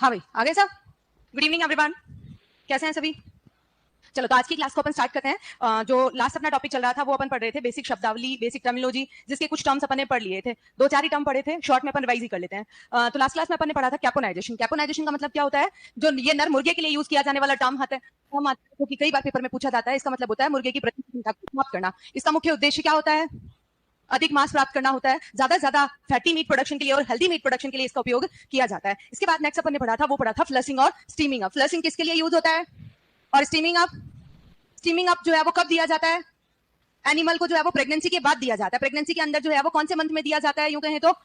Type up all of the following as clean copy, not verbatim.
हाँ भाई, आ गए सब। गुड इवनिंग एवरीवन, कैसे हैं सभी? चलो, तो आज की क्लास को अपन स्टार्ट करते हैं। जो लास्ट अपना टॉपिक चल रहा था वो अपन पढ़ रहे थे बेसिक शब्दावली, बेसिक टर्मिनोलॉजी, जिसके कुछ टर्म्स अपन ने पढ़ लिए थे। दो चार ही टर्म पढ़े थे, शॉर्ट में अपन रिवाइज ही कर लेते हैं। तो लास्ट क्लास में अपन ने पढ़ा था कैपोनाइजेशन। कैपोनाइजेशन का मतलब क्या होता है? जो ये नर मुर्गे के लिए यूज किया जाने वाला टर्म आता है, जो कि कई बार पेपर में पूछा जाता है। इसका मतलब होता है मुर्गे की प्रजनन संख्या को समाप्त करना। इसका मुख्य उद्देश्य क्या होता है? अधिक मांस प्राप्त करना होता है। ज्यादा से ज्यादा फैटी मीट प्रोडक्शन के लिए और हेल्दी मीट प्रोडक्शन के लिए इसका उपयोग किया जाता है। इसके बाद नेक्स्ट अपन ने पढ़ा था, वो पढ़ा था फ्लशिंग और स्टीमिंग अप। फ्लशिंग किसके लिए यूज होता है और स्टीमिंग अप जो है वो कब दिया जाता है? एनिमल को जो है वो प्रेगनेंसी के बाद दिया जाता है। प्रेगनेंसी के अंदर जो है वो कौन से मंथ में दिया जाता है? यूं कहें तो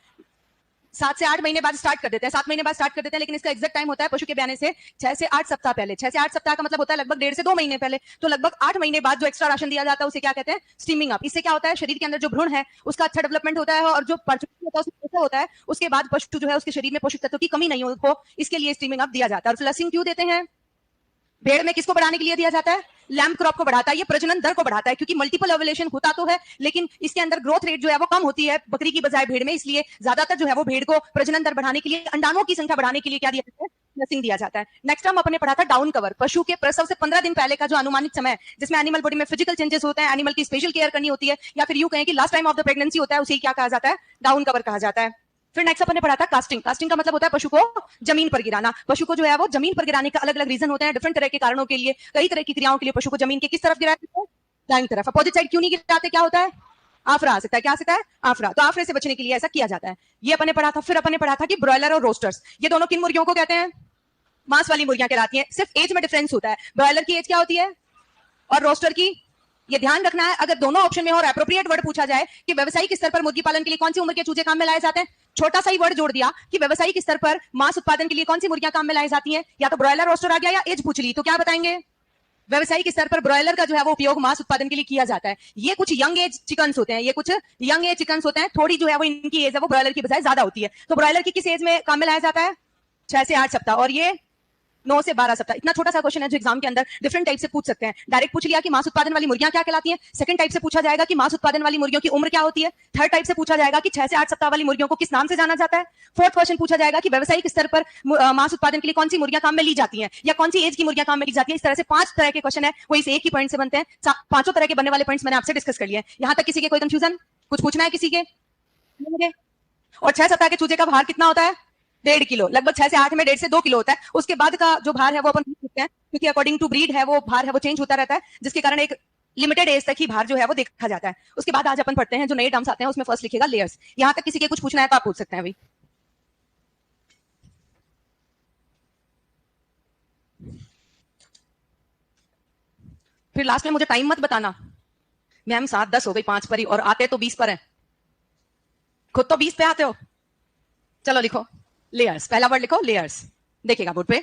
7 से 8 महीने बाद स्टार्ट कर देते हैं। 7 महीने बाद स्टार्ट कर देते हैं, लेकिन इसका एग्जैक्ट टाइम होता है पशु के ब्याने से 6 से 8 सप्ताह पहले। 6 से 8 सप्ताह का मतलब होता है लगभग 1.5 से 2 महीने पहले। तो लगभग 8 महीने बाद जो एक्स्ट्रा राशन दिया जाता है उसे क्या कहते हैं? Steaming up. इससे क्या होता है? शरीर के अंदर जो भ्रूण है उसका अच्छा डेवलपमेंट होता है और जो होता है उसके बाद पशु जो है उसके शरीर में पोषक तत्वों की कमी नहीं हो, इसके लिए स्टीमिंग अप दिया जाता है। और फ्लशिंग क्यों देते हैं? भेड़ में किसको बढ़ाने के लिए दिया जाता है? लैम्प क्रॉप को बढ़ाता है। ये प्रजनन दर को बढ़ाता है, क्योंकि मल्टीपल ओव्यूलेशन होता तो है लेकिन इसके अंदर ग्रोथ रेट जो है वो कम होती है बकरी की बजाय भेड़ में। इसलिए ज्यादातर जो है वो भेड़ को प्रजनन दर बढ़ाने के लिए, अंडाणुओं की संख्या बढ़ाने के लिए क्या दिया जाता है? फ्लशिंग दिया जाता है। नेक्स्ट हम अपने पढ़ा था डाउन कवर। पशु के प्रसव से 15 दिन पहले का जो अनुमानित समय है, जिसमें एनिमल बॉडी में फिजिकल चेंजेस होते हैं, एनिमल की स्पेशल केयर करनी होती है, या फिर यूं कहें कि last time of the pregnancy होता है, उसे क्या कहा जाता है? डाउन कवर कहा जाता है। फिर नेक्स्ट अपन ने पढ़ा था कास्टिंग। कास्टिंग का मतलब होता है पशु को जमीन पर गिराना। पशु को जो है वो जमीन पर गिराने का अलग अलग रीजन होते हैं, डिफरेंट तरह के कारणों के लिए, कई तरह की क्रियाओं के लिए पशु को जमीन के किस तरफ गिराते हैं? दाईं तरफ। अपोजिट साइड क्यों नहीं गिराते? क्या होता है? आफरा आ सकता है। क्या आ सकता है? आफरा। तो आफरे से बचने के लिए ऐसा किया जाता है। ये अपन ने पढ़ा था। फिर अपन ने पढ़ा था कि ब्रॉयलर और रोस्टर्स, ये दोनों किन मुर्गियों को कहते हैं? मांस वाली मुर्गियां कहलाती हैं। सिर्फ एज में डिफरेंस होता है। ब्रॉयलर की एज क्या होती है और रोस्टर की? ये ध्यान रखना है, अगर दोनों ऑप्शन में और एप्रोप्रिएट वर्ड पूछा जाए कि व्यावसायिक स्तर पर मुर्गी पालन के लिए कौन सी उम्र के चूजे काम में लाए जाते हैं, छोटा सा ही वर्ड जोड़ दिया कि व्यावसायिक स्तर पर मांस उत्पादन के लिए कौन सी मुर्गियां काम में लाई जाती हैं, या तो ब्रॉयलर रोस्टर आ गया या एज पूछ ली, तो क्या बताएंगे? व्यावसायिक स्तर पर ब्रॉयलर का जो है वो उपयोग मांस उत्पादन के लिए किया जाता है। ये कुछ यंग एज चिकन्स होते हैं, ये कुछ यंग एज चिकन्स होते हैं, थोड़ी जो है वो इनकी एज है वो ब्रॉयलर की बजाय ज्यादा होती है। तो ब्रॉयलर की किस एज में काम में लाया जाता है? 6 से 8 सप्ताह, और ये 9 से 12 सप्ताह। इतना छोटा सा क्वेश्चन है जो एग्जाम के अंदर डिफरेंट टाइप से पूछ सकते हैं। डायरेक्ट पूछ लिया कि मांस उत्पादन वाली मुर्गियां क्या कहलाती हैं। सेकंड टाइप से पूछा जाएगा कि मांस उत्पादन वाली मुर्गियों की उम्र क्या होती है। थर्ड टाइप से पूछा जाएगा कि 6 से 8 सप्ताह वाली मुर्गियों को किस नाम से जाना जाता है। फोर्थ क्वेश्चन पूछा जाएगा कि व्यावसायिक स्तर पर मांस उत्पादन के लिए कौन सी मुर्गियां काम में ली जाती हैं, या कौन सी एज की मुर्गियां काम में ली जाती हैं। इस तरह से 5 तरह के क्वेश्चन है, वो इस एक ही पॉइंट से बनते हैं। 5 तरह के बनने वाले पॉइंट्स मैंने आपसे डिस्कस कर लिए। यहां तक किसी के कोई कंफ्यूजन? कुछ पूछना है किसी के? और 6 सप्ताह के चूजे का भार कितना होता है? 1.5 किलो। लगभग 6 से 8 में 1.5 से 2 किलो होता है। उसके बाद का जो भार है वो अपन पूछ सकते हैं, क्योंकि अकॉर्डिंग टू ब्रीड है वो भार है वो चेंज होता रहता है, जिसके कारण एक लिमिटेड एज तक ही भार जो है वो देखा जाता है। उसके बाद आज अपन पढ़ते हैं जो नए टर्म्स आते हैं, उसमें फर्स्ट लिखेगा लेयर्स। यहां तक किसी के कुछ पूछना है तो आप पूछ सकते हैं अभी। फिर लास्ट में मुझे टाइम मत बताना, मैम 7:10 हो गई 5 पर ही, और आते तो 20 पर है। खुद तो 20 पे आते हो। चलो लिखो लेयर्स। पहला वर्ड लिखो लेयर्स। देखिएगा बोर्ड पे।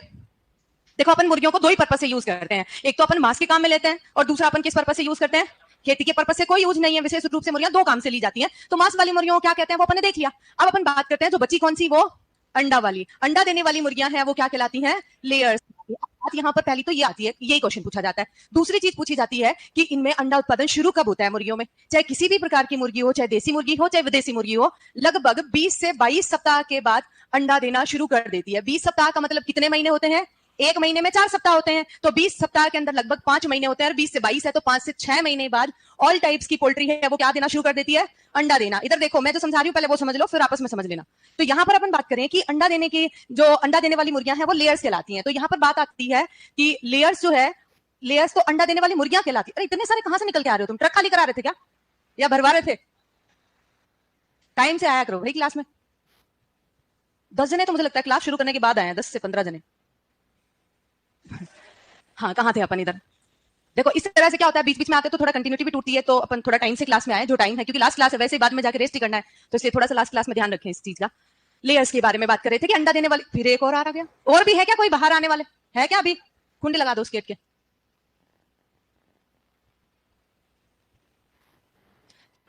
देखो, अपन मुर्गियों को दो ही पर्पस से यूज करते हैं। एक तो अपन मांस के काम में लेते हैं, और दूसरा अपन किस पर्पस से यूज करते हैं? खेती के पर्पस से कोई यूज नहीं है। विशेष रूप से मुर्गियां दो काम से ली जाती हैं। तो मांस वाली मुर्गियों को क्या कहते हैं वो अपन ने देख लिया। अब अपन बात करते हैं जो बची कौन सी, वो अंडा वाली। अंडा देने वाली मुर्गियां हैं वो क्या कहलाती हैं? लेयर्स। बात यहाँ पर पहली तो ये आती है, यही क्वेश्चन पूछा जाता है। दूसरी चीज पूछी जाती है कि इनमें अंडा उत्पादन शुरू कब होता है मुर्गियों में। चाहे किसी भी प्रकार की मुर्गी हो, चाहे देसी मुर्गी हो चाहे विदेशी मुर्गी हो, लगभग 20 से 22 सप्ताह के बाद अंडा देना शुरू कर देती है। 20 सप्ताह का मतलब कितने महीने होते हैं? एक महीने में 4 सप्ताह होते हैं, तो 20 सप्ताह के अंदर लगभग 5 महीने होते हैं, और 20 से 22 है तो 5 से 6 महीने बाद ऑल टाइप्स की पोल्ट्री है वो क्या देना शुरू कर देती है? अंडा देना। इधर देखो, मैं जो समझा रही हूँ पहले वो समझ लो, फिर आपस में समझ लेना। तो यहाँ पर अपन बात करें कि अंडा देने की, जो अंडा देने वाली मुर्गियां हैं वो लेयर्स कहलाती हैं। तो यहाँ पर बात आती है कि लेयर्स जो है, लेयर्स तो अंडा देने वाली मुर्गियां कहलाती है। अरे इतने सारे कहां से निकल के आ रहे हो तुम? ट्रक खाली करा रहे थे क्या, या भरवा रहे थे? टाइम से आया करो भाई क्लास में। 10 जने तो मुझे लगता है क्लास शुरू करने के बाद आए हैं, 10 से 15 जने। हाँ, कहाँ थे अपन? इधर देखो, इस तरह से क्या होता है, बीच बीच में आते तो थोड़ा कंटिन्यूटी भी टूटती है। तो अपन थोड़ा टाइम से क्लास में आए, जो टाइम है, क्योंकि लास्ट क्लास है, वैसे ही बाद में जाकर रेस्ट ही करना है, तो इसलिए थोड़ा सा लास्ट क्लास में ध्यान रखें इस चीज का। लेयर्स के बारे में बात कर रहे थे कि अंडा देने वाली। फिर एक और आ गया। और भी है क्या? कोई बाहर आने वाले है क्या? अभी कुंडी लगा दो उस गेट के।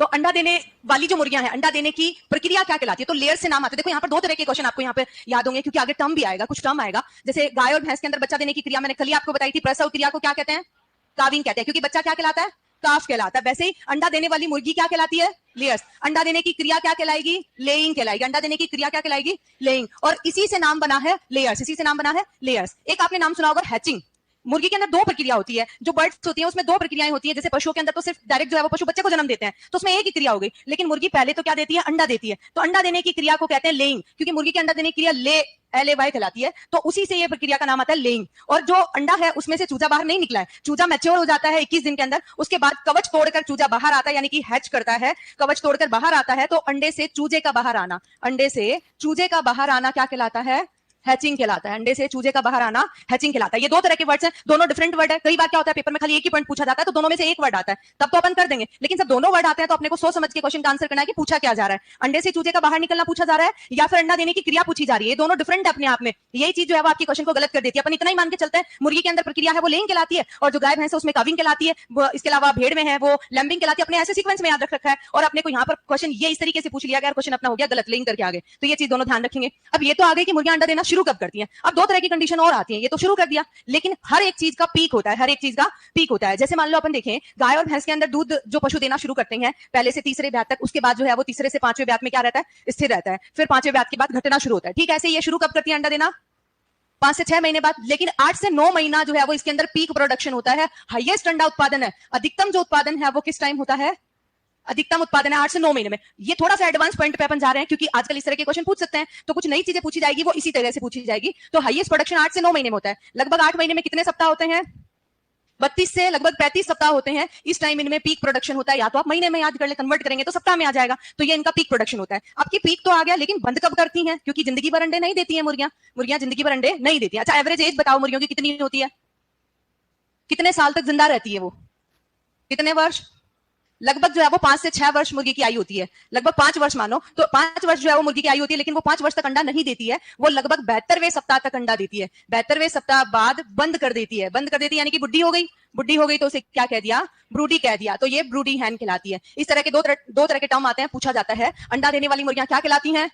तो अंडा देने वाली जो मुर्गियां हैं, अंडा देने की प्रक्रिया क्या कहलाती है? तो लेयर से नाम आते हैं। देखो यहाँ पर 2 तरह के क्वेश्चन आपको यहाँ पे याद होंगे, क्योंकि आगे टर्म भी आएगा, कुछ टर्म आएगा। जैसे गाय और भैंस के अंदर बच्चा देने की क्रिया मैंने कल ही आपको बताई थी। प्रसव क्रिया को क्या कहते हैं? काविंग कहते हैं, क्योंकि बच्चा क्या कहलाता है? काफ कहलाता है। वैसे ही अंडा देने वाली मुर्गी क्या कहलाती है? लेयर्स। अंडा देने की क्रिया क्या कहलाएगी? लेइंग कहलाएगी। अंडा देने की क्रिया क्या कहलाएगी? लेइंग। और इसी से नाम बना है लेयर्स, इसी से नाम बना है लेयर्स। एक आपने नाम सुना होगा हैचिंग। मुर्गी के अंदर दो प्रक्रिया होती है, जो बर्ड्स होती है उसमें दो प्रक्रियाएं होती है। जैसे पशुओं के अंदर तो सिर्फ डायरेक्ट जो है वो पशु बच्चे को जन्म देते हैं, तो उसमें एक ही क्रिया हो गई। लेकिन मुर्गी पहले तो क्या देती है? अंडा देती है। तो अंडा देने की क्रिया को कहते हैं लेइंग, क्योंकि मुर्गी के अंडा देने की क्रिया LAY कहलाती है। तो उसी से ये प्रक्रिया का नाम आता है लेइंग। और जो अंडा है उसमें से चूजा बाहर नहीं निकला है, चूजा मैच्योर हो जाता है 21 दिन के अंदर। उसके बाद कवच तोड़कर चूजा बाहर आता है, यानी कि हैच करता है, कवच तोड़कर बाहर आता है। तो अंडे से चूजे का बाहर आना, अंडे से चूजे का बाहर आना क्या कहलाता है? हैचिंग कहलाता है। अंडे से चूजे का बाहर आना हैचिंग कहलाता है। ये दो तरह के वर्ड्स हैं, दोनों डिफरेंट वर्ड है। कई बार क्या होता है पेपर में खाली एक ही पॉइंट पूछा जाता है, तो दोनों में से एक वर्ड आता है, तब तो अपन कर देंगे। लेकिन जब दोनों वर्ड आते हैं तो अपने को सोच समझ के क्वेश्चन का आंसर करना है कि पूछा क्या जा रहा है। अंडे से चूजे का बाहर निकलना पूछा जा रहा है या फिर अंडा देने की क्रिया पूछी जा रही है। ये दोनों डिफरेंट है अपने आप में। यही चीज जो है वो आपके क्वेश्चन को गलत कर देती है। अपन इतना ही मान के चलते हैं मुर्गी के अंदर प्रक्रिया है वो लेइंग कहलाती है, और जो गाय भैंस है उसमें काविंग कहलाती है। इसके अलावा भेड़ में है वो लैम्बिंग कहलाती है। अपने ऐसे सीक्वेंस में याद रख रखा है, और अपने को यहाँ पर क्वेश्चन ये इस तरीके से पूछ लिया गया, क्वेश्चन अपना हो गया गलत लेइंग करके आगे। तो ये चीज दोनों ध्यान रखेंगे। अब ये तो आ गई कि मुर्गियां अंडा देना शुरू कब करती हैं। अब दो तरह की कंडीशन और आती है। ये तो शुरू कर दिया, लेकिन हर एक चीज का पीक होता है, हर एक चीज का पीक होता है। जैसे मान लो अपन देखें गाय और भैंस के अंदर दूध जो पशु देना शुरू करते हैं पहले से तीसरे ब्यात तक, उसके बाद जो है वो तीसरे से पांचवें ब्यात में क्या रहता है? स्थिर रहता है। फिर पांचवें ब्यात के बाद घटना शुरू होता है। ठीक है, ऐसे ये शुरू कब करती है अंडा देना? 5 से 6 महीने बाद। लेकिन 8 से 9 महीना जो है वो इसके अंदर पीक प्रोडक्शन होता है, हाईएस्ट अंडा उत्पादन है। अधिकतम जो उत्पादन है वो किस टाइम होता है? अधिकतम उत्पादन है 8 से 9 महीने में। ये थोड़ा सा एडवांस पॉइंट पे अपन जा रहे हैं, क्योंकि आजकल इस तरह के क्वेश्चन पूछ सकते हैं, तो कुछ नई चीजें पूछी जाएगी वो इसी तरह से पूछी जाएगी। तो हाईएस्ट प्रोडक्शन 8 से 9 महीने में होता है। लगभग 8 महीने में कितने सप्ताह होते हैं? 32 से लगभग 35 सप्ताह होते हैं। इस टाइम इनमें पीक प्रोडक्शन होता है। या तो आप महीने में याद कर ले, कन्वर्ट करेंगे तो सप्ताह में आ जाएगा। तो ये इनका पीक प्रोडक्शन होता है। आपकी पीक तो आ गया, लेकिन बंद कब करती हैं? क्योंकि जिंदगी भर अंडे नहीं देती हैं मुर्गियां। मुर्गियां जिंदगी भर अंडे नहीं देती हैं। अच्छा, एवरेज एज बताओ मुर्गियों की कितनी होती है? कितने साल तक जिंदा रहती है वो? कितने वर्ष? लगभग जो है वो 5 से 6 वर्ष मुर्गी की आयु होती है। लगभग 5 वर्ष मानो, तो 5 वर्ष जो है वो मुर्गी की आयु होती है। लेकिन वो 5 वर्ष तक अंडा नहीं देती है, वो लगभग 72वें सप्ताह तक अंडा देती है। 72वें सप्ताह बाद बंद कर देती है। बंद कर देती है यानी कि बुढ़ी हो गई। बुढ़ी हो गई तो उसे क्या कह दिया? ब्रूडी कह दिया। तो ये ब्रूडी हैन कहलाती है। इस तरह के दो तरह के टर्म आते हैं, पूछा जाता है अंडा देने वाली मुर्गियां क्या कहलाती हैं?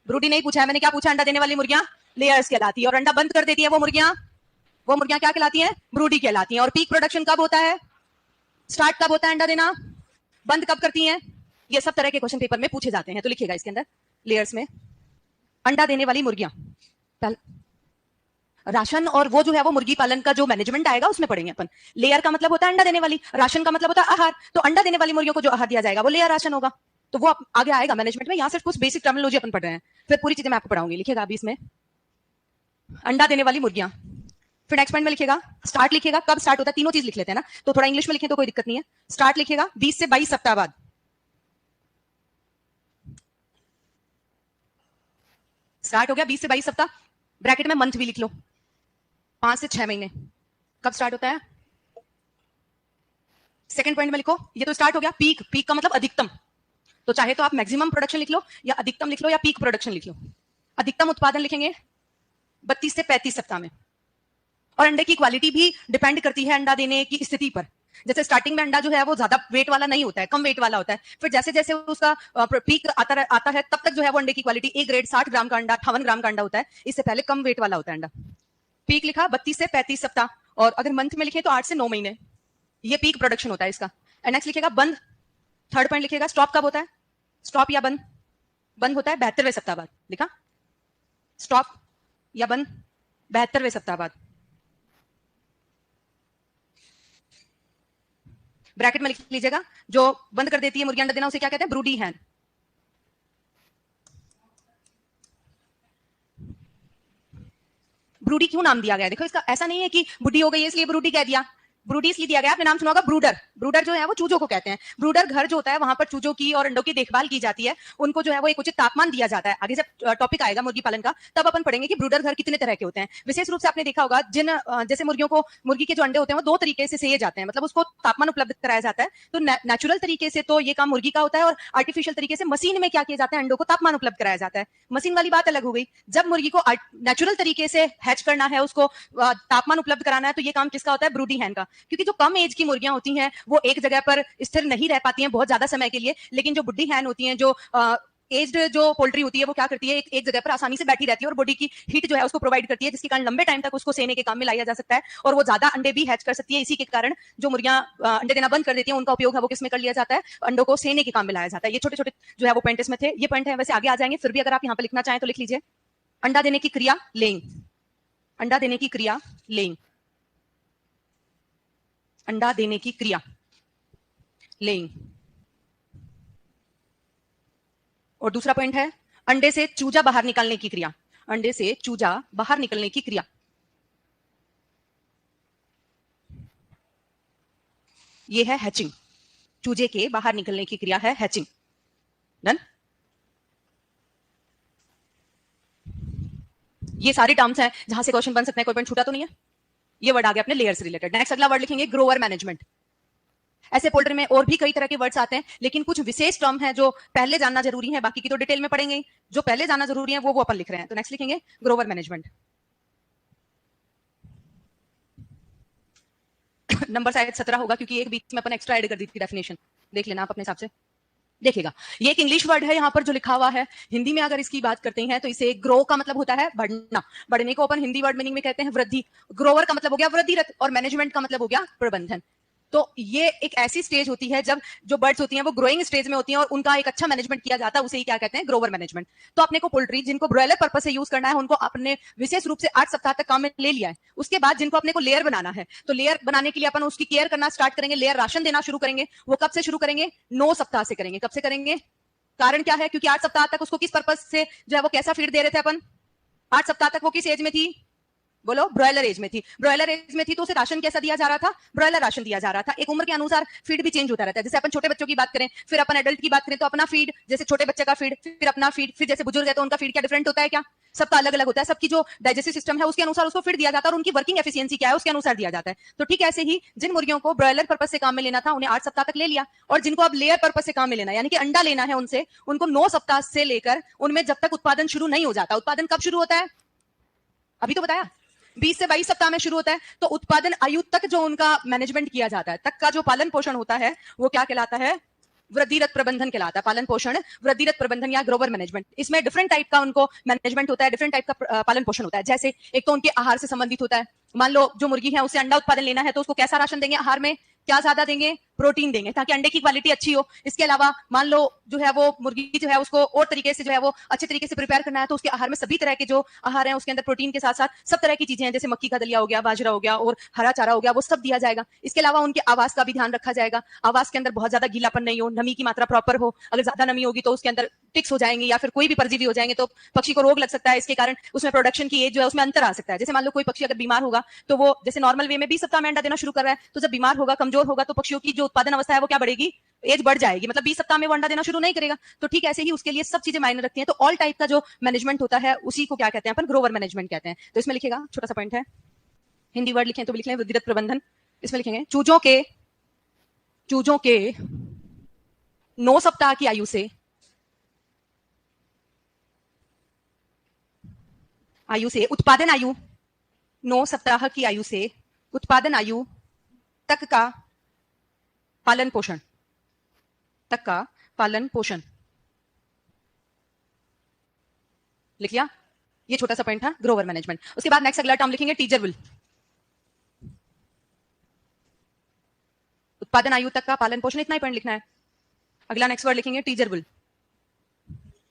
ब्रूडी नहीं पूछा है मैंने, क्या पूछा? अंडा देने वाली मुर्गियां लेयर्स कहलाती है। और अंडा बंद कर देती है वो मुर्गियां क्या कहलाती हैं? ब्रूडी कहलाती हैं। और पीक प्रोडक्शन कब होता है? स्टार्ट कब होता है अंडा देना? बंद कब करती हैं? ये सब तरह के क्वेश्चन पेपर में पूछे जाते हैं। तो लिखिएगा इसके अंदर लेयर्स में अंडा देने वाली मुर्गियां। राशन और वो जो है वो मुर्गी पालन का जो मैनेजमेंट आएगा उसमें पढ़ेंगे अपन। लेयर का मतलब होता है अंडा देने वाली, राशन का मतलब होता है आहार। तो अंडा देने वाली मुर्गियों को जो आहार दिया जाएगा वो लेयर राशन होगा। तो वो आगे आएगा मैनेजमेंट में। यहां सिर्फ कुछ बेसिक टर्मिनोलॉजी अपन पढ़ रहे हैं, फिर पूरी चीजें मैं आपको पढ़ाऊंगी। लिखिएगा अभी इसमें अंडा देने वाली मुर्गियां। फिर नेक्स्ट पॉइंट में लिखिएगा स्टार्ट। लिखिएगा कब स्टार्ट होता है? तीनों चीज लिख लेते हैं ना, तो थोड़ा इंग्लिश में लिखें तो कोई दिक्कत नहीं है। स्टार्ट लिखिएगा 20 से 22 सप्ताह बाद। स्टार्ट हो गया 20 से 22 सप्ताह, ब्रैकेट में मंथ भी लिख लो। 5 से 6 महीने कब स्टार्ट होता है? सेकंड पॉइंट में लिखो, ये तो स्टार्ट हो गया। पीक, पीक का मतलब अधिकतम। तो चाहे तो आप मैक्सिमम प्रोडक्शन लिख लो, या अधिकतम लिख लो, या पीक प्रोडक्शन लिख लो। अधिकतम उत्पादन लिखेंगे 32 से 35 सप्ताह में। और अंडे की क्वालिटी भी डिपेंड करती है अंडा देने की स्थिति पर। जैसे स्टार्टिंग में अंडा जो है वो ज्यादा वेट वाला नहीं होता है, कम वेट वाला होता है। फिर जैसे जैसे उसका पीक आता है, तब तक जो है वो अंडे की क्वालिटी ए ग्रेड 60 ग्राम का अंडा, 58 ग्राम का अंडा होता है। इससे पहले कम वेट वाला होता है अंडा। पीक लिखा 32 से 35 सप्ताह, और अगर मंथ में लिखे तो 8 से 9 महीने। ये पीक प्रोडक्शन होता है इसका। नेक्स्ट लिखेगा बंद। थर्ड पॉइंट लिखेगा स्टॉप कब होता है? स्टॉप या बंद? बंद होता है 72वें सप्ताह बाद। लिखा स्टॉप या बंद 72वें सप्ताह बाद। ब्रैकेट में लिख लीजिएगा जो बंद कर देती है मुर्गी अंडा देना उसे क्या कहते हैं? ब्रूडी हैन। ब्रूडी क्यों नाम दिया गया? देखो इसका ऐसा नहीं है कि बुढ़ी हो गई है इसलिए ब्रूडी कह दिया। ब्रूडी इसलिए दिया गया, आपने नाम सुना होगा ब्रूडर। ब्रूडर जो है वो चूजों को कहते हैं। ब्रूडर घर जो होता है वहां पर चूजों की और अंडों की देखभाल की जाती है। उनको जो है वो एक उचित तापमान दिया जाता है। आगे जब टॉपिक आएगा मुर्गी पालन का तब अपन पढ़ेंगे कि ब्रूडर घर कितने तरह के होते हैं। विशेष रूप से आपने देखा होगा जिन जैसे मुर्गी के जो अंडे होते हैं वो दो तरीके से सेए जाते हैं, मतलब उसको तापमान उपलब्ध कराया जाता है। तो नेचुरल तरीके से तो ये काम मुर्गी का होता है, और आर्टिफिशियल तरीके से मशीन में क्या किया जाता है? अंडों को तापमान उपलब्ध कराया जाता है। मशीन वाली बात अलग हो गई। जब मुर्गी को नेचुरल तरीके से हैच करना है, उसको तापमान उपलब्ध कराना है, तो ये काम किसका होता है? ब्रूडी हैन का। क्योंकि जो कम एज की मुर्गियां होती हैं वो एक जगह पर स्थिर नहीं रह पाती हैं बहुत ज्यादा समय के लिए। लेकिन जो बुड्ढी हैन होती हैं, जो एज्ड जो पोल्ट्री होती है वो क्या करती है, एक जगह पर आसानी से बैठी रहती है और बॉडी की हीट जो है उसको प्रोवाइड करती है, जिसके कारण लंबे टाइम तक उसको सेने के काम में लाया जा सकता है और वो ज्यादा अंडे भी हैच कर सकती है। इसी के कारण जो मुर्गियां अंडे देना बंद कर देती हैं उनका उपयोग है वो किसमें कर लिया जाता है, अंडों को सेने के काम में लाया जाता है। ये छोटे छोटे जो है वो पॉइंट इसमें थे, ये पॉइंट है, वैसे आगे आ जाएंगे, फिर भी अगर आप यहाँ पे लिखना चाहें तो लिख लीजिए। अंडा देने की क्रिया लेइंग, अंडा देने की क्रिया लेइंग, अंडा देने की क्रिया लेइंग। और दूसरा पॉइंट है अंडे से चूजा बाहर निकालने की क्रिया, अंडे से चूजा बाहर निकलने की क्रिया। ये है हैचिंग, चूजे के बाहर निकलने की क्रिया है हैचिंग। डन। ये सारी टर्म्स हैं जहां से क्वेश्चन बन सकते हैं, कोई पॉइंट छूटा तो नहीं है। ये वर्ड आ गया अपने लेयर से रिलेटेड। नेक्स्ट अगला वर्ड लिखेंगे ग्रोवर मैनेजमेंट। ऐसे पोल्ट्री में और भी कई तरह के वर्ड्स आते हैं, लेकिन कुछ विशेष टर्म है जो पहले जानना जरूरी है, बाकी की तो डिटेल में पढ़ेंगे। जो पहले जानना जरूरी है वो अपन लिख रहे हैं। तो नेक्स्ट लिखेंगे ग्रोवर मैनेजमेंट। नंबर शायद 17 होगा क्योंकि एक बीच में अपन एक्स्ट्रा ऐड कर दी थी डेफिनेशन, देख लेना आप अपने हिसाब से। देखिएगा ये एक इंग्लिश वर्ड है यहाँ पर जो लिखा हुआ है, हिंदी में अगर इसकी बात करते हैं तो इसे ग्रो का मतलब होता है बढ़ना, बढ़ने को अपन हिंदी वर्ड मीनिंग में कहते हैं वृद्धि। ग्रोवर का मतलब हो गया वृद्धिरत और मैनेजमेंट का मतलब हो गया प्रबंधन। तो ये एक ऐसी स्टेज होती है जब जो बर्ड्स होती हैं वो ग्रोइंग स्टेज में होती हैं और उनका एक अच्छा मैनेजमेंट किया जाता है, उसे ही क्या कहते हैं, ग्रोवर मैनेजमेंट। तो अपने को पोल्ट्री जिनको ब्रॉयलर पर्पस से यूज करना है उनको अपने विशेष रूप से 8 सप्ताह तक काम में ले लिया है। उसके बाद जिनको अपने को लेयर बनाना है तो लेयर बनाने के लिए अपन उसकी केयर करना स्टार्ट करेंगे, लेयर राशन देना शुरू करेंगे। वो कब से शुरू करेंगे, 9 सप्ताह से करेंगे। कब से करेंगे, कारण क्या है, क्योंकि 8 सप्ताह तक उसको किस पर्पस से जो है वो कैसा फीड दे रहे थे अपन, 8 सप्ताह तक वो किस एज में थी, बोलो ब्रॉयलर एज में थी। ब्रॉयलर एज में थी तो उसे राशन कैसा दिया जा रहा था, ब्रॉयलर राशन दिया जा रहा था। एक उम्र के अनुसार फीड भी चेंज होता रहता है। जैसे अपन छोटे बच्चों की बात करें, फिर अपन एडल्ट की बात करें तो अपना फीड, जैसे छोटे बच्चे का फीड, फिर अपना फीड, फिर जैसे बुजुर्ग है तो उनका फीड क्या डिफरेंट होता है, क्या सबका अलग अलग होता है। सबकी जो डाइजेस्टिव सिस्टम है उसके अनुसार उसको फीड दिया जाता है और उनकी वर्किंग एफिशिएंसी क्या है उसके अनुसार दिया जाता है। तो ठीक ऐसे ही जिन मुर्गियों को ब्रॉयलर पर्पस से काम में लेना था उन्हें 8 सप्ताह तक ले लिया, और जिनको अब लेयर पर्पस से काम में लेना यानी कि अंडा लेना है उनसे, उनको 9 सप्ताह से लेकर उनमें जब तक उत्पादन शुरू नहीं हो जाता, उत्पादन कब शुरू होता है, अभी तो बताया 20 से 22 सप्ताह में शुरू होता है। तो उत्पादन आयु तक जो उनका मैनेजमेंट किया जाता है, तक का जो पालन पोषण होता है वो क्या कहलाता है, वृद्धिरत प्रबंधन कहलाता है। पालन पोषण वृद्धिरत प्रबंधन या ग्रोवर मैनेजमेंट। इसमें डिफरेंट टाइप का उनको मैनेजमेंट होता है, डिफरेंट टाइप का पालन पोषण होता है। जैसे एक तो उनके आहार से संबंधित होता है, मान लो जो मुर्गी है उसे अंडा उत्पादन लेना है तो उसको कैसा राशन देंगे, आहार में क्या ज्यादा देंगे, प्रोटीन देंगे ताकि अंडे की क्वालिटी अच्छी हो। इसके अलावा मान लो जो है वो मुर्गी जो है उसको और तरीके से जो है वो अच्छे तरीके से प्रिपेयर करना है तो उसके आहार में सभी तरह के जो आहार हैं उसके अंदर प्रोटीन के साथ साथ सब तरह की चीजें हैं, जैसे मक्की का दलिया हो गया, बाजरा हो गया और हरा चारा हो गया, वो सब दिया जाएगा। इसके अलावा उनके आवास का भी ध्यान रखा जाएगा, आवास के अंदर बहुत ज्यादा गीलापन नहीं हो, नमी की मात्रा प्रॉपर हो। अगर ज्यादा नमी होगी तो उसके अंदर टिक्स हो जाएंगे या फिर कोई भी परजीवी हो जाएंगे तो पक्षी को रोग लग सकता है। इसके कारण उसमें प्रोडक्शन की एज जो है उसमें अंतर आ सकता है। जैसे मान लो कोई पक्षी अगर बीमार होगा तो वो जैसे नॉर्मल वे में 20 सप्ताह में अंडा देना शुरू कर रहा है, तो जब बीमार होगा, कमजोर होगा तो पक्षियों की जो उत्पादन अवस्था है वो क्या बढ़ेगी, एज बढ़ जाएगी, मतलब 20 सप्ताह में वो अंडा देना शुरू नहीं करेगा। तो ठीक ऐसे ही उसके लिए सब चीजें मायने रखती हैं। तो ऑल टाइप का जो मैनेजमेंट होता है उसी को क्या कहते हैं अपन, ग्रोवर मैनेजमेंट कहते हैं। तो इसमें लिखेगा, छोटा सा पॉइंट है, हिंदी वर्ड लिखें तो भी लिख लें वृद्धिरत प्रबंधन। इसमें लिखेंगे चूजों के 9 सप्ताह की आयु से उत्पादन आयु, 9 सप्ताह की आयु से उत्पादन आयु तक का पालन पोषण, तक का पालन पोषण। लिख लिया, ये छोटा सा पॉइंट था ग्रोवर मैनेजमेंट। उसके बाद नेक्स्ट अगला टर्म लिखेंगे टीजरविल। उत्पादन आयु तक का पालन पोषण, इतना ही पॉइंट लिखना है। अगला नेक्स्ट वर्ड लिखेंगे टीजरविल।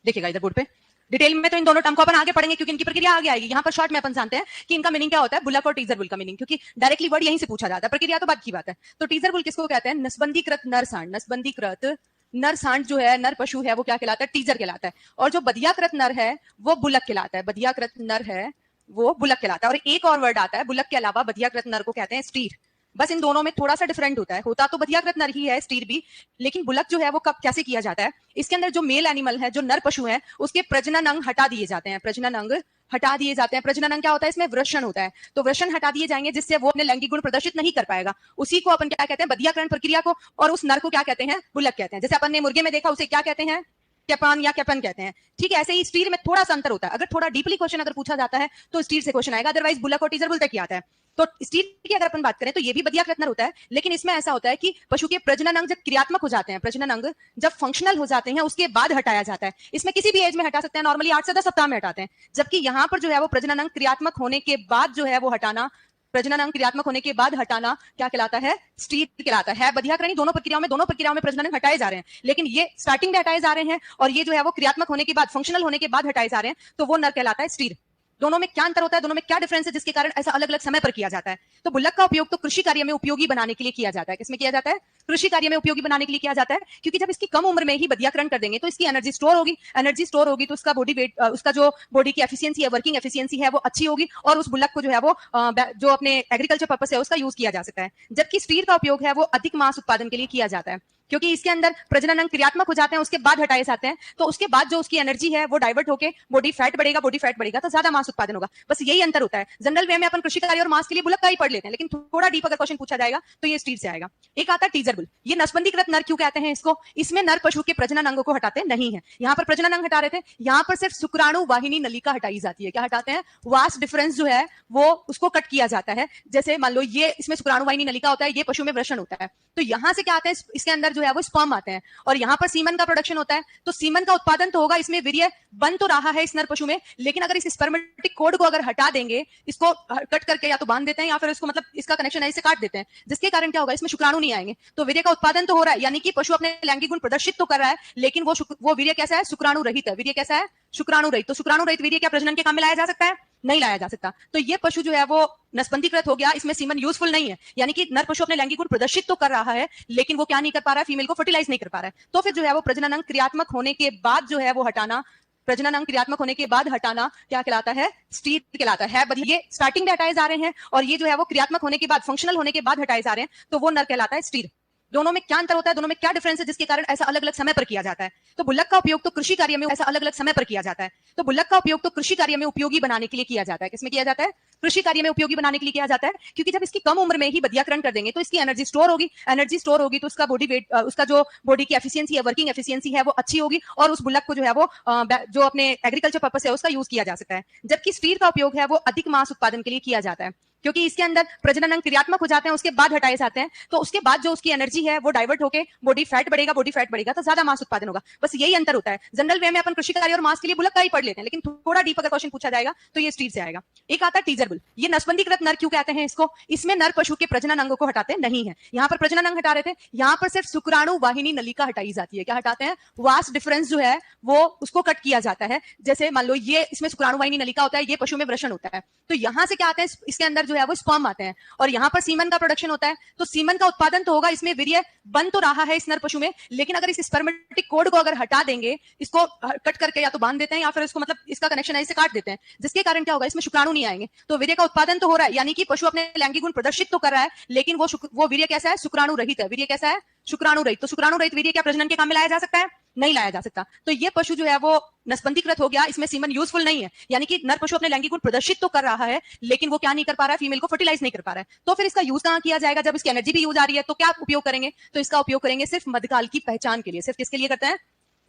देखिएगा इधर बोर्ड पे, डिटेल में तो इन दोनों टर्म को अपन आगे पढ़ेंगे क्योंकि इनकी प्रक्रिया आगे आएगी। यहाँ पर शॉर्ट में अपन जानते हैं कि इनका मीनिंग क्या होता है, बुलक और टीजरबुल का मीनिंग, क्योंकि डायरेक्टली वर्ड यहीं से पूछा जाता है, प्रक्रिया तो बात की बात है। तो टीजरबुल किसको कहते हैं, नसबंदीकृत नर सांड। नसबंदीकृत नर सांड जो है, नर पशु है, वो क्या कहलाता है, टीजर कहलाता है। और जो बधियाकृत नर है वो बुलक कहलाता है। बधियाकृत नर है वो बुलक कहलाता है। और एक और वर्ड आता है बुलक के अलावा, बधियाकृत नर को कहते हैं स्टीर। बस इन दोनों में थोड़ा सा डिफरेंट होता है, होता तो बधियाकृत नर ही है स्टीर भी, लेकिन बुलक जो है वो कब कैसे किया जाता है, इसके अंदर जो मेल एनिमल है, जो नर पशु है, उसके प्रजनन अंग हटा दिए जाते हैं। प्रजनन अंग हटा दिए जाते हैं। प्रजनन अंग क्या होता है, इसमें वृषण होता है, तो वृषण हटा दिए जाएंगे जिससे वो अपने लैंगिक गुण प्रदर्शित नहीं कर पाएगा। उसी को अपन क्या कहते हैं, बधियाकरण प्रक्रिया को, और उस नर को क्या कहते हैं, बुलक कहते हैं। जैसे अपन ने मुर्गे में देखा उसे क्या कहते हैं, कैपान या कैपन कहते हैं। ठीक है, ऐसे ही स्टीर में थोड़ा सा अंतर होता है। अगर थोड़ा डीपली क्वेश्चन अगर पूछा जाता है तो स्टीर से क्वेश्चन आएगा, अदरवाइज बुलक और टीजर बुल तक ही आता है। तो स्टीर की अगर अपन बात करें तो ये भी बदिया कृत नर होता है, लेकिन इसमें ऐसा होता है कि पशु के प्रजनन अंग जब क्रियात्मक हो जाते हैं, प्रजनन अंग जब फंक्शनल हो जाते हैं उसके बाद हटाया जाता है। इसमें किसी भी एज में हटा सकते हैं, नॉर्मली 8 से 10 सप्ताह में हटाते हैं। जबकि यहाँ पर जो है वो प्रजनन अंग क्रियात्मक होने के बाद जो है वो हटाना, प्रजनन अंग क्रियात्मक होने के बाद हटाना क्या कहलाता है? स्टीर कहलाता है। बधियाकरणी दोनों प्रक्रियाओं में प्रजनन अंग हटाए जा रहे हैं, लेकिन ये स्टार्टिंग में हटाए जा रहे हैं और ये जो है वो क्रियात्मक होने के बाद, फंक्शनल होने के बाद हटाए जा रहे हैं, तो वो नर कहलाता है स्टीर। दोनों में क्या अंतर होता है, दोनों में क्या डिफरेंस है जिसके कारण ऐसा अलग अलग समय पर किया जाता है? तो बुल्लक का उपयोग तो कृषि कार्य में उपयोगी बनाने के लिए किया जाता है। किसमें किया जाता है? कृषि कार्य में उपयोगी बनाने के लिए किया जाता है, क्योंकि जब इसकी कम उम्र में ही बदियाकरण कर देंगे तो इसकी एनर्जी स्टोर होगी। एनर्जी स्टोर होगी तो उसका बॉडी वेट, उसका जो बॉडी की एफिशिएंसी है, वर्किंग एफिशिएंसी है, वो अच्छी होगी और उस बुल्लक को जो है वो जो अपने एग्रीकल्चर पर्पस है उसका यूज किया जा सकता है। जबकि स्टीर का उपयोग है वो अधिक मांस उत्पादन के लिए किया जाता है, क्योंकि इसके अंदर प्रजनन अंग क्रियात्मक हो जाते हैं, उसके बाद हटाए जाते हैं, तो उसके बाद जो उसकी एनर्जी है वो डाइवर्ट होकर बॉडी फैट बढ़ेगा तो ज्यादा मांस उत्पादन होगा। बस यही अंतर होता है। जनरल वे में अपन कृषि कार्य और मांस के लिए बुलक का ही पढ़ लेते हैं, लेकिन थोड़ा डीप अगर क्वेश्चन पूछा जाएगा तो ये स्टीर से आएगा। एक आता है टीजर बुल। ये नसबंदीकृत नर क्यों कहते हैं इसको? इसमें नर पशु के प्रजनन अंगों को हटाते नहीं है। यहाँ पर प्रजनन अंग हटा रहे थे, यहाँ पर सिर्फ शुक्राणु वाहिनी नलिका हटाई जाती है। क्या हटाते हैं? वास्ट डिफरेंस जो है वो उसको कट किया जाता है। जैसे मान लो ये इसमें शुक्राणु वाहिनी नलिका होता है, ये पशु में वृषण होता है, तो यहाँ से क्या आता है? इसके अंदर जो है वो स्पर्म आते हैं और यहाँ पर सीमन का प्रोडक्शन होता है। तो सीमन का उत्पादन तो होगा, इसमें वीर्य बन तो रहा है इस नर पशु में, लेकिन अगर इस स्पर्मेटिक कोड को अगर हटा देंगे, इसको कट करके या तो बांध देते हैं या फिर इसको मतलब इसका कनेक्शन ऐसे काट देते हैं, जिसके कारण क्या होगा? इसमें शुक्राणु नहीं आएंगे, तो वीर्य का उत्पादन तो हो रहा है, यानी कि पशु अपने लैंगिक गुण प्रदर्शित तो कर रहा है, लेकिन वो वीर्य कैसा है? शुक्राणु रहित है। वीर्य कैसा है? शुक्राणु रहित। तो शुक्राणु रहित वीर्य क्या प्रजनन के काम में लाया जा सकता है? नहीं लाया जा सकता। तो ये पशु जो है वो नसबंदीकृत हो गया, इसमें सीमन यूजफुल नहीं है, यानी कि नर पशु अपने लैंगिक गुण प्रदर्शित तो कर रहा है, लेकिन वो क्या नहीं कर पा रहा है? फीमेल को फर्टिलाइज नहीं कर पा रहा है। तो फिर जो है वो प्रजनन अंग क्रियात्मक होने के बाद जो है वो हटाना, प्रजनन अंग क्रियात्मक होने के बाद हटाना क्या कहलाता है? स्टीर कहलाता है। ये स्टार्टिंग में हटाए जा रहे हैं और ये जो है वो क्रियात्मक होने के बाद, फंक्शनल होने के बाद हटाए जा रहे हैं, तो वो नर कहलाता है स्टीर। दोनों में क्या अंतर होता है, दोनों में क्या डिफरेंस है जिसके कारण ऐसा अलग अलग समय पर किया जाता है? तो बुल्लक का उपयोग तो कृषि कार्य में ऐसा अलग अलग समय पर किया जाता है। तो बुल्लक का उपयोग तो कृषि कार्य में उपयोगी बनाने के लिए किया जाता है। किसमें किया जाता है? कृषि कार्य में उपयोगी बनाने के लिए किया जाता है, क्योंकि जब इसकी कम उम्र में ही बदियाकरण कर देंगे तो इसकी एनर्जी स्टोर होगी। एनर्जी स्टोर होगी तो उसका बॉडी वेट, उसका जो बॉडी की एफिशिएंसी है, वर्किंग एफिशिएंसी है, वो अच्छी होगी और उस बुल्लक को जो है वो जो अपने एग्रीकल्चर पर्पस है उसका यूज किया जा सकता है। जबकि स्टीर का उपयोग है वो अधिक मांस उत्पादन के लिए किया जाता है, क्योंकि इसके अंदर प्रजनन अंग क्रियात्मक हो जाते हैं, उसके बाद हटाए जाते हैं, तो उसके बाद जो उसकी एनर्जी है वो डाइवर्ट होकर बॉडी फैट बढ़ेगा तो ज्यादा मांस उत्पादन होगा। बस यही अंतर होता है। जनरल वे में अपन कृषि कार्य और मांस के लिए बुलक का ही पढ़ लेते हैं, लेकिन थोड़ा डीप अगर क्वेश्चन पूछा जाएगा तो ये स्टीर से आएगा। एक आता है टीजर बुल। ये नसबंदीकृत नर क्यों कहते हैं इसको? इसमें नर पशु के प्रजनन अंगों को हटाते नहीं है। यहाँ पर प्रजनन अंग हटा रहे थे, यहाँ पर सिर्फ शुक्राणु वाहिनी नलिका हटाई जाती है। क्या हटाते हैं? वास्ट डिफरेंस जो है वो उसको कट किया जाता है। जैसे मान लो ये इसमें शुक्राणु वाहिनी नलिका होता है, ये पशु में वृषण होता है, तो यहाँ से क्या आते हैं? इसके अंदर जो है वो स्पर्म आते हैं और यहाँ पर सीमन का प्रोडक्शन होता है, तो सीमन का उत्पादन तो होगा, इसमें वीर्य बन तो रहा है इस नर पशु में, लेकिन अगर इस स्पर्मेटिक कोड को अगर हटा देंगे, इसको कट करके या तो बांध देते हैं या फिर इसको मतलब इसका कनेक्शन ऐसे काट देते हैं, जिसके कारण क्या होगा? इसमें शुक्राणु नहीं आएंगे, तो वीर्य का उत्पादन तो हो रहा है, यानी कि पशु अपने लैंगिक गुण प्रदर्शित तो कर रहा है, लेकिन वो वीर्य कैसा है? शुक्राणु रहित है। वीर्य कैसा है? शुक्राणु रहित। तो शुक्राणु रहित वीर्य क्या प्रजनन के काम में लाया जा सकता है? नहीं लाया जा सकता। तो ये पशु जो है वो नसबंदीकृत हो गया, इसमें सीमन यूजफुल नहीं है, यानी कि नर पशु अपने लैंगिक गुण प्रदर्शित तो कर रहा है, लेकिन वो क्या नहीं कर पा रहा है? फीमेल को फर्टिलाइज नहीं कर पा रहा है। तो फिर इसका यूज कहां किया जाएगा? जब इसकी एनर्जी भी यूज आ रही है तो क्या उपयोग करेंगे? तो इसका उपयोग करेंगे सिर्फ मध्यकाल की पहचान के लिए। सिर्फ किसके लिए करते हैं?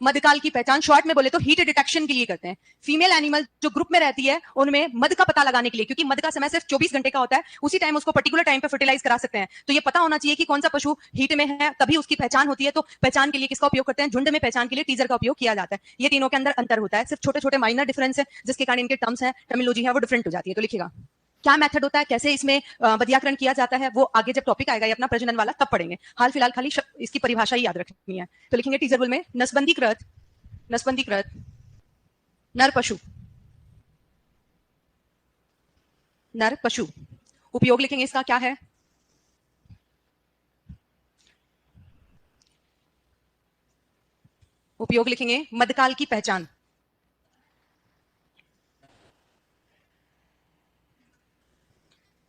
मध्यकाल की पहचान, शॉर्ट में बोले तो हीट डिटेक्शन के लिए करते हैं। फीमेल एनिमल जो ग्रुप में रहती है उनमें मध का पता लगाने के लिए, क्योंकि मध का समय सिर्फ 24 घंटे का होता है, उसी टाइम उसको पर्टिकुलर टाइम पे फर्टिलाइज करा सकते हैं। तो ये पता होना चाहिए कि कौन सा पशु हीट में है, तभी उसकी पहचान होती है। तो पहचान के लिए किसका उपयोग करते हैं? झुंड में पहचान के लिए टीजर का उपयोग किया जाता है। ये तीनों के अंदर अंतर होता है, सिर्फ छोटे छोटे माइनर डिफरेंस है, जिसके कारण इनके टर्म्स है, टर्मिनोलॉजी है वो डिफरेंट हो जाती है। तो लिखिएगा क्या मेथड होता है, कैसे इसमें बदियाकरण किया जाता है, वो आगे जब टॉपिक आएगा ये अपना प्रजनन वाला तब पढ़ेंगे। हाल फिलहाल खाली इसकी परिभाषा ही याद रखनी है। तो लिखेंगे टीजर बुल में नसबंदीकृत नर पशु। उपयोग लिखेंगे इसका क्या है? उपयोग लिखेंगे मध्यकाल की पहचान।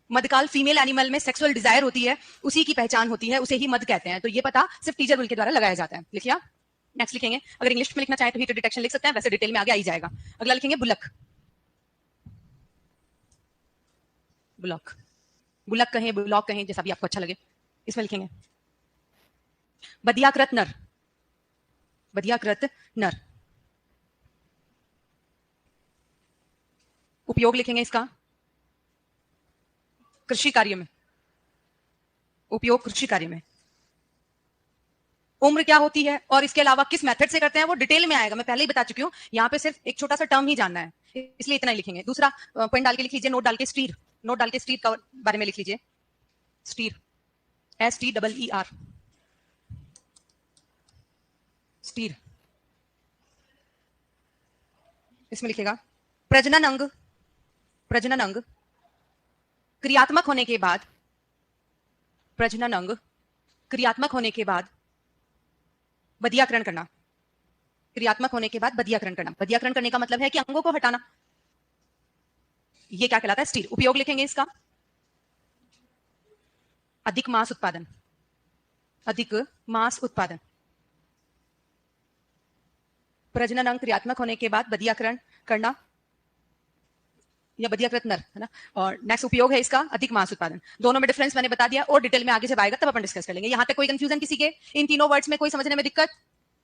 मध्यकाल फीमेल एनिमल में सेक्सुअल डिजायर होती है, उसी की पहचान होती है, उसे ही मध कहते हैं। तो ये पता सिर्फ टीजर बुल के द्वारा लगाया जाता है। लिखिए नेक्स्ट लिखेंगे, अगर इंग्लिश में लिखना चाहे तो हीट डिटेक्शन लिख सकते हैं, वैसे डिटेल में आगे आ ही जाएगा। अगला लिखेंगे बुलक। बुलक कहें, बुलॉक कहें, जैसा भी आपको अच्छा लगे। इसमें लिखेंगे बदियाकृत नर। उपयोग लिखेंगे इसका कृषि कार्य में, उपयोग कृषि कार्य में। उम्र क्या होती है और इसके अलावा किस मेथड से करते हैं वो डिटेल में आएगा, मैं पहले ही बता चुकी हूं, यहां पे सिर्फ एक छोटा सा टर्म ही जानना है, इसलिए इतना ही लिखेंगे। दूसरा पॉइंट डाल के लिख लीजिए, नोट डाल के स्टीर, नोट डाल के स्टीर का बारे में लिख लीजिए, स्टीर, STEER, स्टीर। इसमें लिखेगा प्रजनन अंग, प्रजनन अंग क्रियात्मक होने के बाद, प्रजनन अंग क्रियात्मक होने के बाद बधियाकरण करना, क्रियात्मक होने के बाद बधियाकरण करना। बधियाकरण करने का मतलब है कि अंगों को हटाना, ये क्या कहलाता है? स्टीर। उपयोग लिखेंगे इसका अधिक मांस उत्पादन, अधिक मांस उत्पादन। प्रजनन अंग क्रियात्मक होने के बाद बधियाकरण करना या बधियाकृत नर, है ना। और नेक्स्ट उपयोग है इसका अधिक मांस उत्पादन। दोनों में डिफरेंस मैंने बता दिया और डिटेल में आगे जब आएगा तब अपन डिस्कस कर लेंगे। यहां तक कोई कंफ्यूजन किसी के? इन तीनों वर्ड्स में कोई समझने में दिक्कत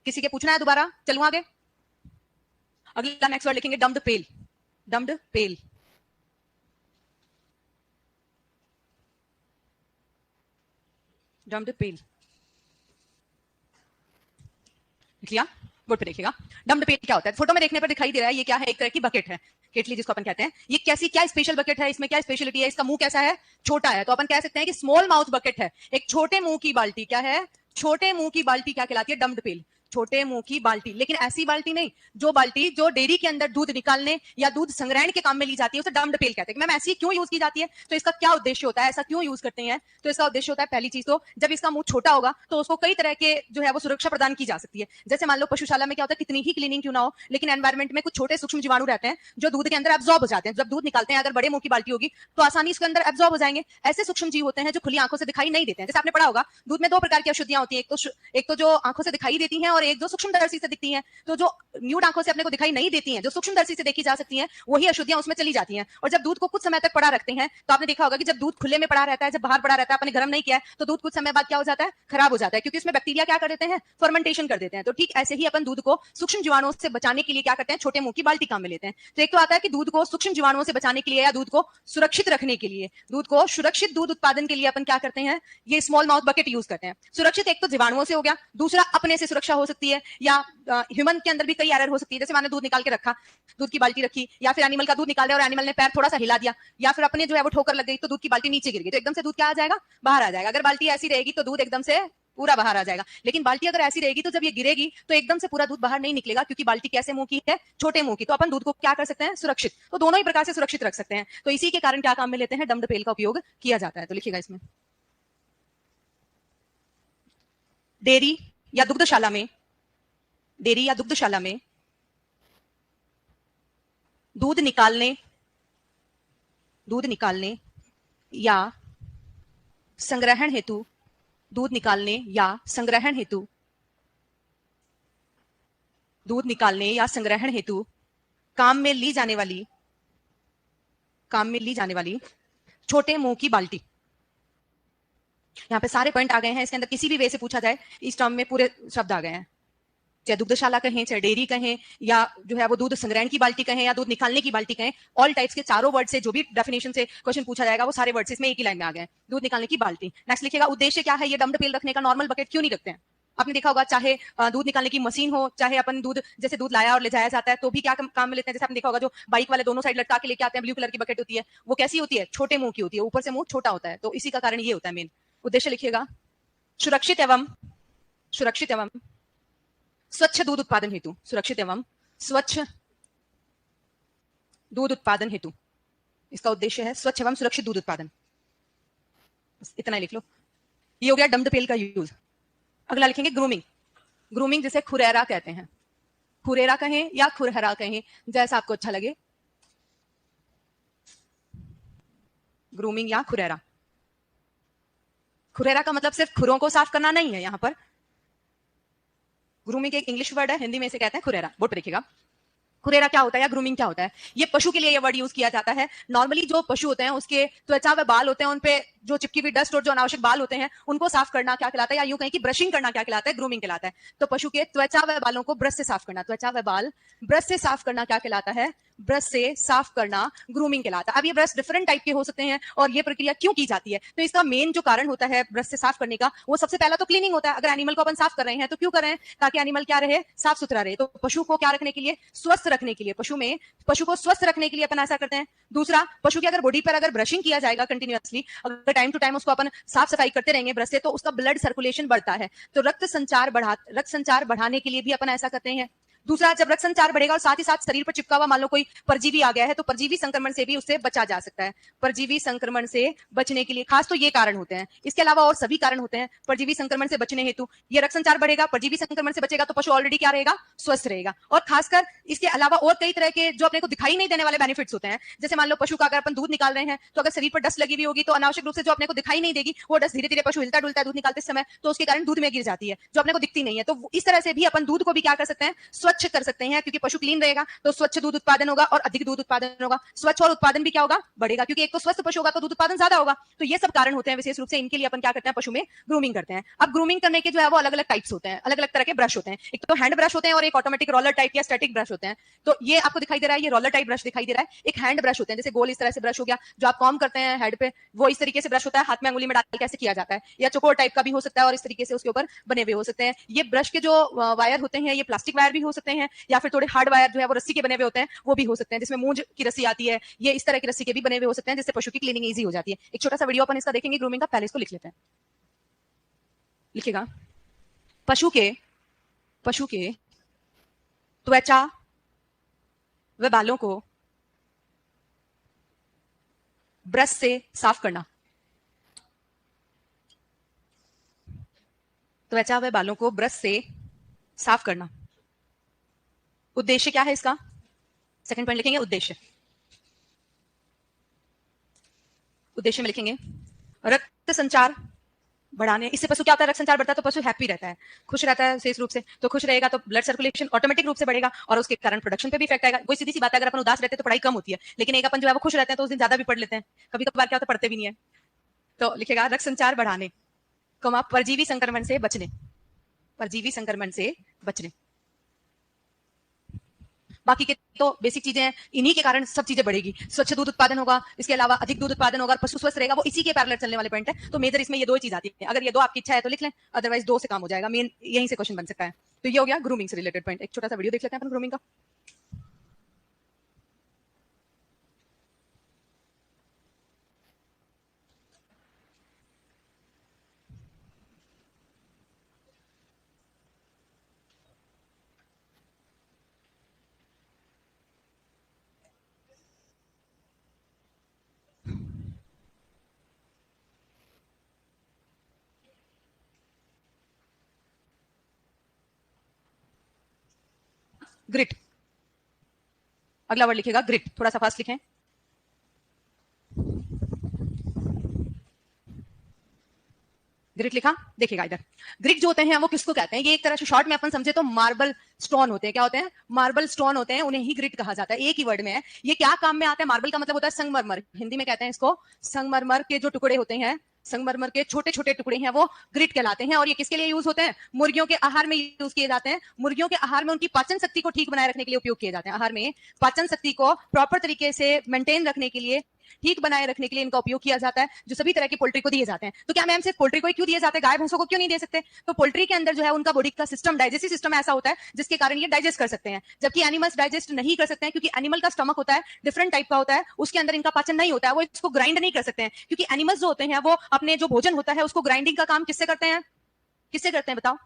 किसी के पूछना है दोबारा? चलूं आगे। अगला नेक्स्ट वर्ड लिखेंगे डम्ड पेल, डम्ड पेल। डम्ड पेल लिख लिया? बोर्ड पे देखिएगा। डम्ड पेल क्या होता है? फोटो में देखने पर दिखाई दे रहा है ये क्या है? एक तरह की बकेट है, केटली जिसको अपन कहते हैं। ये कैसी, क्या स्पेशल बकेट है? इसमें क्या स्पेशलिटी है? इसका मुंह कैसा है? छोटा है। तो अपन कह सकते हैं कि स्मॉल माउथ बकेट है, एक छोटे मुंह की बाल्टी। क्या है? छोटे मुंह की बाल्टी क्या कहलाती है? डम्ड पेल, छोटे मुंह की बाल्टी। लेकिन ऐसी बाल्टी नहीं, जो बाल्टी जो डेयरी के अंदर दूध निकालने या दूध संग्रहण के काम में ली जाती है उसे डम्ड पेल कहते हैं। मैम ऐसी क्यों यूज की जाती है? तो इसका क्या उद्देश्य होता है, ऐसा क्यों यूज करते हैं? तो इसका उद्देश्य होता है, पहली चीज तो जब इसका मुंह छोटा होगा तो उसको कई तरह के जो है वो सुरक्षा प्रदान की जा सकती है। जैसे मान लो पशुशाला में क्या होता है, कितनी ही क्लीनिंग क्यों ना हो, लेकिन एनवायरमेंट में कुछ छोटे सूक्ष्म जीवाणु रहते हैं जो दूध के अंदर एब्जॉर्ब हो जाते हैं। जब दूध निकालते हैं, अगर बड़े मुंह की बाल्टी होगी तो आसानी इसके अंदर एब्जॉर्ब हो जाएंगे। ऐसे सूक्ष्म जीव होते हैं जो खुली आंखों से दिखाई नहीं देते हैं। जैसे आपने पढ़ा होगा दूध में दो प्रकार की अशुद्धियां होती है, एक तो जो आंखों से दिखाई देती हैं और एक जो सूक्ष्मदर्शी से दिखती हैं। तो जो न्यूड आंखों से अपने को दिखाई नहीं देती हैं, जो सूक्ष्मदर्शी से देखी जा सकती हैं, वही अशुद्धियां उसमें चली जाती हैं। और जब दूध को कुछ समय तक पड़ा रखते हैं तो आपने देखा होगा कि जब दूध खुले में पड़ा रहता है, जब बाहर पड़ा रहता है, आपने गर्म नहीं किया है, तो दूध कुछ समय बाद क्या हो जाता है? खराब हो जाता है, क्योंकि इसमें बैक्टीरिया क्या कर देते हैं? फर्मेंटेशन कर देते हैं। तो ठीक ऐसे ही अपन दूध को सूक्ष्म जीवाणुओं से बचाने के लिए क्या करते हैं? छोटे मुंह की बाल्टी काम में लेते हैं। तो एक तो आता है कि दूध को सूक्ष्म जीवाणुओं से बचाने के लिए या दूध को सुरक्षित रखने के लिए, दूध को सुरक्षित दूध उत्पादन के लिए अपन क्या करते हैं? ये स्मॉल माउथ बकेट यूज करते हैं। सुरक्षित एक तो जीवाणुओं से हो गया, दूसरा अपने से सुरक्षा हो सकती है, या ह्यूमन के अंदर भी कई एरर हो सकती है। जैसे मैंने दूध निकाल के रखा, दूध की बाल्टी रखी, या फिर एनिमल का दूध निकाल दिया और एनिमल ने पैर थोड़ा सा हिला दिया, या फिर अपने जो है वो ठोकर लग गई तो दूध की बाल्टी नीचे गिर गई, तो एकदम से दूध क्या आ जाएगा? बाहर आ जाएगा। अगर बाल्टी ऐसी रहेगी तो दूध एकदम से पूरा बाहर आ जाएगा। लेकिन बाल्टी अगर ऐसी रहेगी तो जब ये गिरेगी तो एकदम से पूरा दूध बाहर नहीं निकलेगा, क्योंकि बाल्टी कैसे मुंह की है? छोटे मुंह की। तो अपन दूध को क्या कर सकते हैं? सुरक्षित। तो दोनों ही प्रकार से सुरक्षित रख सकते हैं। तो इसी के कारण क्या काम में लेते हैं? डम्ड पेल का उपयोग किया जाता है। तो लिखिएगा इसमें डेयरी या दुग्धशाला में, डेयरी या दुग्धशाला में दूध निकालने, दूध निकालने या संग्रहण हेतु, दूध निकालने या संग्रहण हेतु, दूध निकालने या संग्रहण हेतु काम में ली जाने वाली, काम में ली जाने वाली छोटे मुंह की बाल्टी। यहां पे सारे पॉइंट आ गए हैं। इसके अंदर किसी भी वे से पूछा जाए इस टर्म में पूरे शब्द आ गए हैं, चाहे दुग्धशाला कहें, चाहे डेयरी कहें, या जो है वो दूध संग्रहण की बाल्टी कहें या दूध निकालने की बाल्टी कहें, ऑल टाइप्स के चारों वर्ड से जो भी डेफिनेशन से क्वेश्चन पूछा जाएगा वो सारे वर्ड्स इसमें एक ही लाइन में आ गए हैं, दूध निकालने की बाल्टी। नेक्स्ट लिखिएगा उद्देश्य क्या है ये डम्ड पेल रखने का? नॉर्मल बकेट क्यों नहीं रखते हैं? आपने देखा होगा चाहे दूध निकालने की मशीन हो, चाहे अपन दूध जैसे दूध लाया और ले जाया जाता है तो भी क्या काम में लेते हैं? जैसे आपने देखा होगा जो बाइक वाले दोनों साइड लटका के लेके आते हैं, ब्लू कलर की बकेट होती है, वो कैसी होती है? छोटे मुंह की होती है, ऊपर से मुंह छोटा होता है। तो इसी का कारण ये होता है मेन। उद्देश्य लिखिएगा सुरक्षित एवं, सुरक्षित एवं स्वच्छ दूध उत्पादन हेतु, सुरक्षित एवं स्वच्छ दूध उत्पादन हेतु। इसका उद्देश्य है स्वच्छ एवं सुरक्षित दूध उत्पादन। इतना ही लिख लो, ये हो गया डम्ड पेल का यूज। अगला लिखेंगे ग्रूमिंग, ग्रूमिंग जिसे खुरैरा कहते हैं, खुरेरा कहें या खुरहरा कहें, जैसा आपको अच्छा लगे। ग्रूमिंग या खुरैरा, खुरैरा का मतलब सिर्फ खुरों को साफ करना नहीं है। यहां पर ग्रूमिंग एक इंग्लिश वर्ड है, हिंदी में इसे कहते हैं खुरैरा। बोर्ड पे देखिएगा खुरेरा क्या होता है या ग्रूमिंग क्या होता है। ये पशु के लिए ये वर्ड यूज किया जाता है। नॉर्मली जो पशु होते हैं उसके त्वचा व बाल होते हैं, उनपे जो चिपकी हुई डस्ट और जो अनावश्यक बाल होते हैं उनको साफ करना क्या कहलाता है, या यूं कहें कि ब्रशिंग करना क्या कहलाता है? ग्रूमिंग कहलाता है। तो पशु के त्वचा व बालों को ब्रश से साफ करना, त्वचा व बाल ब्रश से साफ करना क्या कहलाता है? ब्रश से साफ करना ग्रूमिंग कहलाता है। अब ये ब्रश डिफरेंट टाइप के हो सकते हैं और ये प्रक्रिया क्यों की जाती है, तो इसका मेन जो कारण होता है ब्रश से साफ करने का, वो सबसे पहला तो क्लीनिंग होता है। अगर एनिमल को अपन साफ कर रहे हैं तो क्यों कर रहे हैं, ताकि एनिमल क्या रहे, साफ सुथरा रहे। तो पशु को क्या रखने के लिए, स्वस्थ रखने के लिए, पशु को स्वस्थ रखने के लिए अपन ऐसा करते हैं। दूसरा, पशु की अगर बॉडी पर अगर ब्रशिंग किया जाएगा कंटिन्यूअसली, अगर टाइम टू टाइम उसको अपन साफ सफाई करते रहेंगे ब्रश से, तो उसका ब्लड सर्कुलेशन बढ़ता है, तो रक्त संचार बढ़ाने के लिए भी अपन ऐसा करते हैं। दूसरा, जब रक्त संचार बढ़ेगा और साथ ही साथ शरीर पर चिपका हुआ मान लो कोई परजीवी आ गया है, तो परजीवी संक्रमण से भी उससे बचा जा सकता है। परजीवी संक्रमण से बचने के लिए खास तो ये कारण होते हैं, इसके अलावा और सभी कारण होते हैं परजीवी संक्रमण से बचने हेतु। ये रक्त संचार बढ़ेगा, परजीवी संक्रमण से बचेगा, तो पशु ऑलरेडी क्या रहेगा, स्वस्थ रहेगा। और खासकर इसके अलावा और कई तरह के जो अपने को दिखाई नहीं देने वाले बेनिफिट्स होते हैं, जैसे मान लो पशु का अगर अपन दूध निकाल रहे हैं, तो अगर शरीर पर डस्ट लगी हुई होगी तो अनावश्यक रूप से जो अपने को दिखाई नहीं देगी, वो डस्ट धीरे धीरे पशु हिलता डुलता है दूध निकालते समय, तो उसके कारण दूध में गिर जाती है, जो अपने को दिखती नहीं है। तो इस तरह से भी अपन दूध को भी क्या कर सकते हैं, स्वच्छ कर सकते हैं, क्योंकि पशु क्लीन रहेगा तो स्वच्छ दूध उत्पादन होगा और अधिक दूध उत्पादन होगा। स्वच्छ और उत्पादन भी क्या होगा, बढ़ेगा, क्योंकि एक तो स्वस्थ पशु होगा तो दूध उत्पादन ज्यादा होगा। तो ये सब कारण होते हैं विशेष रूप से, इनके लिए अपन क्या करते हैं, पशु में ग्रूमिंग करते हैं। अब ग्रूमिंग करने के जो है वो अलग अलग टाइप्स होते हैं, अलग अलग तरह के ब्रश होते हैं। एक तो हैंड ब्रश होते हैं और एक ऑटोमेटिक रोलर टाइप या स्टैटिक ब्रश होते हैं। तो ये आपको दिखाई दे रहा है, ये रोलर टाइप ब्रश दिखाई दे रहा है। एक हैंड ब्रश होते हैं, जैसे गोल इस तरह से ब्रश हो गया, जो आप कॉम करते हैं हेड पे, वो इस तरीके से ब्रश होता है, हाथ में अंगुली में डाल के ऐसे किया जाता है, या चौकोर टाइप का भी हो सकता है और इस तरीके से उसके ऊपर बने हुए हो सकते हैं। ये ब्रश के जो वायर होते हैं, ये प्लास्टिक वायर भी हो सकते हैं, या फिर थोड़े हार्ड वायर जो है वो रस्सी के बने हुए होते हैं, वो भी हो सकते हैं, जिसमें मूंज की रस्सी आती है, ये इस तरह की रस्सी के भी बने हुए हो सकते हैं, जिससे पशु की क्लीनिंग इजी हो जाती है। एक छोटा सा वीडियो अपन इसका देखेंगे ग्रूमिंग का, पहले इसको लिख लेते हैं। लिखिएगा, पशु के त्वचा व बालों को ब्रश से साफ करना। त्वचा व बालों को ब्रश से साफ करना। उद्देश्य क्या है इसका, सेकंड पॉइंट लिखेंगे, उद्देश्य में लिखेंगे रक्त संचार बढ़ाने। इससे पशु क्या होता है, रक्त संचार बढ़ता है तो पशु हैप्पी रहता है, खुश रहता है विशेष रूप से। तो खुश रहेगा तो ब्लड सर्कुलेशन ऑटोमेटिक रूप से बढ़ेगा और उसके कारण प्रोडक्शन पे भी इफेक्ट आएगा। कोई सीधी सी बात है, अगर अपन उदास रहते हैं तो पढ़ाई कम होती है, लेकिन एक अपन जो है वो खुश रहते हैं तो उस दिन ज्यादा भी पढ़ लेते हैं, कभी कभार क्या होता है पढ़ते भी नहीं है। तो लिखेगा रक्त संचार बढ़ाने, परजीवी संक्रमण से बचने, परजीवी संक्रमण से बचने। बाकी के तो बेसिक चीजें हैं, इन्हीं के कारण सब चीजें बढ़ेगी। स्वच्छ दूध उत्पादन होगा, इसके अलावा अधिक दूध उत्पादन होगा, पशु स्वस्थ रहेगा, वो इसी के पैरेलल चलने वाले पॉइंट है। तो मेजर इसमें ये दो चीज आती है। अगर ये दो आपकी इच्छा है तो लिख लें, अदरवाइज दो से काम हो जाएगा, मेन यहीं से क्वेश्चन बन सकता है। तो ये हो गया ग्रूमिंग से रिलेटेड पॉइंट। एक छोटा सा वीडियो देख लेते हैं अपन ग्रूमिंग का। ग्रिट, अगला वर्ड लिखेगा ग्रिट, थोड़ा सा फास्ट लिखें। ग्रिट लिखा, देखिएगा इधर। ग्रिट जो होते हैं वो किसको कहते हैं, ये एक तरह से शॉर्ट में अपन समझे तो मार्बल स्टोन होते हैं। क्या होते हैं, मार्बल स्टोन होते हैं, उन्हें ही ग्रिट कहा जाता है। एक ही वर्ड में है। ये क्या काम में आता है, मार्बल का मतलब होता है संगमरमर, हिंदी में कहते हैं इसको संगमरमर के जो टुकड़े होते हैं, संगमरमर के छोटे छोटे टुकड़े हैं वो ग्रिट कहलाते हैं। और ये किसके लिए यूज होते हैं, मुर्गियों के आहार में यूज किए जाते हैं। मुर्गियों के आहार में उनकी पाचन शक्ति को ठीक बनाए रखने के लिए उपयोग किए जाते हैं। आहार में पाचन शक्ति को प्रॉपर तरीके से मेंटेन रखने के लिए, ठीक बनाए रखने के लिए इनका उपयोग किया जाता है, जो सभी तरह की पोल्ट्री को दिए जाते हैं। तो क्या मैम सिर्फ पोल्ट्री को ही क्यों दिए जाते हैं, गाय भैंसों को क्यों नहीं दे सकते? तो पोल्ट्री के अंदर जो है उनका बॉडी का सिस्टम, डाइजेस्टिव सिस्टम ऐसा होता है जिसके कारण ये डाइजेस्ट कर सकते हैं, जबकि एनिमल्स डाइजेस्ट नहीं कर सकते हैं, क्योंकि एनिमल का स्टमक होता है डिफरेंट टाइप का होता है, उसके अंदर इनका पाचन नहीं होता है, वो इसको ग्राइंड नहीं कर सकते हैं। क्योंकि एनिमल्स जो होते हैं वो अपने जो भोजन होता है उसको ग्राइंडिंग का काम किससे करते हैं, किससे करते हैं बताओ?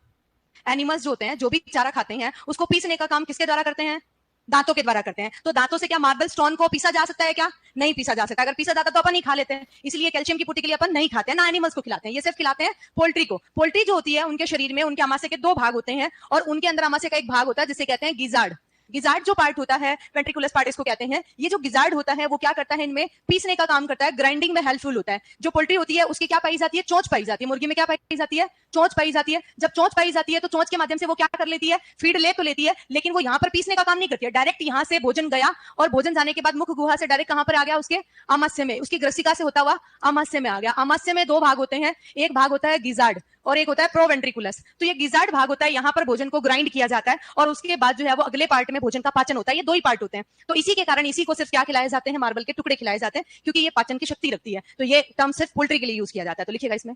एनिमल्स जो होते हैं जो भी चारा खाते हैं उसको पीसने का काम किसके द्वारा करते हैं, दांतों के द्वारा करते हैं। तो दांतों से क्या मार्बल स्टोन को पीसा जा सकता है क्या? नहीं पीसा जा सकता। अगर पीसा जाता तो अपन नहीं खा लेते हैं, इसलिए कैल्शियम की पुट्टी के लिए अपन नहीं खाते हैं, ना एनिमल्स को खिलाते हैं, ये सिर्फ खिलाते हैं पोल्ट्री को। पोल्ट्री जो होती है उनके शरीर में उनके आमाशय के दो भाग होते हैं और उनके अंदर आमाशय का एक भाग होता है जिसे कहते हैं गिजार्ड। गिजार्ड जो पार्ट होता है, वेंट्रिकुलस पार्ट इसको कहते हैं। ये जो गिजार्ड होता है वो क्या करता है, इनमें पीसने का काम करता है, ग्राइंडिंग में हेल्पफुल होता है। जो पोल्ट्री होती है उसकी क्या पाई जाती है, चोंच पाई जाती है। मुर्गी में क्या पाई जाती है, चोंच पाई जाती है। जब चोंच पाई जाती है तो चोंच के माध्यम से वो क्या कर लेती है, फीड ले तो लेती है, लेकिन वो यहाँ पर पीसने का काम नहीं करती है। डायरेक्ट यहाँ से भोजन गया और भोजन जाने के बाद मुख गुहा से डायरेक्ट कहां पर आ गया, उसके आमाशय में, उसकी ग्रसिका से होता हुआ आमाशय में आ गया। आमाशय में दो भाग होते हैं, एक भाग होता है गिजार्ड और एक होता है प्रोवेंट्रिकुलस। तो ये गिजार्ड भाग होता है, यहाँ पर भोजन को ग्राइंड किया जाता है और उसके बाद जो है वो अगले पार्ट में भोजन का पाचन होता है, ये दो ही पार्ट होते हैं। तो इसी के कारण इसी को सिर्फ क्या खिलाए जाते हैं, मार्बल के टुकड़े खिलाए जाते हैं, क्योंकि ये पाचन की शक्ति रखती है। तो ये टर्म सिर्फ पोल्ट्री के लिए यूज किया जाता है। तो लिखिएगा इसमें,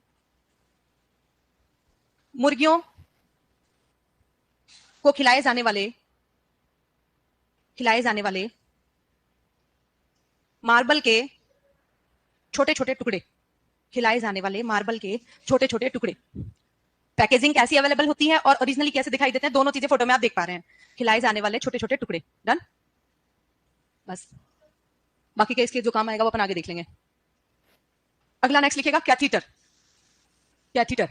मुर्गियों को खिलाए जाने वाले मार्बल के छोटे छोटे टुकड़े, खिलाए जाने वाले मार्बल के छोटे छोटे टुकड़े। पैकेजिंग कैसी अवेलेबल होती है और ओरिजिनली कैसे दिखाई देते हैं, दोनों चीजें फोटो में आप देख पा रहे हैं। खिलाए जाने वाले छोटे छोटे टुकड़े, डन। बस बाकी के इसके जो काम आएगा वो अपन आगे देख लेंगे। अगला नेक्स्ट लिखिएगा कैथीटर। कैथीटर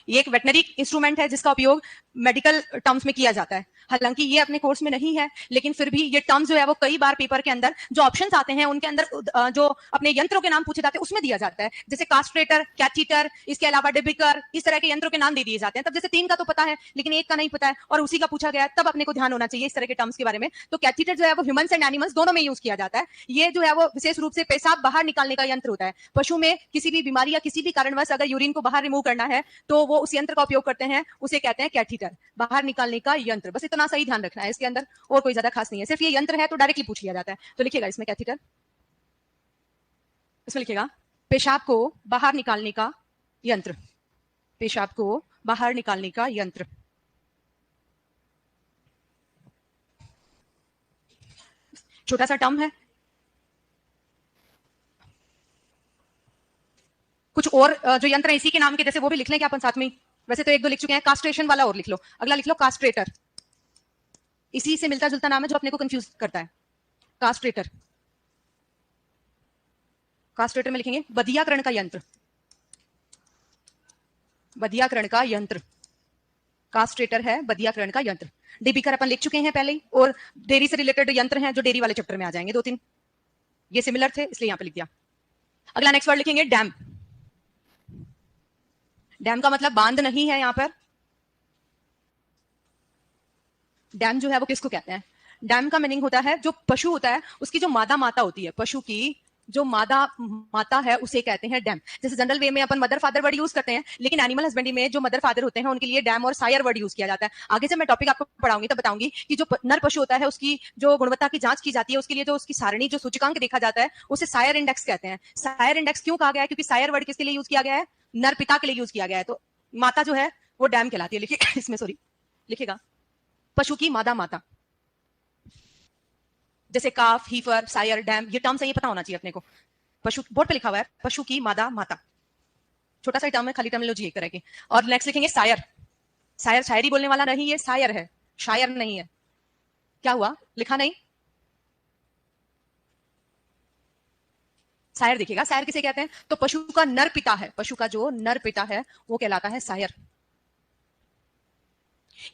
ये एक वेटनरी इंस्ट्रूमेंट है जिसका उपयोग मेडिकल टर्म्स में किया जाता है। हालांकि ये अपने कोर्स में नहीं है, लेकिन फिर भी ये टर्म्स जो है वो कई बार पेपर के अंदर जो ऑप्शंस आते हैं उनके अंदर जो अपने यंत्रों के नाम पूछे जाते हैं उसमें दिया जाता है। जैसे कास्ट्रेटर, कैथीटर, इसके अलावा डिबिकर, इस तरह के यंत्रों के नाम दे दिए जाते हैं। तब जैसे 3 का तो पता है लेकिन 1 का नहीं पता है और उसी का पूछा गया है, तब अपने को ध्यान होना चाहिए इस तरह के टर्म्स के बारे में। तो कैथीटर जो है वो ह्यूमंस एंड एनिमल्स दोनों में यूज किया जाता है। ये जो है वो विशेष रूप से पेशाब बाहर निकालने का यंत्र होता है। पशु में किसी भी बीमारी या किसी भी कारणवश अगर यूरिन को बाहर रिमूव करना है तो वो उस यंत्र का उपयोग करते हैं, उसे कहते हैं कैथीटर, बाहर निकालने का यंत्र। बस इतना सही ध्यान रखना है, इसके अंदर और कोई ज्यादा खास नहीं है, सिर्फ ये यंत्र है तो डायरेक्टली पूछ लिया जाता है। तो लिखिएगा इसमें कैथीटर, इसमें लिखिएगा पेशाब को बाहर निकालने का यंत्र। पेशाब को बाहर निकालने का यंत्र। छोटा सा टर्म है। कुछ और जो यंत्र है इसी के नाम के जैसे वो भी लिख लें क्या अपन साथ में। वैसे तो 1-2 लिख चुके हैं, कास्ट्रेशन वाला और लिख लो। अगला लिख लो कास्ट्रेटर, इसी से मिलता जुलता नाम है जो अपने को कंफ्यूज करता है। कास्ट्रेटर, कास्ट्रेटर में लिखेंगे बधियाकरण का यंत्र। बधियाकरण का यंत्र, कास्ट्रेटर है बधियाकरण का यंत्र। डिबिकर अपन लिख चुके हैं पहले ही, और डेयरी से रिलेटेड यंत्र हैं जो डेयरी वाले चैप्टर में आ जाएंगे 2-3, ये सिमिलर थे इसलिए यहां पे लिख दिया। अगला नेक्स्ट वर्ड लिखेंगे डैम। डैम का मतलब बांध नहीं है यहां पर। डैम जो है वो किसको कहते हैं, डैम का मीनिंग होता है जो पशु होता है उसकी जो मादा माता होती है, पशु की जो मादा माता है उसे कहते हैं डैम। जैसे जनरल वे में अपन मदर फादर वर्ड यूज करते हैं, लेकिन एनिमल हस्बेंड्री में जो मदर फादर होते हैं उनके लिए डैम और सायर वर्ड यूज किया जाता है। आगे जब मैं टॉपिक आपको पढ़ाऊंगी तब बताऊंगी कि जो नर पशु होता है उसकी जो गुणवत्ता की जांच की जाती है, उसके लिए जो उसकी सारणी जो सूचकांक देखा जाता है उसे सायर इंडेक्स कहते हैं। सायर इंडेक्स क्यों कहा गया है, क्योंकि सायर वर्ड किसके लिए यूज किया गया है, नर पिता के लिए यूज किया गया है। तो माता जो है वो डैम कहलाती है। लिखिए इसमें, सॉरी लिखेगा पशु की मादा माता। जैसे काफ, हीफर, सायर, डैम, ये टर्म से ये पता होना चाहिए अपने को। पशु बोर्ड पे लिखा हुआ है पशु की मादा माता, छोटा सा टर्म है, खाली टर्मिनोलॉजी एक तरह की। और नेक्स्ट लिखेंगे सायर। सायर शायरी बोलने वाला नहीं, ये सायर है, शायर नहीं है। क्या हुआ, लिखा नहीं। सायर देखिएगा, सायर किसे कहते हैं, तो पशु का नर पिता है, पशु का जो नर पिता है वो कहलाता है सायर।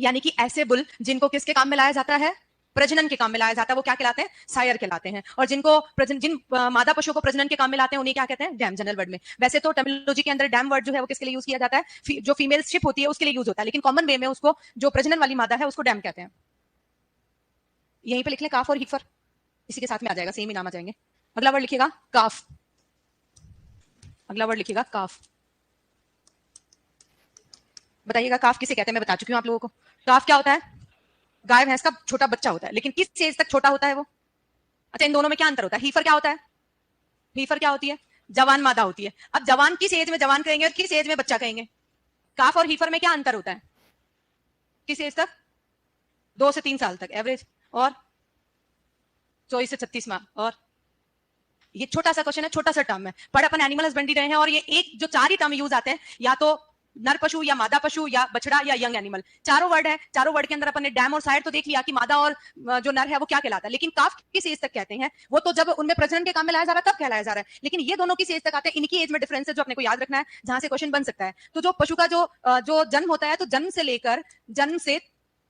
यानी कि ऐसे बुल जिनको किसके काम में लाया जाता है, प्रजनन के काम में लाया जाता है, वो क्या कहलाते हैं, सायर कहलाते हैं। और जिनको जिन मादा पशुओं को प्रजनन के काम में लाते हैं उन्हें क्या कहते हैं, डैम, जनरल वर्ड में। वैसे तो टर्मिनोलॉजी के अंदर डैम वर्ड जो है वो किसके लिए यूज किया जाता है, जो फीमेल शिप होती है उसके लिए यूज होता है, लेकिन कॉमन वे में उसको जो प्रजनन वाली मादा है उसको डैम कहते हैं। यहीं पे लिख ले काफ और हीफर, इसी के साथ में आ जाएगा, सेम ही नाम आ जाएंगे। अगला वर्ड लिखिएगा काफ। अगला वर्ड लिखिएगा काफ। बताइएगा काफ किसे कहते हैं, मैं बता चुकी हूं आप लोगों को। काफ क्या होता है, गाय भैंस का छोटा बच्चा होता है, लेकिन किस एज तक छोटा होता है वो। अच्छा, इन दोनों में क्या अंतर होता है। हीफर क्या होता है, हीफर क्या होती है, जवान मादा होती है। अब जवान किस एज में जवान कहेंगे और किस एज में बच्चा कहेंगे। काफ और हीफर में क्या अंतर होता है, किस एज तक, 2 से 3 साल तक एवरेज, और 24 से 36 माह। और ये छोटा सा क्वेश्चन है, छोटा सा टर्म है, पर अपन एनिमल हस्बेंड्री रहे हैं और ये एक जो 4 ही टर्म यूज आते हैं, या तो नर पशु या मादा पशु या बछड़ा या यंग एनिमल, चारों वर्ड है। चारों वर्ड के अंदर अपन ने डैम और सायर तो देख लिया कि मादा और जो नर है वो क्या कहलाता है, लेकिन काफ किस एज तक कहते हैं, वो तो जब उनमें प्रजनन के काम में लाया जा रहा है तब कहलाया जा रहा है, लेकिन ये दोनों किस एज तक आते हैं, इनकी एज में डिफरेंस है जो अपने को याद रखना है, जहां से क्वेश्चन बन सकता है। तो जो पशु का जो जन्म होता है, तो जन्म से लेकर जन्म से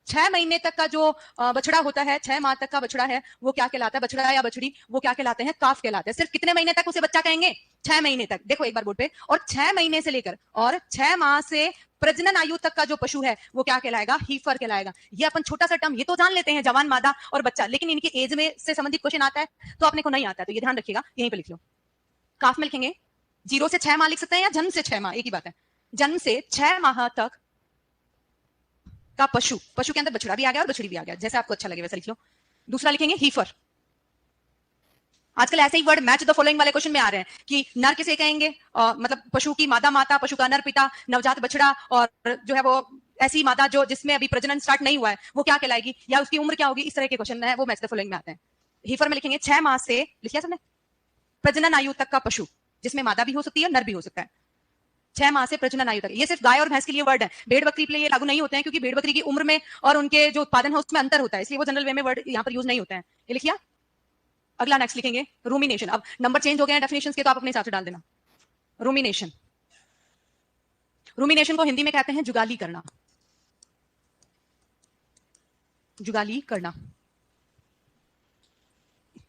6 महीने तक का जो बछड़ा होता है, 6 माह तक का बछड़ा है वो क्या कहलाता है, बछड़ा या बछड़ी, वो क्या कहलाते हैं, काफ कहलाते हैं। सिर्फ कितने महीने तक उसे बच्चा कहेंगे, 6 महीने तक। देखो एक बार बोर्ड पे, और 6 महीने से लेकर और 6 माह से प्रजनन आयु तक का जो पशु है वो क्या कहलाएगा, हीफर कहलाएगा। ये अपन छोटा सा टर्म ये तो जान लेते हैं, जवान, मादा और बच्चा, लेकिन इनकी एज में से संबंधित क्वेश्चन आता है तो अपने को नहीं आता है, तो ये ध्यान रखिएगा, यहीं पे लिख लो। काफ में लिखेंगे 0 से 6 माह लिख सकते हैं या जन्म से 6 माह, एक ही बात है। जन्म से 6 माह तक का पशु, पशु के अंदर बछड़ा भी आ गया और बछड़ी भी आ गया, जैसे आपको अच्छा लगे वैसा लिख लो। दूसरा लिखेंगे हीफर। आजकल ऐसे ही वर्ड मैच द फॉलोइंग वाले क्वेश्चन में आ रहे हैं कि नर किसे कहेंगे, मतलब पशु की मादा माता, पशु का नर पिता, नवजात बछड़ा, और जो है वो ऐसी मादा जो जिसमें अभी प्रजनन स्टार्ट नहीं हुआ है वो क्या कहलाएगी, या उसकी उम्र क्या होगी, इस तरह के क्वेश्चन है वो मैच द फॉलोइंग में आते हैं। हीफर में लिखेंगे 6 माह से, लिखिए सबने, प्रजनन आयु तक का पशु, जिसमें मादा भी हो सकती है नर भी हो सकता है। 6 माह से प्रजनन आयु तक, ये सिर्फ गाय और भैंस के लिए वर्ड है, भेड़ बकरी के लिए ये लागू नहीं होते हैं, क्योंकि भेड़ बकरी की उम्र में और उनके जो उत्पादन है उसमें अंतर होता है, इसलिए वो जनरल वे में वर्ड यहाँ पर यूज नहीं होते हैं। ये लिखिए। अगला नेक्स्ट लिखेंगे रूमिनेशन। अब नंबर चेंज हो गए हैं डेफिनेशंस के, तो आप अपने हिसाब से डाल देना। रूमिनेशन, रूमिनेशन को हिंदी में कहते हैं जुगाली करना, जुगाली करना।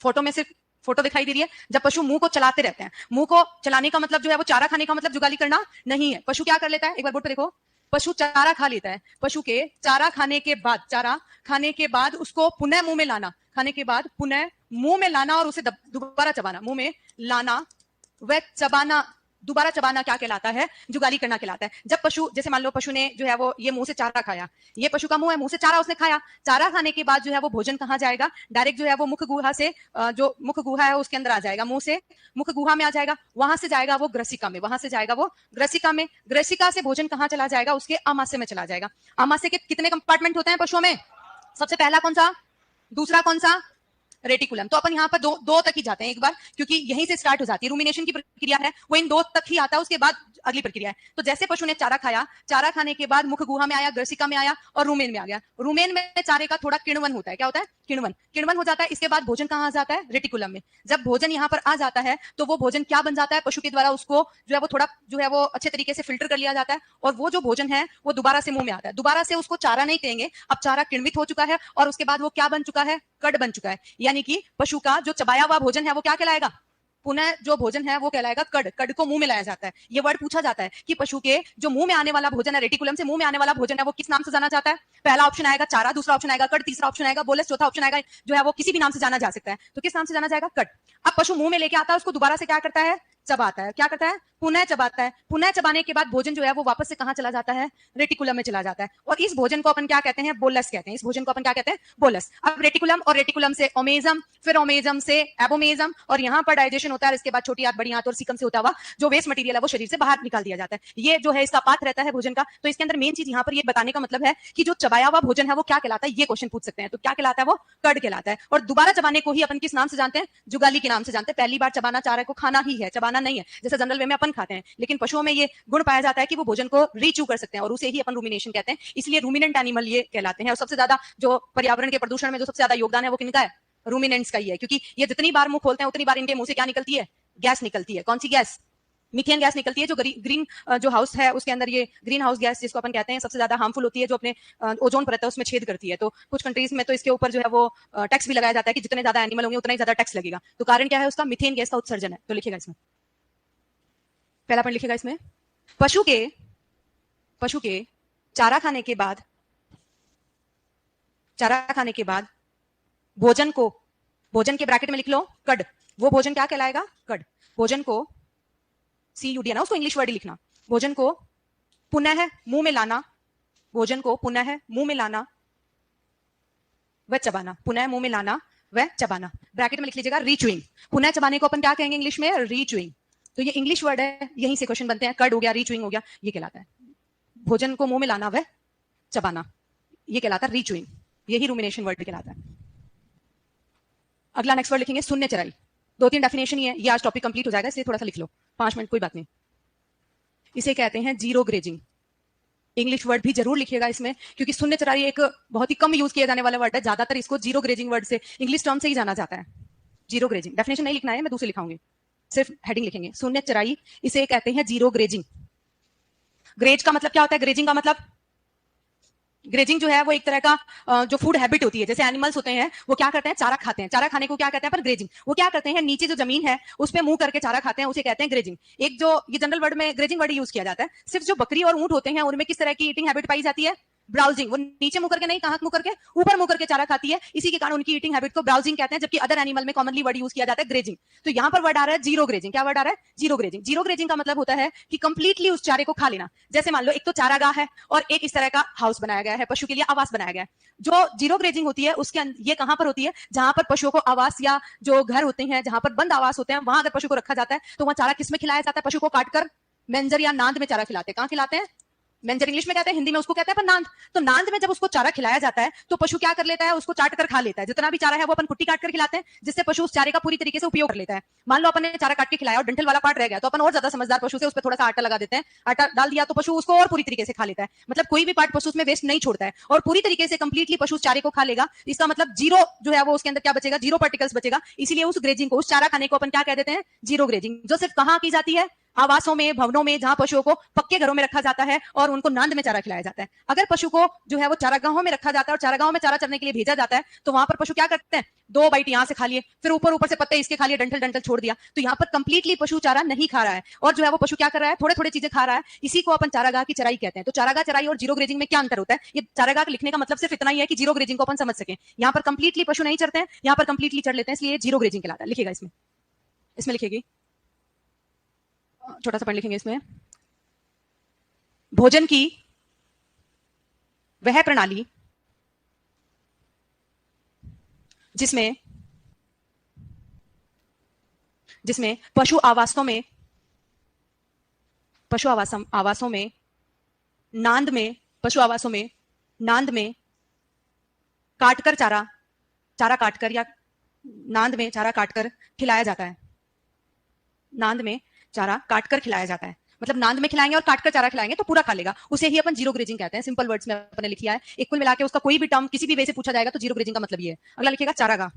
फोटो में सिर्फ फोटो दिखाई दे रही है, जब पशु मुंह को चलाते रहते हैं, मुंह को चलाने का मतलब जो है वो चारा खाने का मतलब जुगाली करना नहीं है। पशु क्या कर लेता है, एक बार बोर्ड पे देखो, पशु चारा खा लेता है, पशु के चारा खाने के बाद, चारा खाने के बाद उसको पुनः मुंह में लाना, खाने के बाद पुनः मुंह में लाना और उसे दोबारा चबाना, मुंह में लाना व चबाना, दोबारा चबाना क्या कहलाता है, जुगाली करना कहलाता है। जब पशु, जैसे मान लो पशु ने जो है वो ये मुंह से चारा खाया, ये पशु का मुंह है, मुंह से चारा उसने खाया, चारा खाने के बाद जो है वो भोजन कहाँ जाएगा, डायरेक्ट जो है वो मुख गुहा से, जो मुख गुहा है उसके अंदर आ जाएगा, मुंह से मुख गुहा में आ जाएगा, वहां से जाएगा वो ग्रसिका में, वहां से जाएगा वो ग्रसिका में, ग्रसिका से भोजन कहाँ चला जाएगा, उसके आमाशय में चला जाएगा। आमाशय के कितने कंपार्टमेंट होते हैं पशुओं में, सबसे पहला कौन सा, दूसरा कौन सा, रेटिकुलम। तो अपन यहाँ पर दो तक ही जाते हैं एक बार, क्योंकि यहीं से स्टार्ट हो जाती है, रूमिनेशन की प्रक्रिया है वो इन 2 तक ही आता है, उसके बाद अगली प्रक्रिया है। तो जैसे पशु ने चारा खाया, चारा खाने के बाद मुख गुहा में आया, ग्रसिका में आया और रूमेन में आ गया, रूमेन में चारे का थोड़ा किण्वन होता है, क्या होता है, किण्वन, किण्वन हो जाता है। इसके बाद भोजन कहाँ आ जाता है, रेटिकुलम में। जब भोजन यहाँ पर आ जाता है तो वो भोजन क्या बन जाता है, पशु के द्वारा उसको जो है वो थोड़ा जो है वो अच्छे तरीके से फिल्टर कर लिया जाता है, और वो जो भोजन है वो दोबारा से मुंह में आता है, दोबारा से उसको चारा नहीं कहेंगे, अब चारा किण्वित हो चुका है और उसके बाद वो क्या बन चुका है, कड बन चुका है। यानी कि पशु का जो चबाया हुआ भोजन है वो क्या कहलाएगा, पुनः जो भोजन है वो कहलाएगा कड, कड को मुंह में लाया जाता है। ये वर्ड पूछा जाता है कि पशु के जो मुंह में आने वाला भोजन है, रेटिकुलम से मुंह में आने वाला भोजन है वो किस नाम से जाना जाता है। पहला ऑप्शन आएगा चारा, दूसरा ऑप्शन आएगा कड, तीसरा ऑप्शन आएगा बोलस, चौथा ऑप्शन आएगा जो है वो किसी भी नाम से जाना जा सकता है। तो किस नाम से जाना जाएगा, कड। अब पशु मुंह में लेके आता है, उसको दोबारा से क्या करता है, चबाता है, क्या करता है, पुनः चबाता है। पुनः चबाने के बाद भोजन जो है वो वापस से कहां चला जाता है, रेटिकुलम में चला जाता है, और इस भोजन को अपन क्या कहते हैं, बोलस कहते हैं। इस भोजन को अपन क्या कहते हैं, बोलस। अब रेटिकुलम, और रेटिकुलम से ओमेजम, फिर ओमेजम से एबोमेजम, और यहाँ पर डाइजेशन होता है, इसके बाद छोटी आंत, बड़ी आंत और सीकम से होता हुआ जो वेस्ट मटेरियल है वो शरीर से बाहर निकाल दिया जाता है। ये जो है इसका पाथ रहता है भोजन का। तो इसके अंदर मेन चीज यहाँ पर ये बताने का मतलब है कि जो चबाया हुआ भोजन है वो क्या कहलाता है, ये क्वेश्चन पूछ सकते हैं। तो क्या कहलाता है, वो कड कहलाता है। और दोबारा चबाने को ही अपन किस नाम से जानते हैं, जुगाली के नाम से जानते हैं। पहली बार चबाना चारा को खाना ही है, चबाना नहीं है, जैसे जनरल वे में अपन खाते हैं, लेकिन पशुओं में ये गुण पाया जाता है कि वो भोजन को रीचू कर सकते हैं, और उसे ही अपन रूमिनेशन कहते हैं। इसलिए रूमिनेंट एनिमल ये कहलाते हैं। और सबसे ज्यादा जो पर्यावरण के प्रदूषण में जो सबसे ज्यादा योगदान है वो किनका है, रूमिनेंट्स का ही है, क्योंकि ये जितनी बार मुंह खोलते हैं उतनी बार इनके मुंह से क्या निकलती है, गैस निकलती है। कौन सी गैस, मीथेन गैस निकलती है, जो ग्रीन जो हाउस है उसके अंदर, ये ग्रीन हाउस गैस जिसको अपन कहते हैं, सबसे ज्यादा हार्मफुल होती है, जो अपने ओजोन परत है उसमें छेद करती है। तो कुछ कंट्रीज में तो इसके ऊपर जो है वो टैक्स भी लगाया जाता है कि जितने ज्यादा एनिमल होंगे उतना ही ज्यादा टैक्स लगेगा। तो कारण क्या है उसका, मीथेन गैस का उत्सर्जन है। तो लिखिएगा इसमें, पहला पॉइंट लिखिएगा इसमें, पशु के चारा खाने के बाद, चारा खाने के बाद भोजन को, भोजन के ब्रैकेट में लिख लो कड, वो भोजन क्या कहलाएगा, कड। भोजन को CUD है ना, उसको इंग्लिश वर्ड ही लिखना। भोजन को पुनः मुंह में लाना, भोजन को पुनः मुंह में लाना व चबाना, पुनः मुंह में लाना व चबाना। ब्रैकेट में लिख लीजिएगा रीचुइंग। पुनः चबाने को अपन क्या कहेंगे इंग्लिश में, रीचुइंग। तो ये इंग्लिश वर्ड है, यहीं से क्वेश्चन बनते हैं। कड हो गया, रीचुइंग हो गया, ये कहलाता है भोजन को मुंह में लाना व चबाना, ये कहलाता है रीचुइंग। यही रूमिनेशन वर्ड कहलाता है। अगला नेक्स्ट वर्ड लिखेंगे शून्य चराई। 2-3 डेफिनेशन ही है, ये आज टॉपिक कंप्लीट हो जाएगा, इसलिए थोड़ा सा लिख लो, 5 मिनट कोई बात नहीं। इसे कहते हैं जीरो ग्रेजिंग। इंग्लिश वर्ड भी जरूर लिखिएगा इसमें, क्योंकि शून्य चराई एक बहुत ही कम यूज किया जाने वाला वर्ड है, ज्यादातर इसको जीरो ग्रेजिंग वर्ड से, इंग्लिश टर्म से ही जाना जाता है। जीरो ग्रेजिंग डेफिनेशन नहीं लिखना है, मैं दूसरे लिखाऊंगी, सिर्फ हेडिंग लिखेंगे। शून्य चराई, इसे कहते हैं जीरो ग्रेजिंग। ग्रेज का मतलब क्या होता है, ग्रेजिंग का मतलब, ग्रेजिंग जो है वो एक तरह का जो फूड हैबिट होती है, जैसे एनिमल्स होते हैं वो क्या करते हैं, चारा खाते हैं, चारा खाने को क्या कहते हैं पर ग्रेजिंग। वो क्या करते हैं, नीचे जो जमीन है उस पे मुंह करके चारा खाते हैं, उसे कहते हैं ग्रेजिंग। एक जो ये जनरल वर्ड में ग्रेजिंग वर्ड यूज किया जाता है, सिर्फ जो बकरी और ऊंट होते हैं उनमें किस तरह की ईटिंग हैबिट पाई जाती है, ब्राउजिंग, वो नीचे मुंह करके नहीं, कहां मुंह करके, ऊपर मुंह करके चारा खाती है, इसी के कारण उनकी ईटिंग हैबिट को ब्राउजिंग कहते हैं, जबकि अदर एनिमल में कॉमनली वर्ड यूज किया जाता है ग्रेजिंग। तो यहां पर वर्ड आ रहा है जीरो ग्रेजिंग। क्या वर्ड आ रहा है? Zero grazing. जीरो ग्रेजिंग का मतलब होता है कि कंप्लीटली उस चारे को खा लेना। जैसे मान लो एक तो चारागाह है और एक इस तरह का हाउस बनाया गया है, पशु के लिए आवास बनाया गया है। जो जीरो ग्रेजिंग होती है उसके ये कहां पर होती है? जहां पर पशुओं को आवास या जो घर होते हैं, जहां पर बंद आवास होते हैं, वहां अगर पशु को रखा जाता है तो वहां चारा किसमें खिलाया जाता है? पशु को काटकर मेंजर या नांद में चारा खिलाते हैं। कहां खिलाते हैं? मेंजर इंग्लिश में कहते हैं, हिंदी में उसको कहते हैं पर नांद। तो नांद में जब उसको चारा खिलाया जाता है तो पशु क्या कर लेता है? उसको चाट कर खा लेता है। जितना भी चारा है वो अपन कुट्टी काट कर खिलाते हैं, जिससे पशु उस चारे का पूरी तरीके से उपयोग कर लेता है। मान लो अपन ने चारा काट के खिलाया और डंठल वाला पार्ट रह गया, तो अपन और ज्यादा समझदार पशु से उस पर थोड़ा सा आटा लगा देते हैं। आटा डाल दिया तो पशु उसको और पूरी तरीके से खा लेता है। मतलब कोई भी पार्ट पशु उसमें वेस्ट नहीं छोड़ता है और पूरी तरीके से कंप्लीटली पशु उस चारे को खा लेगा। इसका मतलब जीरो जो है वो उसके अंदर क्या बचेगा? जीरो पार्टिकल्स बचेगा। इसीलिए उस ग्रेजिंग को, उस चारा खाने को अपन क्या कह देते हैं? Zero grazing. जो सिर्फ कहां की जाती है? आवासों में, भवनों में, जहां पशुओं को पक्के घरों में रखा जाता है और उनको नांद में चारा खिलाया जाता है। अगर पशु को जो है वो चारागाहों में रखा जाता है और चारागाहों में चारा चरने के लिए भेजा जाता है, तो वहां पर पशु क्या करते हैं? दो बाइट यहां से खा लिए, फिर ऊपर ऊपर से पत्ते इसके खा लिए, डंठल डंठल छोड़ दिया। तो यहाँ पर कंप्लीटली पशु चारा नहीं खा रहा है और जो है वो पशु क्या कर रहा है? थोड़े थोड़े चीजें खा रहा है। इसी को अपन चारागाह की चराई कहते हैं। तो चारागाह चराई और जीरो ग्रेजिंग में क्या अंतर होता है? ये चारागाह लिखने का मतलब सिर्फ इतना ही है कि जीरो ग्रेजिंग को अपन समझ सके। यहाँ पर कंप्लीटली पशु नहीं चरते हैं, यहाँ पर कंप्लीटली चढ़ लेते हैं, इसलिए जीरो ग्रेजिंग कहलाता है। लिखेगा इसमें, इसमें लिखेगी, छोटा सा पढ़ लिखेंगे इसमें। भोजन की वह प्रणाली जिसमें जिसमें पशु आवासों में नांद में, पशु आवासों में नांद में काटकर चारा काटकर या नांद में चारा काटकर खिलाया जाता है। नांद में चारा काटकर खिलाया जाता है, मतलब नांद में खिलाएंगे और काटकर चारा खिलाएंगे तो पूरा खा लेगा। उसे ही अपन जीरो ग्रेजिंग कहते हैं। सिंपल वर्ड्स में अपने लिखा है। एक कुल मिला के उसका कोई भी टर्म किसी भी वे से पूछा जाएगा तो जीरो ग्रेजिंग का मतलब ये है। अगला लिखेगा चारागाह।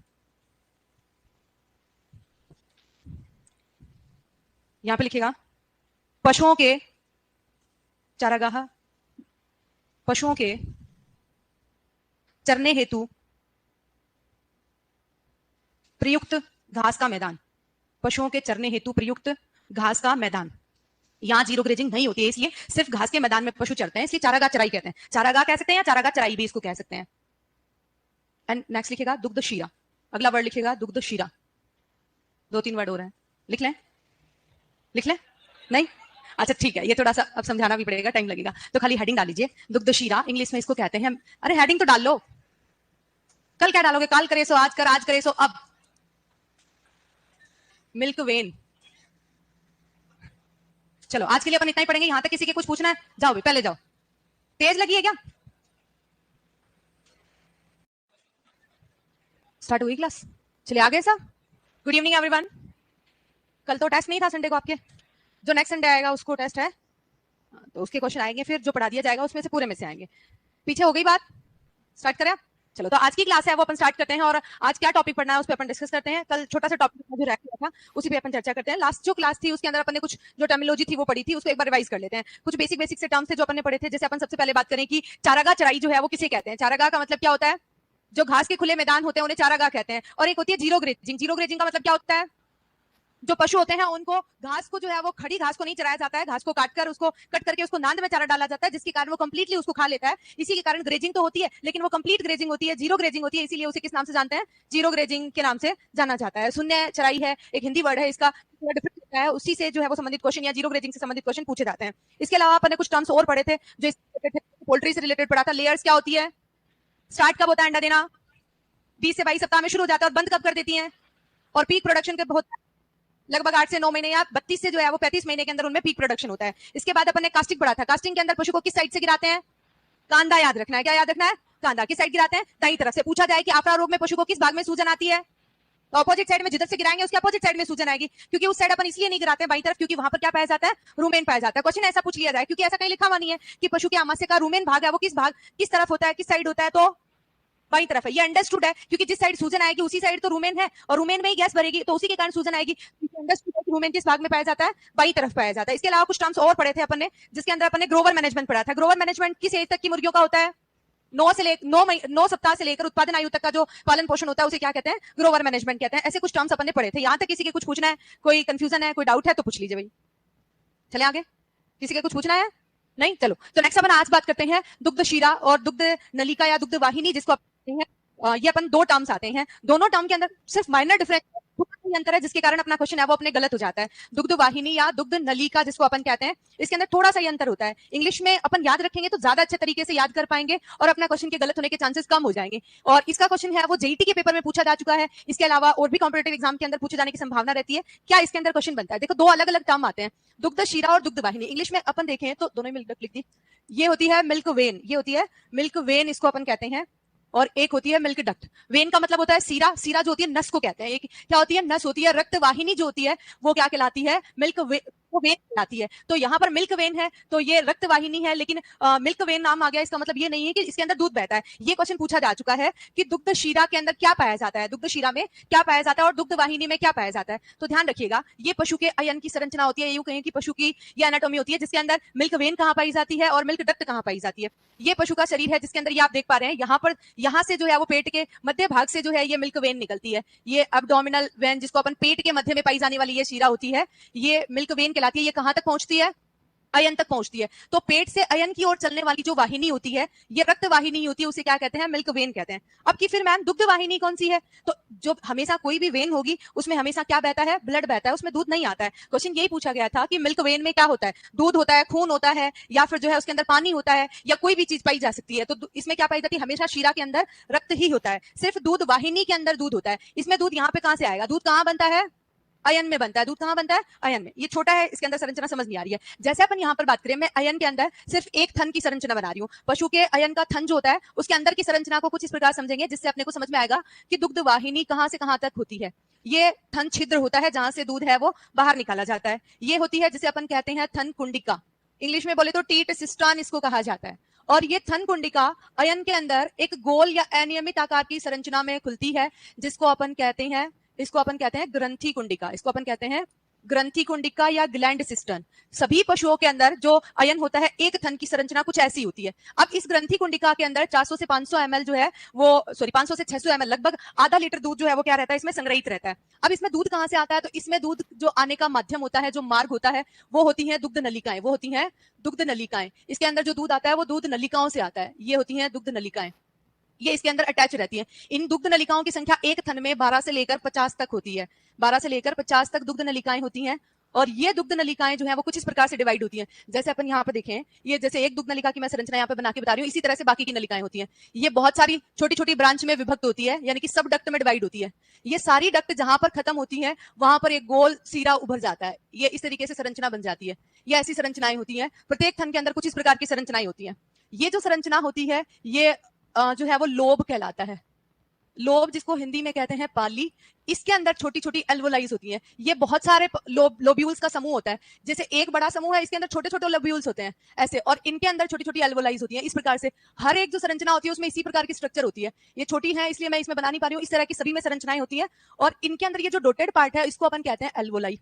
यहां पे लिखेगा पशुओं के चारागाह, पशुओं के चरने हेतु प्रयुक्त घास का मैदान। पशुओं के चरने हेतु प्रयुक्त घास का मैदान। यहाँ जीरो ग्रेजिंग नहीं होती है, इसलिए सिर्फ घास के मैदान में पशु चरते हैं, इसलिए चारागाह चराई कहते हैं। चारागाह कह सकते हैं या चारागाह चराई भी इसको कह सकते हैं। एंड नेक्स्ट लिखेगा दुग्ध शीरा। अगला वर्ड लिखेगा दुग्ध शीरा। 2-3 वर्ड हो रहे हैं, लिख लें? लिख लें? नहीं? अच्छा ठीक है, ये थोड़ा सा अब समझाना भी पड़ेगा, टाइम लगेगा, तो खाली हेडिंग डाल लीजिए। दुग्ध शीरा इंग्लिश में इसको कहते हैं। अरे हेडिंग तो डाल लो। कल क्या डालोगे? काल करे सो आज कर, आज करे सो अब। Milk when. चलो आज के लिए अपन इतना ही पढ़ेंगे। यहां तक किसी के कुछ पूछना है? जाओ भी, पहले जाओ। तेज लगी है क्या? स्टार्ट हुई क्लास? चलिए आगे सब। Good evening everyone. कल तो टेस्ट नहीं था संडे को आपके, जो नेक्स्ट संडे आएगा उसको टेस्ट है, तो उसके क्वेश्चन आएंगे, फिर जो पढ़ा दिया जाएगा उसमें से पूरे में से आएंगे। पीछे हो गई बात? स्टार्ट करें? चलो तो आज की क्लास है वो अपन स्टार्ट करते हैं और आज क्या टॉपिक पढ़ना है उस पर अपन डिस्कस करते हैं। कल छोटा सा टॉपिक जो रह गया था उसी पे अपन चर्चा करते हैं। लास्ट जो क्लास थी उसके अंदर अपन ने कुछ जो टर्मिनोलॉजी थी वो पढ़ी थी, उसको एक बार रिवाइज कर लेते हैं। कुछ बेसिक बेसिक से टर्म्स थे जो अपन ने पढ़े थे। जैसे अपन सबसे पहले बात करें कि चारागाह चराई जो है वो किसे कहते हैं। चारागाह का मतलब क्या होता है? जो घास के खुले मैदान होते हैं उन्हें चारागाह कहते हैं। और एक होती है जीरो ग्रेजिंग। जीरो ग्रेजिंग का मतलब क्या होता है? जो पशु होते हैं उनको घास को जो है वो खड़ी घास को नहीं चराया जाता है, घास को काटकर उसको कट करके उसको नांद में चारा डाला जाता है, जिसके कारण वो कंप्लीटली उसको खा लेता है। इसी के कारण ग्रेजिंग तो होती है, लेकिन वो कंप्लीट ग्रेजिंग होती है, जीरो ग्रेजिंग होती है, इसीलिए उसे किस नाम से जानते हैं? जीरो ग्रेजिंग के नाम से जाना जाता है। शून्य चराई है, एक हिंदी वर्ड है, इसका डिफरेंस होता है, उसी से जो है वो संबंधित क्वेश्चन या जीरो ग्रेजिंग से संबंधित क्वेश्चन पूछे जाते हैं। इसके अलावा अपन ने कुछ टर्म्स और पढ़े थे जो पोल्ट्री से रिलेटेड पढ़ा था। लेयर्स क्या होती है? स्टार्ट कब होता है अंडा देना? 20 से 22 सप्ताह में शुरू हो जाता है और बंद कब कर देती है? और पीक प्रोडक्शन कब होता है? लगभग 8 से 9 महीने या 32 से जो है वो 35 महीने के अंदर उनमें पीक प्रोडक्शन होता है। इसके बाद अपन ने कास्टिंग पढ़ा था। कास्टिंग के अंदर पशु को किस साइड से गिराते हैं? कांधा याद रखना है। क्या याद रखना है? कांधा। किस साइड गिराते हैं? दाईं तरफ से। पूछा जाए कि आफरा रोग में पशु को किस भाग में सूजन आती है? तो अपोजिट साइड में, जिधर से गिराएंगे उसके अपोजिट साइड में सूजन आएगी, क्योंकि उस साइड अपन इसलिए नहीं गिराते हैं बाईं तरफ, क्योंकि वहां पर क्या पाया जाता है? रूमेन पाया जाता है। क्वेश्चन ऐसा पूछ लिया जाए, क्योंकि ऐसा कहीं लिखा हुआ नहीं है कि पशु के आमाशय का रूमेन भाग है वो किस तरफ होता है, किस साइड होता है, तो बाईं तरफ है। ये अंडरस्टूड है, क्योंकि जिस साइड सूजन आएगी उसी साइड तो रूमेन है और रूमेन में ही गैस भरेगी, तो उसी के कारण सूजन आएगी। अंडरस्टूड है कि रूमेन किस भाग में पाया जाता है? बाईं तरफ पाया जाता है। इसके अलावा कुछ टर्म्स और पढ़े थे अपन ने, जिसके अंदर अपन ने ग्रोवर मैनेजमेंट पढ़ा था। ग्रोवर मैनेजमेंट किस एज तक की मुर्गियों का होता है? 9 सप्ताह से लेकर उत्पादन आयु तक का जो पालन पोषण होता है उसे क्या कहते हैं? ग्रोवर मैनेजमेंट कहते हैं। ऐसे कुछ टर्म्स अपन ने पढ़े थे। यहां तक किसी के कुछ पूछना है, कोई कंफ्यूजन है, कोई डाउट है तो पूछ लीजिए भाई। चले आगे। किसी के कुछ पूछना है? नहीं, चलो तो नेक्स्ट अपन आज बात करते हैं दुग्ध शिरा और दुग्ध नलिका या दुग्ध वाहिनी जिसको आप कहते हैं। ये अपन दो टर्म्स आते हैं, दोनों टर्म के अंदर सिर्फ माइनर डिफरेंस अंतर है जिसके कारण अपना क्वेश्चन है वो अपने गलत हो जाता है। दुग्ध वाहिनी या दुग्ध नलिका जिसको अपन कहते हैं, इसके अंदर थोड़ा सा ही अंतर होता है। इंग्लिश में अपन याद रखेंगे तो ज्यादा अच्छे तरीके से याद कर पाएंगे और अपना क्वेश्चन के गलत होने के चांसेस कम हो जाएंगे। और इसका क्वेश्चन है वो जेईटी के पेपर में पूछा जा चुका है, इसके अलावा और भी कॉम्पिटेटिव एग्जाम के अंदर पूछे जाने की संभावना रहती है। क्या इसके अंदर क्वेश्चन बनता है? देखो, दो अलग अलग टर्म आते हैं, दुग्ध शिरा और दुग्ध वाहिनी। इंग्लिश में अपन देखें तो दोनों में लिख दी, ये होती है मिल्क वेन, ये होती है मिल्क वेन, इसको अपन कहते हैं। और एक होती है मिल्क डक्ट। वेन का मतलब होता है सीरा, सीरा जो होती है नस को कहते हैं। एक क्या होती है? नस होती है। रक्त वाहिनी जो होती है वो क्या कहलाती है? मिल्क वे, वो वेन कहलाती है। तो यहाँ पर मिल्क वेन है तो ये रक्त वाहिनी है, लेकिन मिल्क वेन नाम आ गया इसका मतलब ये नहीं है कि इसके अंदर दूध बहता है। ये क्वेश्चन पूछा जा चुका है कि दुग्ध शिरा के अंदर क्या पाया जाता है, दुग्ध शिरा में क्या पाया जाता है और दुग्ध वाहिनी में क्या पाया जाता है। तो ध्यान रखिएगा, ये पशु के अयन की संरचना होती है, यूं कहें कि पशु की ये एनाटॉमी होती है जिसके अंदर मिल्क वेन कहाँ पाई जाती है और मिल्क डक्ट कहाँ पाई जाती है। ये पशु का शरीर है जिसके अंदर ये आप देख पा रहे हैं, यहाँ पर यहाँ से जो है वो पेट के मध्य भाग से जो है ये मिल्क वेन निकलती है। ये अब्डोमिनल वेन जिसको अपन पेट के मध्य में पाई जाने वाली ये शिरा होती है, ये मिल्क वेन कहलाती है। ये कहाँ तक पहुंचती है? अयन तक पहुंचती है। तो पेट से अयन की ओर चलने वाली जो वाहिनी होती है ये रक्त वाहिनी होती है, उसे क्या कहते हैं? मिल्क वेन कहते हैं। अब की फिर मैम दुग्ध वाहिनी कौन सी है? तो जो हमेशा कोई भी वेन होगी उसमें हमेशा क्या बहता है? ब्लड बहता है, उसमें दूध नहीं आता है। क्वेश्चन यही पूछा गया था कि मिल्क वेन में क्या होता है? दूध होता है, खून होता है, या फिर जो है उसके अंदर पानी होता है, या कोई भी चीज पाई जा सकती है। तो इसमें क्या पाई जाती है? हमेशा शीरा के अंदर रक्त ही होता है, सिर्फ दूध वाहिनी के अंदर दूध होता है। इसमें दूध यहाँ पे कहां से आएगा? दूध कहाँ बनता है? अयन में बनता है। दूध कहाँ बनता है? अयन में। ये छोटा है, इसके अंदर संरचना समझ नहीं आ रही है। जैसे अपन यहाँ पर बात करें, मैं अयन के अंदर सिर्फ एक थन की संरचना बना रही हूँ। पशु के अयन का थन जो होता है उसके अंदर की संरचना को कुछ इस प्रकार समझेंगे जिससे अपने को समझ में आएगा कि दुग्ध वाहिनी कहाँ से कहाँ तक होती है। ये थन छिद्र होता है जहां से दूध है वो बाहर निकाला जाता है। ये होती है जिसे अपन कहते हैं थन कुंडिका, इंग्लिश में बोले तो टीट सिस्टान इसको कहा जाता है। और ये थन कुंडिका अयन के अंदर एक गोल या अनियमित आकार की संरचना में खुलती है जिसको अपन कहते हैं, इसको अपन कहते हैं ग्रंथि कुंडिका, इसको अपन कहते हैं ग्रंथि कुंडिका या ग्लैंड सिस्टन। सभी पशुओं के अंदर जो अयन होता है एक थन की संरचना कुछ ऐसी होती है। अब इस ग्रंथि कुंडिका के अंदर 400 से 500 ml जो है वो 500 से 600 ml लगभग आधा लीटर दूध जो है वो क्या रहता है? इसमें संग्रहित रहता है। अब इसमें दूध कहां से आता है? तो इसमें दूध जो आने का माध्यम होता है, जो मार्ग होता है, वो होती है दुग्ध नलिकाएं, वो होती है दुग्ध नलिकाएं। इसके अंदर जो दूध आता है वो दूध नलिकाओं से आता है, ये होती है दुग्ध नलिकाएं, ये इसके अंदर अटैच रहती है। इन दुग्ध नलिकाओं की संख्या एक थन में 12 से लेकर 50 तक होती है, 12 से लेकर 50 तक दुग्ध नलिकाएं होती हैं। और ये दुग्ध नलिकाएं जो है वो कुछ इस प्रकार से डिवाइड होती हैं। जैसे अपन यहाँ पे देखें, ये जैसे एक दुग्ध नलिका की मैं संरचना यहाँ पे बना के बता रही हूँ, इसी तरह से बाकी की नलिकाएं होती हैं। ये बहुत सारी छोटी छोटी ब्रांच में विभक्त होती है, यानी कि सब डक्ट में डिवाइड होती है। ये सारी डक्ट जहां पर खत्म होती है वहां पर एक गोल सीरा उभर जाता है, ये इस तरीके से संरचना बन जाती है। ये ऐसी संरचनाएं होती हैं, प्रत्येक थन के अंदर कुछ इस प्रकार की संरचनाएं होती हैं। ये जो संरचना होती है ये जो है वो लोब कहलाता है। लोब जिसको हिंदी में कहते हैं पाली, इसके अंदर छोटी छोटी एल्वोलाइज होती हैं। ये बहुत सारे लोब्यूल्स का समूह होता है। जैसे एक बड़ा समूह है, इसके अंदर छोटे छोटे लोब्यूल्स होते हैं ऐसे, और इनके अंदर छोटी छोटी एल्वोलाइज होती हैं। इस प्रकार से हर एक जो संरचना होती है उसमें इसी प्रकार की स्ट्रक्चर होती है। ये छोटी है इसलिए मैं इसमें बना नहीं पा रही हूँ, इस तरह की सभी में संरचनाएं होती है। और इनके अंदर ये जो डोटेड पार्ट है इसको अपन कहते हैं एल्वोलाई।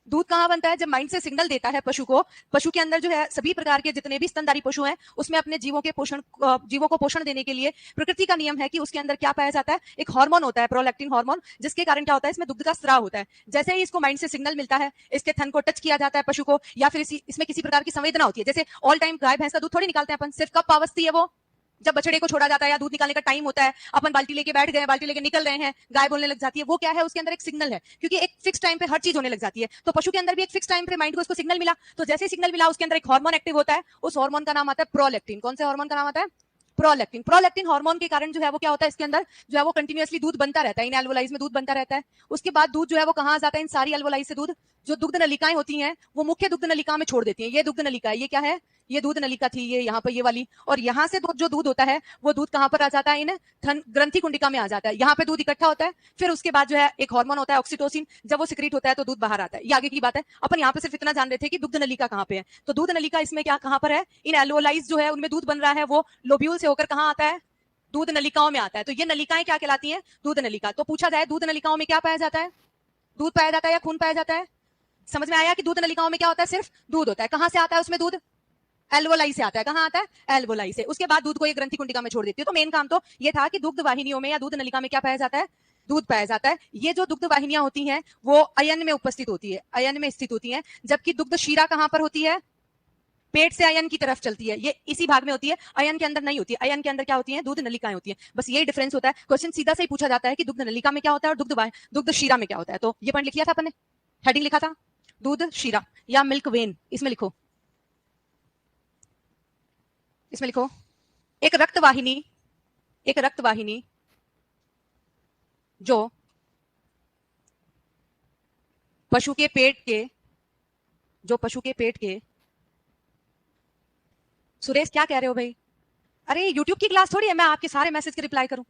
दूध कहाँ बनता है? जब माइंड से सिग्नल देता है पशु को। पशु के अंदर जो है सभी प्रकार के जितने भी स्तनधारी पशु हैं उसमें अपने जीवों को पोषण देने के लिए प्रकृति का नियम है कि उसके अंदर क्या पाया जाता है? एक हार्मोन होता है, प्रोलैक्टिन हार्मोन, जिसके कारण क्या होता है? इसमें दुग्ध का स्राव होता है। जैसे ही इसको माइंड से सिग्नल मिलता है, इसके थन को टच किया जाता है पशु को, या फिर इसमें किसी प्रकार की संवेदना होती है। जैसे ऑल टाइम गाय भैंस का दूध थोड़ी निकालते हैं अपन, सिर्फ कब पावस्ती है वो जब बछड़े को छोड़ा जाता है या दूध निकालने का टाइम होता है, अपन बाल्टी लेके बैठ गए, बाल्टी लेके निकल रहे हैं, गाय बोलने लग जाती है। वो क्या है? उसके अंदर एक सिग्नल है, क्योंकि एक फिक्स टाइम पे हर चीज होने लग जाती है। तो पशु के अंदर भी एक फिक्स टाइम पे माइंड को इसको सिग्नल मिला, तो जैसे सिग्नल मिला उसके अंदर एक हार्मोन एक्टिव होता है। उस हार्मोन का नाम आता है प्रोलैक्टिन। कौन से हार्मोन का नाम आता है? प्रोलैक्टिन। प्रोलैक्टिन हार्मोन के कारण जो है वो क्या होता है? इसके अंदर जो है वो कंटिन्यूअसली दूध बनता रहता है, इन एल्वोलाइज में दूध बनता रहता है। उसके बाद दूध जो है वो कहाँ जाता है? इन सारी एल्वोलाइज से दूध जो दुग्ध नलिकाएं होती हैं वो मुख्य दुग्ध नलिका में छोड़ देती हैं। ये दुग्ध नलिका है, ये क्या है? ये दूध नलिका थी, ये यहाँ पर ये वाली। और यहाँ से जो दूध होता है वो दूध कहाँ पर आ जाता है? इन ग्रंथि कुंडिका में आ जाता है। यहाँ पे दूध इकट्ठा होता है, फिर उसके बाद जो है एक हार्मोन होता है ऑक्सीटोसिन, जब वो सिक्रीट होता है तो दूध बाहर आता है। ये आगे की बात है। अपन यहाँ पे सिर्फ इतना जान रहे थे कि दुग्ध नलिका कहाँ पे है। तो दूध नलिका इसमें क्या कहाँ पर है? इन एल्वोलाइज जो है उनमें दूध बन रहा है वो लोब्यूल से होकर कहाँ आता है? दूध नलिकाओं में आता है। तो ये नलिकाएं क्या कहलाती हैं? दूध नलिका। तो पूछा जाए दूध नलिकाओं में क्या पाया जाता है? दूध पाया जाता है या खून पाया जाता है? समझ में आया कि दूध नलिकाओं में क्या होता है? सिर्फ दूध होता है। कहां से आता है उसमें दूध? एल्वोलाई से आता है। कहां आता है? एल्वोलाई से। उसके बाद दूध को एक ग्रंथि कुंडिका में छोड़ देती है। तो मेन काम तो ये था कि दुग्ध वाहिनियों में या दूध नलिका में क्या पाया जाता है? दूध पाया जाता है। ये जो दुग्ध वाहिनियां होती हैं वो अयन में उपस्थित होती है, अयन में स्थित होती हैं, जबकि दुग्ध शीरा कहां पर होती है? पेट से अयन की तरफ चलती है, ये इसी भाग में होती है, अयन के अंदर नहीं होती है। अयन के अंदर क्या होती है? दूध नलिकाएं होती है। बस यही डिफरेंस होता है। क्वेश्चन सीधा से ही पूछा जाता है कि दुग्ध नलिका में क्या होता है और दुग्ध शीरा में क्या होता है। तो ये पॉइंट लिख लिया था अपन ने, हेडिंग लिखा था दूध शीरा या मिल्क वेन। इसमें लिखो, इसमें लिखो एक रक्तवाहिनी जो पशु के पेट के सुरेश क्या कह रहे हो भाई? अरे यूट्यूब की क्लास थोड़ी है मैं आपके सारे मैसेज के रिप्लाई करूं।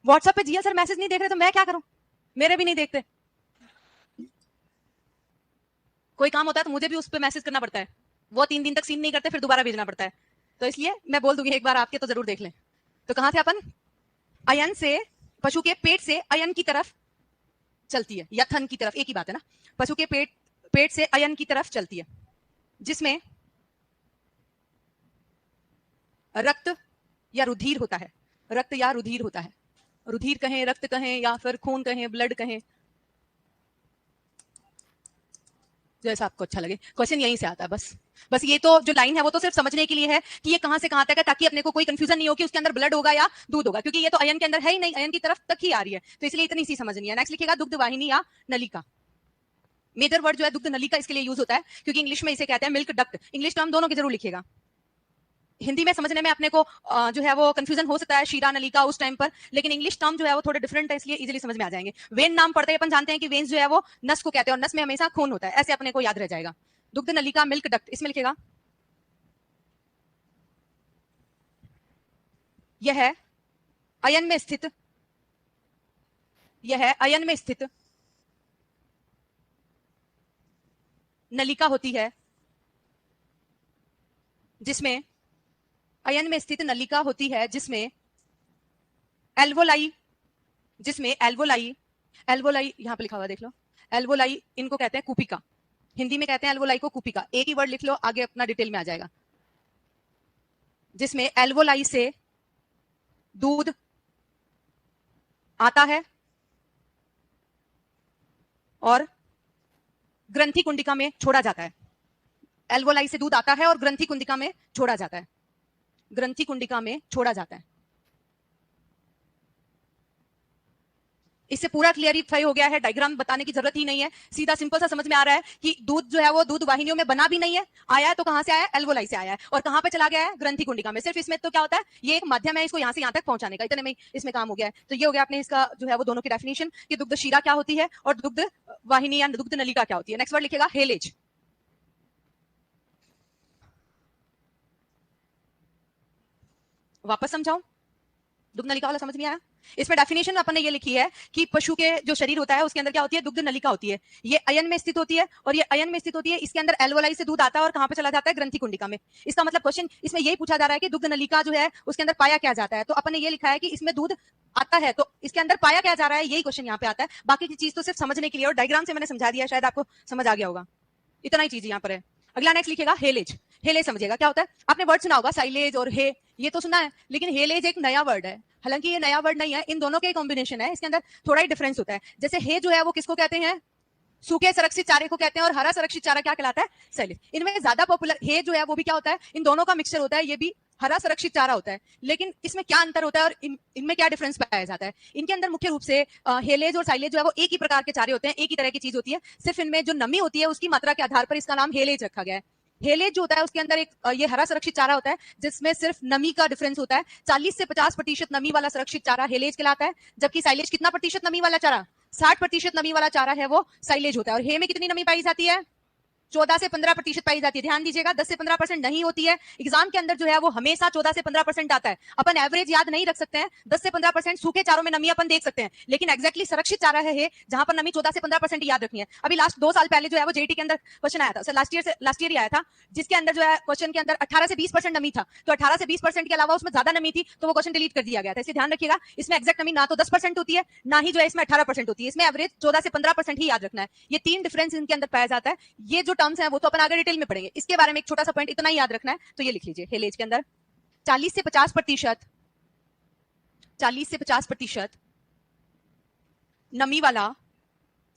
व्हाट्सएप पे जिया सर मैसेज नहीं देख रहे तो मैं क्या करूं? मेरे भी नहीं देखते। कोई काम होता है तो मुझे भी उस पर मैसेज करना पड़ता है, वो 3 दिन तक सीन नहीं करते, फिर दोबारा भेजना पड़ता है। तो इसलिए मैं बोल दूंगी एक बार आपके, तो जरूर देख लें। तो कहां थे अपन? अयन से, पशु के पेट से अयन की तरफ चलती है, या थन की तरफ, एक ही बात है ना। पशु के पेट से अयन की तरफ चलती है, जिसमें रक्त या रुधिर होता है। रक्त या रुधिर होता है, रुधिर कहें, रक्त कहें, या फिर खून कहें, ब्लड कहें, जैसा आपको अच्छा लगे। क्वेश्चन यहीं से आता है। बस ये तो जो लाइन है वो तो सिर्फ समझने के लिए है कि ये कहां से कहां तक है, ताकि अपने को कोई कंफ्यूजन नहीं हो कि उसके अंदर ब्लड होगा या दूध होगा, क्योंकि ये तो अयन के अंदर है ही नहीं, अयन की तरफ तक ही आ रही है, तो इसलिए इतनी सी समझनी है। नेक्स्ट लिखिएगा दुग्ध वाहिनी या नलिका। मेजर वर्ड जो है दुग्ध नलिका इसके लिए यूज होता है, क्योंकि इंग्लिश में इसे कहते हैं मिल्क डक्ट। इंग्लिश टर्म दोनों के जरूर लिखिएगा। हिंदी में समझने में अपने को जो है वो कंफ्यूजन हो सकता है शीरा नलिका उस टाइम पर, लेकिन इंग्लिश टर्म जो है वो थोड़े डिफरेंट है, इसलिए इजीली समझ में आ जाएंगे। वेन नाम पढ़ते ही अपन जानते हैं कि वेन्स जो है वो नस को कहते हैं, और नस में हमेशा खून होता है, ऐसे अपने को याद रह जाएगा। दुग्ध नलिका मिल्क डक्ट, इसमें लिखेगा यह अयन में स्थित नलिका होती है, जिसमें अयन में स्थित नलिका होती है जिसमें एल्वोलाई यहां पे लिखा हुआ देख लो, एल्वोलाई इनको कहते हैं कुपिका, हिंदी में कहते हैं एल्वोलाई को कुपिका। एक ही वर्ड लिख लो, आगे अपना डिटेल में आ जाएगा। जिसमें एल्वोलाई से दूध आता है और ग्रंथि कुंडिका में छोड़ा जाता है। एल्वोलाई से दूध आता है और ग्रंथि कुंडिका में छोड़ा जाता है, ग्रंथि कुंडिका में छोड़ा जाता है। इससे पूरा क्लियरिफाई हो गया है, डायग्राम बताने की जरूरत ही नहीं है, सीधा सिंपल सा समझ में आ रहा है कि दूध जो है वो दूध वाहिनियों में बना भी नहीं है, आया है तो कहां से आया है? एल्वोलाई से आया है, और कहां पे चला गया है? ग्रंथि कुंडिका में। सिर्फ इसमें तो क्या होता है, ये एक माध्यम है इसको यहां से यहां तक पहुंचाने का, इतने में इसमें काम हो गया है। तो ये हो गया अपने इसका जो है वो दोनों की डेफिनेशन कि दुग्ध शीरा क्या होती है और दुग्ध वाहिनी या दुग्ध नलिका क्या होती है। नेक्स्ट वर्ड लिखेगा हेलेज। वापस समझाऊं, दुग्ध नलिका वाला समझ नहीं आया? इसमें डेफिनेशन अपन ने ये लिखी है कि पशु के जो शरीर होता है उसके अंदर क्या होती है? दुग्ध नलिका होती है। ये अयन में स्थित होती है, और ये अयन में स्थित होती है, इसके अंदर एल्वोलाई से दूध आता है और कहां पे चला जाता है? ग्रंथि कुंडिका में। इसका मतलब क्वेश्चन इसमें यही पूछा जा रहा है कि दुग्ध नलिका जो है उसके अंदर पाया क्या जाता है, तो अपन ने ये लिखा है कि इसमें दूध आता है, तो इसके अंदर पाया क्या जा रहा है, यही क्वेश्चन यहाँ पे आता है। बाकी की चीज तो सिर्फ समझने के लिए, और डायग्राम से मैंने समझा दिया, शायद आपको समझ आ गया होगा। इतना ही चीज यहाँ पर है। अगला नेक्स्ट लिखेगा हेलेज। हेलेज समझिएगा क्या होता है। आपने वर्ड सुना होगा साइलेज और हे, ये तो सुना है, लेकिन हेलेज एक नया वर्ड है। हालांकि ये नया वर्ड नहीं है, इन दोनों के कॉम्बिनेशन है, इसके अंदर थोड़ा ही डिफरेंस होता है। जैसे हे जो है वो किसको कहते हैं? सूखे संरक्षित चारे को कहते हैं, और हरा संरक्षित चारा क्या कहलाता है? सैलेज। इनमें ज्यादा पॉपुलर हे जो है वो भी क्या होता है? इन दोनों का मिक्सचर होता है, ये भी हरा संरक्षित चारा होता है। लेकिन इसमें क्या अंतर होता है और इनमें क्या डिफरेंस पाया जाता है? इनके अंदर मुख्य रूप से हेलेज और साइलेज जो है वो एक ही प्रकार के चारे होते हैं, एक ही तरह की चीज होती है, सिर्फ इनमें जो नमी होती है उसकी मात्रा के आधार पर इसका नाम हेलेज रखा गया है। हेलेज जो होता है उसके अंदर एक ये हरा सुरक्षित चारा होता है, जिसमें सिर्फ नमी का डिफरेंस होता है। 40 से 50% नमी वाला सुरक्षित चारा हेलेज कहलाता है, जबकि साइलेज कितना प्रतिशत नमी वाला चारा? 60% नमी वाला चारा है वो साइलेज होता है। और हे में कितनी नमी पाई जाती है? 14 से 15% पाई जाती है। ध्यान दीजिएगा, 10 से 15% नहीं होती है। एग्जाम के अंदर जो है वो हमेशा 14 से 15% आता है। अपन एवरेज याद नहीं रख सकते हैं, 10 से 15% सूखे चारों में नमी अपन देख सकते हैं, लेकिन एक्जैक्टली सुरक्षित चारा है जहां पर नमी 14 से 15% याद रखनी है। अभी लास्ट 2 साल पहले जो है वो जेईटी के अंदर क्वेश्चन आया था, सर लास्ट ईयर ही आया था, जिसके अंदर जो है क्वेश्चन के अंदर 18 से 20% नमी था। तो 18 से 20% के अलावा उसमें ज्यादा नमी थी, तो वो क्वेश्चन डिलीट कर दिया गया था। इसलिए ध्यान रखिएगा, इसमें एक्जैक्ट नमी ना तो 10% होती है, ना ही जो है इसमें 18% होती है। इसमें एवरेज 14 से 15% ही याद रखना है। ये 3 डिफरेंस इनके अंदर पाया जाता है। ये जो टर्म्स है वो तो अपन आगे डिटेल में पढ़ेंगे, इसके बारे में एक छोटा सा पॉइंट इतना ही याद रखना है, तो ये लिख लीजिए। हेलेज के अंदर 40 से 50% नमी वाला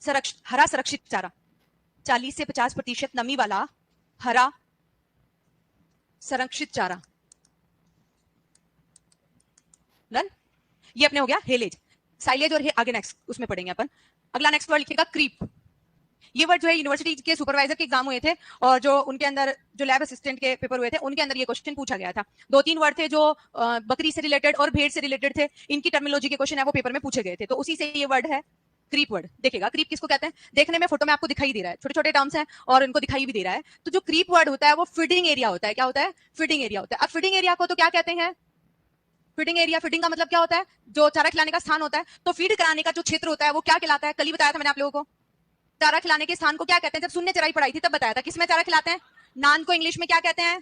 हरा सुरक्षित चारा, 40 से 50% नमी वाला हरा संरक्षित चारा। डन। ये अपने हो गया हेलेज, साइलेज और आगे नेक्स्ट उसमें पढ़ेंगे अपन। अगला नेक्स्ट वर्ड लिखेगा क्रीप। ये वर्ड जो है यूनिवर्सिटी के सुपरवाइजर के एग्जाम हुए थे और जो उनके अंदर जो लैब असिस्टेंट के पेपर हुए थे उनके अंदर ये क्वेश्चन पूछा गया था। 2-3 वर्ड थे जो बकरी से रिलेटेड और भेड़ से रिलेटेड थे, इनकी टर्मिनोलॉजी के क्वेश्चन है वो पेपर में पूछे गए थे, तो उसी से ये वर्ड है क्रीप वर्ड। देखिएगा क्रीप किसको कहते हैं, देखने में फोटो में आपको दिखाई दे रहा है, छोटे छोटे टर्म्स हैं और इनको दिखाई भी दे रहा है। तो जो क्रीप वर्ड होता है वो फीडिंग एरिया होता है। क्या होता है, फीडिंग एरिया होता है। अब फीडिंग एरिया को तो क्या कहते हैं, फीडिंग एरिया, फीडिंग का मतलब क्या होता है, जो चारा खिलाने का स्थान होता है। तो फीड कराने का जो क्षेत्र होता है वो क्या कहलाता है, कल ही बताया था मैंने आप लोगों को। चारा खिलाने के स्थान को क्या कहते हैं, जब शून्य चराई पढ़ाई थी तब बताया था। किसमें चारा खिलाते हैं, नांद को इंग्लिश में क्या कहते हैं,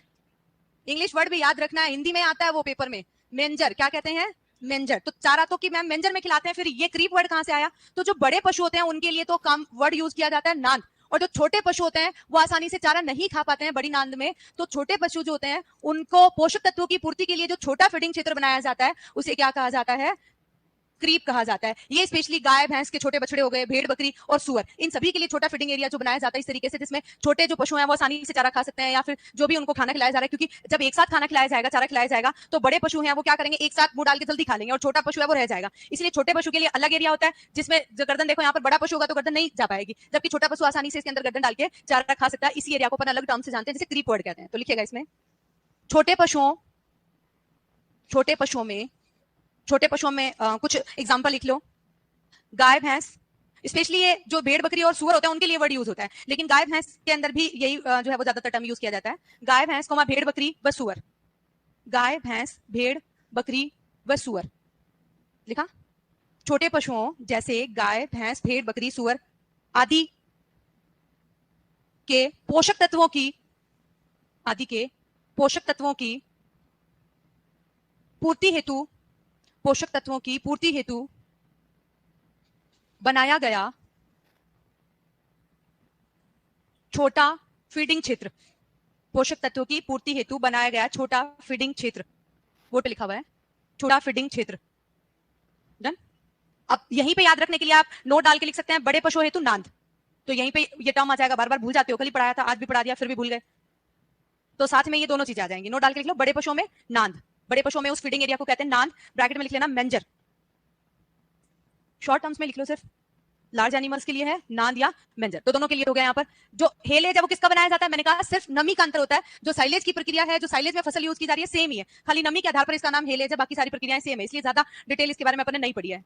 इंग्लिश वर्ड भी याद रखना है, हिंदी में आता है वो पेपर में, मेंजर। क्या कहते हैं, मेंजर। तो चारा तो कि मैम मेंजर में खिलाते हैं, फिर ये क्रीप वर्ड कहां से आया। तो जो बड़े पशु होते हैं उनके लिए तो काम वर्ड यूज किया जाता है नांद, और जो छोटे पशु होते हैं वो आसानी से चारा नहीं खा पाते हैं बड़ी नांद में, तो छोटे पशु जो होते हैं उनको पोषक तत्वों की पूर्ति के लिए जो छोटा फीडिंग क्षेत्र बनाया जाता है उसे क्या कहा जाता है, क्रीप कहा जाता है। ये स्पेशली गाय भैंस के छोटे बछड़े हो गए, भेड़ बकरी और सुअर, इन सभी के लिए छोटा फीडिंग एरिया जो बनाया जाता है इस तरीके से, जिसमें छोटे जो पशु हैं वो आसानी से चारा खा सकते हैं या फिर जो भी उनको खाना खिलाया जा रहा है, क्योंकि जब एक साथ खाना खिलाया जाएगा, चारा खिलाया जाएगा, तो बड़े पशु हैं वो क्या करेंगे, एक साथ मुंह डाल के जल्दी खा लेंगे और छोटा पशु है वो रह जाएगा। इसलिए छोटे पशु के लिए अलग एरिया होता है जिसमें जो गर्दन, देखो यहाँ पर बड़ा पशु होगा तो गर्दन नहीं जा पाएगी, जबकि छोटा पशु आसानी से इसके अंदर गर्दन डाल के चारा खा सकता है। इसी एरिया को अपन अलग टर्म से जानते हैं जिसे क्रीप वर्ड कहते हैं। तो लिखिएगा इसमें छोटे पशुओं में कुछ एग्जांपल लिख लो। गाय भैंस, स्पेशली ये जो भेड़ बकरी और सुअर होता है उनके लिए वर्ड यूज होता है, लेकिन गाय भैंस के अंदर भी यही जो है वो ज्यादातर टर्म यूज किया जाता है। गाय भैंस को भेड़ बकरी व सुअर, गाय भैंस भेड़ बकरी व सुअर लिखा। छोटे पशुओं जैसे गाय भैंस भेड़ बकरी सुअर आदि के पोषक तत्वों की पूर्ति हेतु बनाया गया छोटा फीडिंग क्षेत्र, पोषक तत्वों की पूर्ति हेतु बनाया गया छोटा फीडिंग क्षेत्र, वो पे लिखा हुआ है छोटा फीडिंग क्षेत्र। डन। अब यहीं पे याद रखने के लिए आप नोट डाल के लिख सकते हैं बड़े पशु हेतु नांद, तो यहीं पे ये टर्म आ जाएगा, बार बार भूल जाते हो, कल ही पढ़ाया था आज भी पढ़ा दिया फिर भी भूल गए, तो साथ में ये दोनों चीजें आ जाएंगी। नोट डाल के लिख लो बड़े पशुओं में नांद, बड़े पशुओं में उस फीडिंग एरिया को कहते हैं नांद, ब्रैकेट में लिख लेना मेंजर। शॉर्ट टर्म्स में लिख लो, सिर्फ लार्ज एनिमल्स के लिए है नांद या मेंजर, तो दोनों के लिए हो गया। यहाँ पर जो हेलेज है वो किसका बनाया जाता है, मैंने कहा सिर्फ नमी का अंतर होता है। जो साइलेज की प्रक्रिया है, जो साइलेज में फसल यूज की जा रही है सेम ही है, खाली नमी के आधार पर इसका नाम हेलेज है, बाकी सारी प्रक्रियाएं सेम है, इसलिए ज्यादा डिटेल इसके बारे में अपने नहीं पढ़ी है।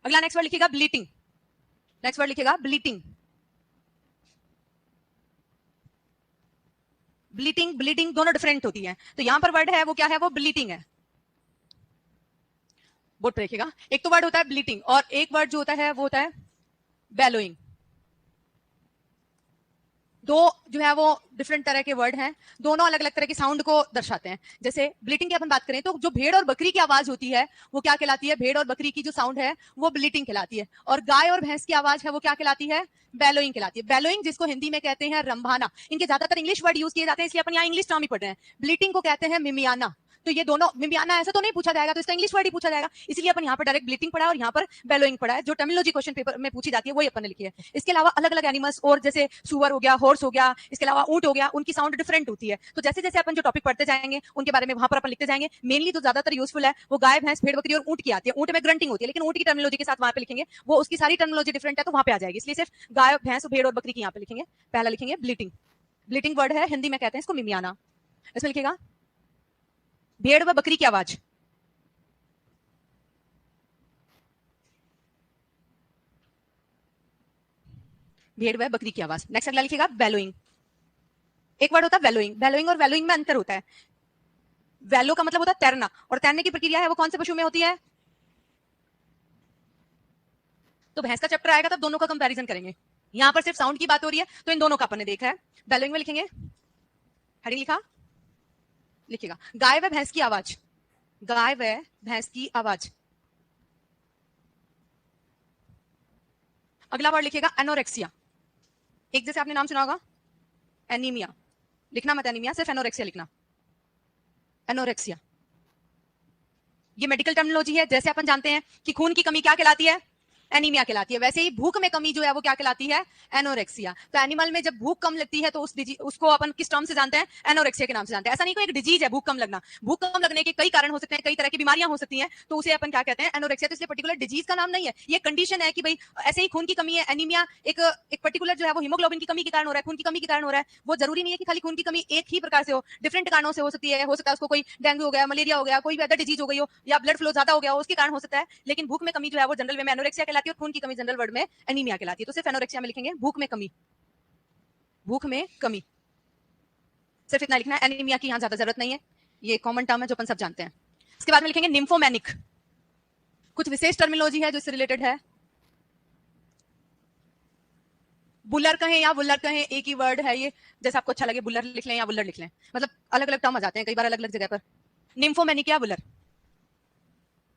अगला नेक्स्ट वर्ड लिखिएगा ब्लीटिंग। नेक्स्ट वर्ड लिखिएगा ब्लीटिंग। ब्लीटिंग ब्लीडिंग दोनों डिफरेंट होती है, तो यहां पर वर्ड है वो क्या है, वो ब्लीटिंग है। बोट देखिएगा, एक तो वर्ड होता है ब्लीटिंग और एक वर्ड जो होता है वो होता है बेलोइंग। दो जो है वो डिफरेंट तरह के वर्ड हैं, दोनों अलग अलग तरह के साउंड को दर्शाते हैं। जैसे ब्लीटिंग की अपन बात करें तो जो भेड़ और बकरी की आवाज होती है वो क्या कहलाती है, भेड़ और बकरी की जो साउंड है वो ब्लीटिंग कहलाती है, और गाय और भैंस की आवाज है वो क्या कहलाती है, बेलोइंग कहलाती है। बेलोइंग जिसको हिंदी में कहते हैं रंभाना, इनके ज्यादातर इंग्लिश वर्ड यूज किए जाते हैं इसलिए अपन यहाँ इंग्लिश टर्म ही पढ़ रहे हैं। ब्लीटिंग को कहते हैं मिमियाना, तो ये दोनों, मिमियाना ऐसा तो नहीं पूछा जाएगा तो इसका इंग्लिश वर्ड ही पूछा जाएगा, इसलिए अपन यहाँ पर डायरेक्ट ब्लीटिंग पढ़ा है और यहाँ पर बेलोइंग पढ़ा है। जो टर्मिनोलॉजी क्वेश्चन पेपर में पूछी जाती है वही अपन ने लिखी है। इसके अलावा अलग अलग एनिमल्स और जैसे सुअर हो गया, हॉर्स हो गया, इसके अलावा ऊंट हो गया, उनकी साउंड डिफरेंट होती है। तो जैसे जैसे अपन जो टॉपिक पढ़ते जाएंगे उनके बारे में वहां पर अपन लिखते जाएंगे। मेनली जो ज्यादातर यूजफुल है वो गाय भैंस भेड़ बकरी और ऊंट की आती है। ऊंट में ग्रंटिंग होती है लेकिन ऊंट की टर्मिनोलॉजी के साथ वहां पे लिखेंगे, वो उसकी सारी टर्मिनोलॉजी डिफरेंट है तो वहां पे आ जाएगी, इसलिए सिर्फ गाय भैंस भेड़ और बकरी की यहाँ पे लिखेंगे। पहला लिखेंगे ब्लीटिंग, ब्लीटिंग वर्ड है, हिंदी में कहते हैं इसको मिमियाना। इसमें लिखेगा भेड़ व बकरी की आवाज, भेड़ व बकरी की आवाज। नेक्स्ट अगला लिखिएगा बेलोइंग। एक वर्ड होता है वेलोइंग, बेलोइंग और वेलोइंग में अंतर होता है। वेलो का मतलब होता है तैरना, और तैरने की प्रक्रिया है वो कौन से पशु में होती है, तो भैंस का चैप्टर आएगा तब दोनों का कंपैरिजन करेंगे। यहां पर सिर्फ साउंड की बात हो रही है तो इन दोनों का अपन ने देखा है। बेलोइंग में लिखेंगे, हेडिंग लिखा, लिखिएगा गाय व भैंस की आवाज, गाय व भैंस की आवाज। अगला वर्ड लिखिएगा एनोरेक्सिया। एक जैसे आपने नाम सुना होगा एनीमिया, लिखना मत एनीमिया, सिर्फ एनोरेक्सिया लिखना, एनोरेक्सिया। ये मेडिकल टर्मिनोलॉजी है, जैसे अपन जानते हैं कि खून की कमी क्या कहलाती है, एनीमिया कहलाती है। वैसे ही भूख में कमी जो है वो क्या कहलाती है, एनोरेक्सिया। तो एनिमल में जब भूख कम लगती है तो उसको अपन किस टर्म से जानते हैं, एनोरेक्सिया के नाम से जानते हैं। ऐसा नहीं कोई एक डिजीज है भूख कम लगना, भूख कम लगने के कई कारण हो सकते हैं, कई तरह की बीमारियां हो सकती हैं, तो उसे अपन क्या कहते हैं, एनोरेक्सिया। तो इसलिए पर्टिकुलर डिजीज का नाम नहीं है, ये कंडीशन है कि भाई ऐसे ही खून की कमी है, एनीमिया एक पर्टिकुलर जो है वो हीमोग्लोबिन की कमी के कारण हो रहा है, खून की कमी के कारण हो रहा है। वो जरूरी नहीं है कि खाली खून की कमी एक ही प्रकार से हो, डिफरेंट कारणों से हो सकती है। हो सकता है उसको कोई डेंगू हो गया, मलेरिया हो गया, कोई भी अदर डिजीज हो गई हो, या ब्लड फ्लो ज्यादा हो गया हो, उसके कारण हो सकता है। लेकिन भूख में कमी जो है वो जनरल में एनोरेक्सिया कहलाती है, और खून की कमी जनरल वर्ड में एनीमिया कहलाती है। तो सिर्फ एनोरेक्सिया में लिखेंगे भूख में कमी, भूख में कमी, सिर्फ इतना लिखना है। एनीमिया की यहां ज्यादा जरूरत नहीं है, ये कॉमन टर्म है जो अपन सब जानते हैं। इसके बाद में लिखेंगे निम्फोमैनिक, कुछ विशेष टर्मिनोलॉजी है जो इससे रिलेटेड है। बुलर कहें या बुलर कहें, एक ही वर्ड है ये, जैसे आपको अच्छा लगे बुलर लिख लें या बुलर लिख लें, मतलब अलग अलग टर्म आ जाते हैं कई बार अलग अलग जगह पर। निम्फोमैनिक या बुलर,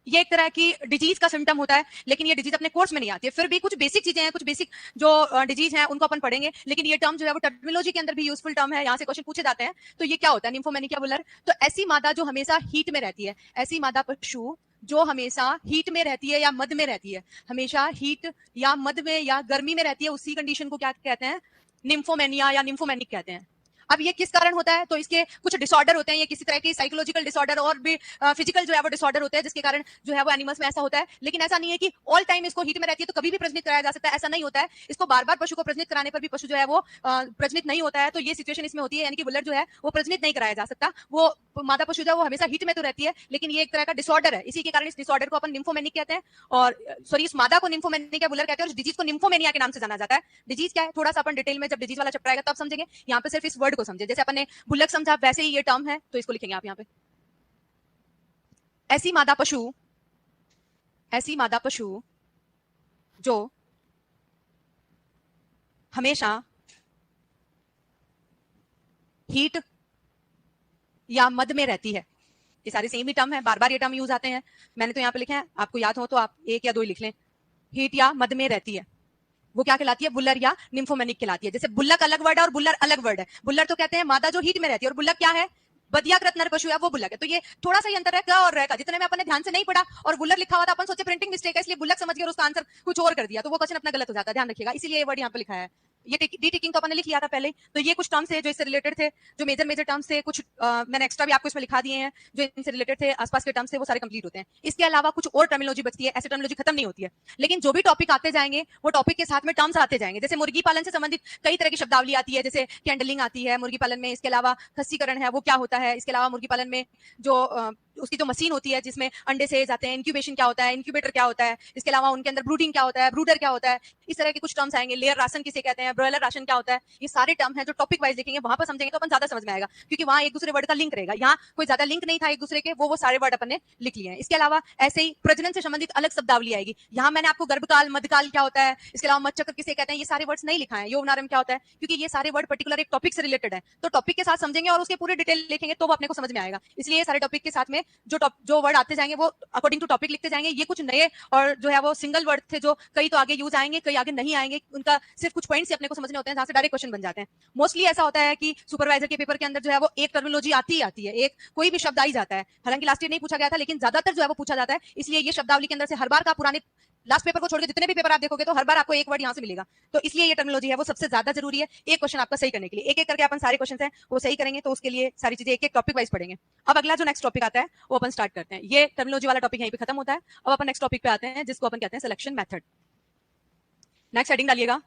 ये एक तरह की डिजीज का सिम्टम होता है, लेकिन ये डिजीज अपने कोर्स में नहीं आती है। फिर भी कुछ बेसिक चीजें हैं, कुछ बेसिक जो डिजीज हैं उनको अपन पढ़ेंगे, लेकिन ये टर्म जो है वो टर्मिनोलॉजी के अंदर भी यूजफुल टर्म है, यहाँ से क्वेश्चन पूछे जाते हैं। तो ये क्या होता है निम्फोमैनिक या बुलर? तो ऐसी मादा जो हमेशा हीट में रहती है, ऐसी मादा पशु जो हमेशा हीट में रहती है या मद में रहती है, हमेशा हीट या मद में या गर्मी में रहती है, उसी कंडीशन को क्या कहते हैं, निम्फोमेनिया या निम्फोमैनिक कहते हैं। अब ये किस कारण होता है? तो इसके कुछ डिसऑर्डर होते हैं, ये किसी तरह की साइकोलॉजिकल डिसऑर्डर और भी फिजिकल जो है वो डिसऑर्डर होते हैं, जिसके कारण जो है वो एनिमल्स में ऐसा होता है। लेकिन ऐसा नहीं है कि ऑल टाइम इसको हीट में रहती है तो कभी भी प्रजनित कराया जा सकता है, ऐसा नहीं होता है। इसको बार बार पशु को प्रजनित कराने पर भी पशु जो है वो प्रजनित नहीं होता है। तो ये सिचुएशन इसमें होती है, यानी कि बुलर जो है वो प्रजनित नहीं कराया जा सकता। वो मादा पशु जो है वो हमेशा हीट में तो रहती है, लेकिन ये एक तरह का डिसऑर्डर है, इसी के कारण इस डिसऑर्डर को अपन निम्फोमेनिक कहते हैं। और सॉरी, इस मादा को निम्फोमेनिक या बुलर कहते हैं, और इस डिजीज को निम्फोमेनिया के नाम से जाना जाता है। डिजीज क्या है थोड़ा सा अपन डिटेल में जब डिजीज वाला चैप्टर आएगा तब समझेंगे, यहाँ पे सिर्फ इस वर्ड को समझे। जैसे अपन ने बुलक समझा, वैसे ही ये टर्म है, तो इसको लिखेंगे आप यहाँ पे। ऐसी मादा पशु, ऐसी मादा पशु जो हमेशा हीट या मद में रहती है, ये सारे सेम ही टर्म है, बार बार ये टर्म यूज आते हैं। मैंने तो यहाँ पे लिखे हैं, आपको याद हो तो आप एक या दो ही लिख लें। हीट या मद में रहती है, वो क्या कहलाती है, बुलर या निम्फोमेनिक कहलाती है। जैसे बुल्लक अलग वर्ड है और बुलर अलग वर्ड है। बुलर तो कहते हैं मादा जो हीट में रहती है, और बुल्लक क्या है, बदियाकृत नर पशु है, वो बुल्लक है। तो ये थोड़ा सा ही अंतर है क और र का, जितने में अपन ने ध्यान से नहीं पढ़ा और बुलर लिखा हुआ था, अपन सोचे प्रिंटिंग मिस्टेक है इसलिए बुल्लक समझ गए और उसका आंसर कुछ और कर दिया, तो वो क्वेश्चन अपना गलत हो जाता है, ध्यान रखिएगा। इसीलिए ये वर्ड यहाँ पे लिखा है। ये डी टिकिंग तो अपन ने लिख लिया था पहले। तो ये कुछ टर्म्स थे जो इससे रिलेटेड थे, जो मेजर मेजर टर्म्स थे, कुछ मैंने एक्स्ट्रा भी आपको इसमें लिखा दिए हैं जो इनसे रिलेटेड थे, आसपास के टर्म्स थे, वो सारे कंप्लीट होते हैं। इसके अलावा कुछ और टर्मिनोलॉजी बचती है, ऐसे टर्मिनोलॉजी खत्म नहीं होती है, लेकिन जो भी टॉपिक आते जाएंगे वो टॉपिक के साथ में टर्म्स आते जाएंगे। जैसे मुर्गी पालन से संबंधित कई तरह की शब्दावली आती है, जैसे कैंडलिंग आती है मुर्गी पालन में, इसके अलावा खस्सीकरण है वो क्या होता है, इसके अलावा मुर्गी पालन में जो उसकी जो मशीन होती है जिसमें अंडे से जाते हैं, इंक्यूबेशन क्या होता है, इंक्यूबेटर क्या होता है, इसके अलावा उनके अंदर ब्रूडिंग क्या होता है, ब्रूडर क्या होता है, इस तरह के कुछ टर्म्स आएंगे। लेयर राशन किसे कहते हैं, ब्रॉयलर राशन क्या होता है, ये सारे टर्म हैं जो टॉपिक वाइज देखेंगे, वहां पर समझेंगे तो अपन ज्यादा समझ में आएगा, क्योंकि वहां एक दूसरे वर्ड का लिंक रहेगा। यहाँ कोई ज्यादा लिंक नहीं था एक दूसरे के, वो सारे वर्ड अपन ने लिख लिए हैं। इसके अलावा ऐसे ही प्रजनन से संबंधित अलग शब्दावली आएगी। यहाँ मैंने आपको गर्भकाल, मध्यकाल क्या होता है, इसके अलावा मध्यचक्र किसे कहते हैं, ये सारे वर्ड्स नहीं लिखा है। यौवनारंभ क्या होता है, क्योंकि ये सारे वर्ड पर्टिकुलर एक टॉपिक से रिलेटेड है, तो टॉपिक के साथ समझेंगे और उसके पूरे डिटेल लिखेंगे तो वो अपने को समझ में आएगा। इसलिए सारे टॉपिक के साथ में जो वर्ड आते जाएंगे वो अकॉर्डिंग टू टॉपिक लिखते जाएंगे। ये कुछ नए और जो है वो सिंगल वर्ड थे, जो कई तो आगे यूज आएंगे, कई आगे नहीं आएंगे, उनका सिर्फ कुछ पॉइंट्स अपने को समझने होते हैं जहां से डायरेक्ट क्वेश्चन बन जाते हैं। मोस्टली ऐसा होता है कि सुपरवाइजर के पेपर के अंदर जो है वो एक टर्मिनोलॉजी आती ही आती है, एक कोई भी शब्द आ ही जाता है। हालांकि लास्ट ईयर नहीं पूछा गया था, लेकिन ज्यादातर जो है वो पूछा जाता है, इसलिए ये शब्दावली के अंदर से हर बार का पुराने लास्ट पेपर को छोड़ के जितने भी पेपर आप देखोगे तो हर बार आपको एक वर्ड यहाँ से मिलेगा। तो इसलिए ये टर्मिनोलॉजी है वो सबसे ज्यादा जरूरी है एक क्वेश्चन आपका सही करने के लिए। एक एक करके अपन सारे क्वेश्चन हैं वो सही करेंगे, तो उसके लिए सारी चीजें एक एक टॉपिक वाइज पढ़ेंगे। अब अगला जो नेक्स्ट टॉपिक आता है वो अपन स्टार्ट करते हैं। ये टर्मिनोलॉजी वाला टॉपिक यहीं पे खत्म होता है। अब अपन नेक्स्ट टॉपिक पे आते हैं जिसको अपन कहते हैं सिलेक्शन मेथड। नेक्स्ट हेडिंग डालिएगा,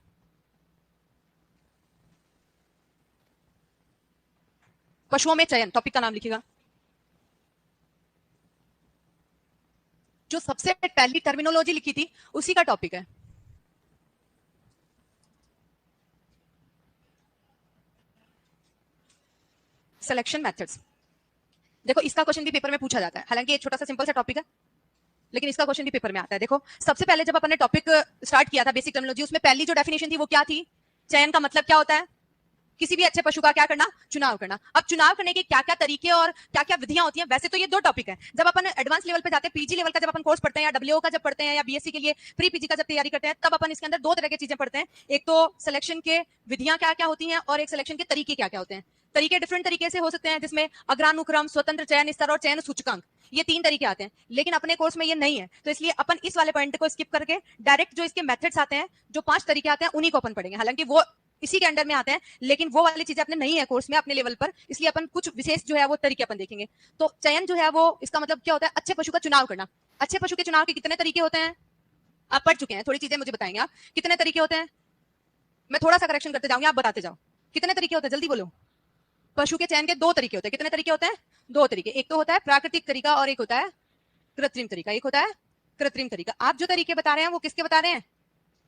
पशुओं में चयन, टॉपिक का नाम लिखिएगा। जो सबसे पहली टर्मिनोलॉजी लिखी थी उसी का टॉपिक है। Selection methods. देखो इसका क्वेश्चन भी पेपर में पूछा जाता है, हालांकि एक छोटा सा सिंपल सा टॉपिक है, लेकिन इसका क्वेश्चन भी पेपर में आता है। देखो सबसे पहले जब अपन ने टॉपिक स्टार्ट किया था बेसिक टर्मिनोलॉजी, उसमें पहली जो डेफिनेशन थी वो क्या थी, चयन का मतलब क्या होता है, किसी भी अच्छे पशु का क्या करना, चुनाव करना। अब चुनाव करने के क्या क्या तरीके और क्या क्या विधियां होती हैं, वैसे तो ये दो टॉपिक है। जब अपन एडवांस लेवल पे जाते हैं, पीजी लेवल का जब अपन कोर्स पढ़ते हैं या डब्ल्यूओ का जब पढ़ते हैं या बीएससी के लिए प्री पीजी का जब तैयारी करते हैं, तब अपन इसके अंदर दो तरह की चीजें पढ़ते हैं। एक तो सिलेक्शन के विधियां क्या क्या होती हैं और एक सिलेक्शन के तरीके क्या क्या होते हैं। तरीके डिफरेंट तरीके से हो सकते हैं, जिसमें अग्रानुक्रम, स्वतंत्र चयन स्तर और चयन सूचकांक, ये तीन तरीके आते हैं। लेकिन अपने कोर्स में ये नहीं है, तो इसलिए अपन इस वाले पॉइंट को स्किप करके डायरेक्ट जो इसके मेथड्स आते हैं, जो 5 तरीके आते हैं, उन्हीं को अपन पढ़ेंगे। हालांकि वो इसी के अंडर में आते हैं, लेकिन वो वाली चीजें अपने नहीं है कोर्स में अपने लेवल पर, इसलिए अपन कुछ विशेष जो है वो तरीके अपन देखेंगे। तो चयन जो है वो, इसका मतलब क्या होता है, अच्छे पशु का चुनाव करना। अच्छे पशु के चुनाव के कितने तरीके होते हैं, आप पढ़ चुके हैं, थोड़ी चीजें मुझे बताएंगे आप, कितने तरीके होते हैं। मैं थोड़ा सा करेक्शन करते जाऊंगी, आप बताते जाओ कितने तरीके होते हैं, जल्दी बोलो। पशु के चयन के 2 तरीके होते हैं। कितने तरीके होते हैं, 2 तरीके। एक तो होता है प्राकृतिक तरीका और एक होता है कृत्रिम तरीका। एक होता है कृत्रिम तरीका। आप जो तरीके बता रहे हैं वो किसके बता रहे हैं,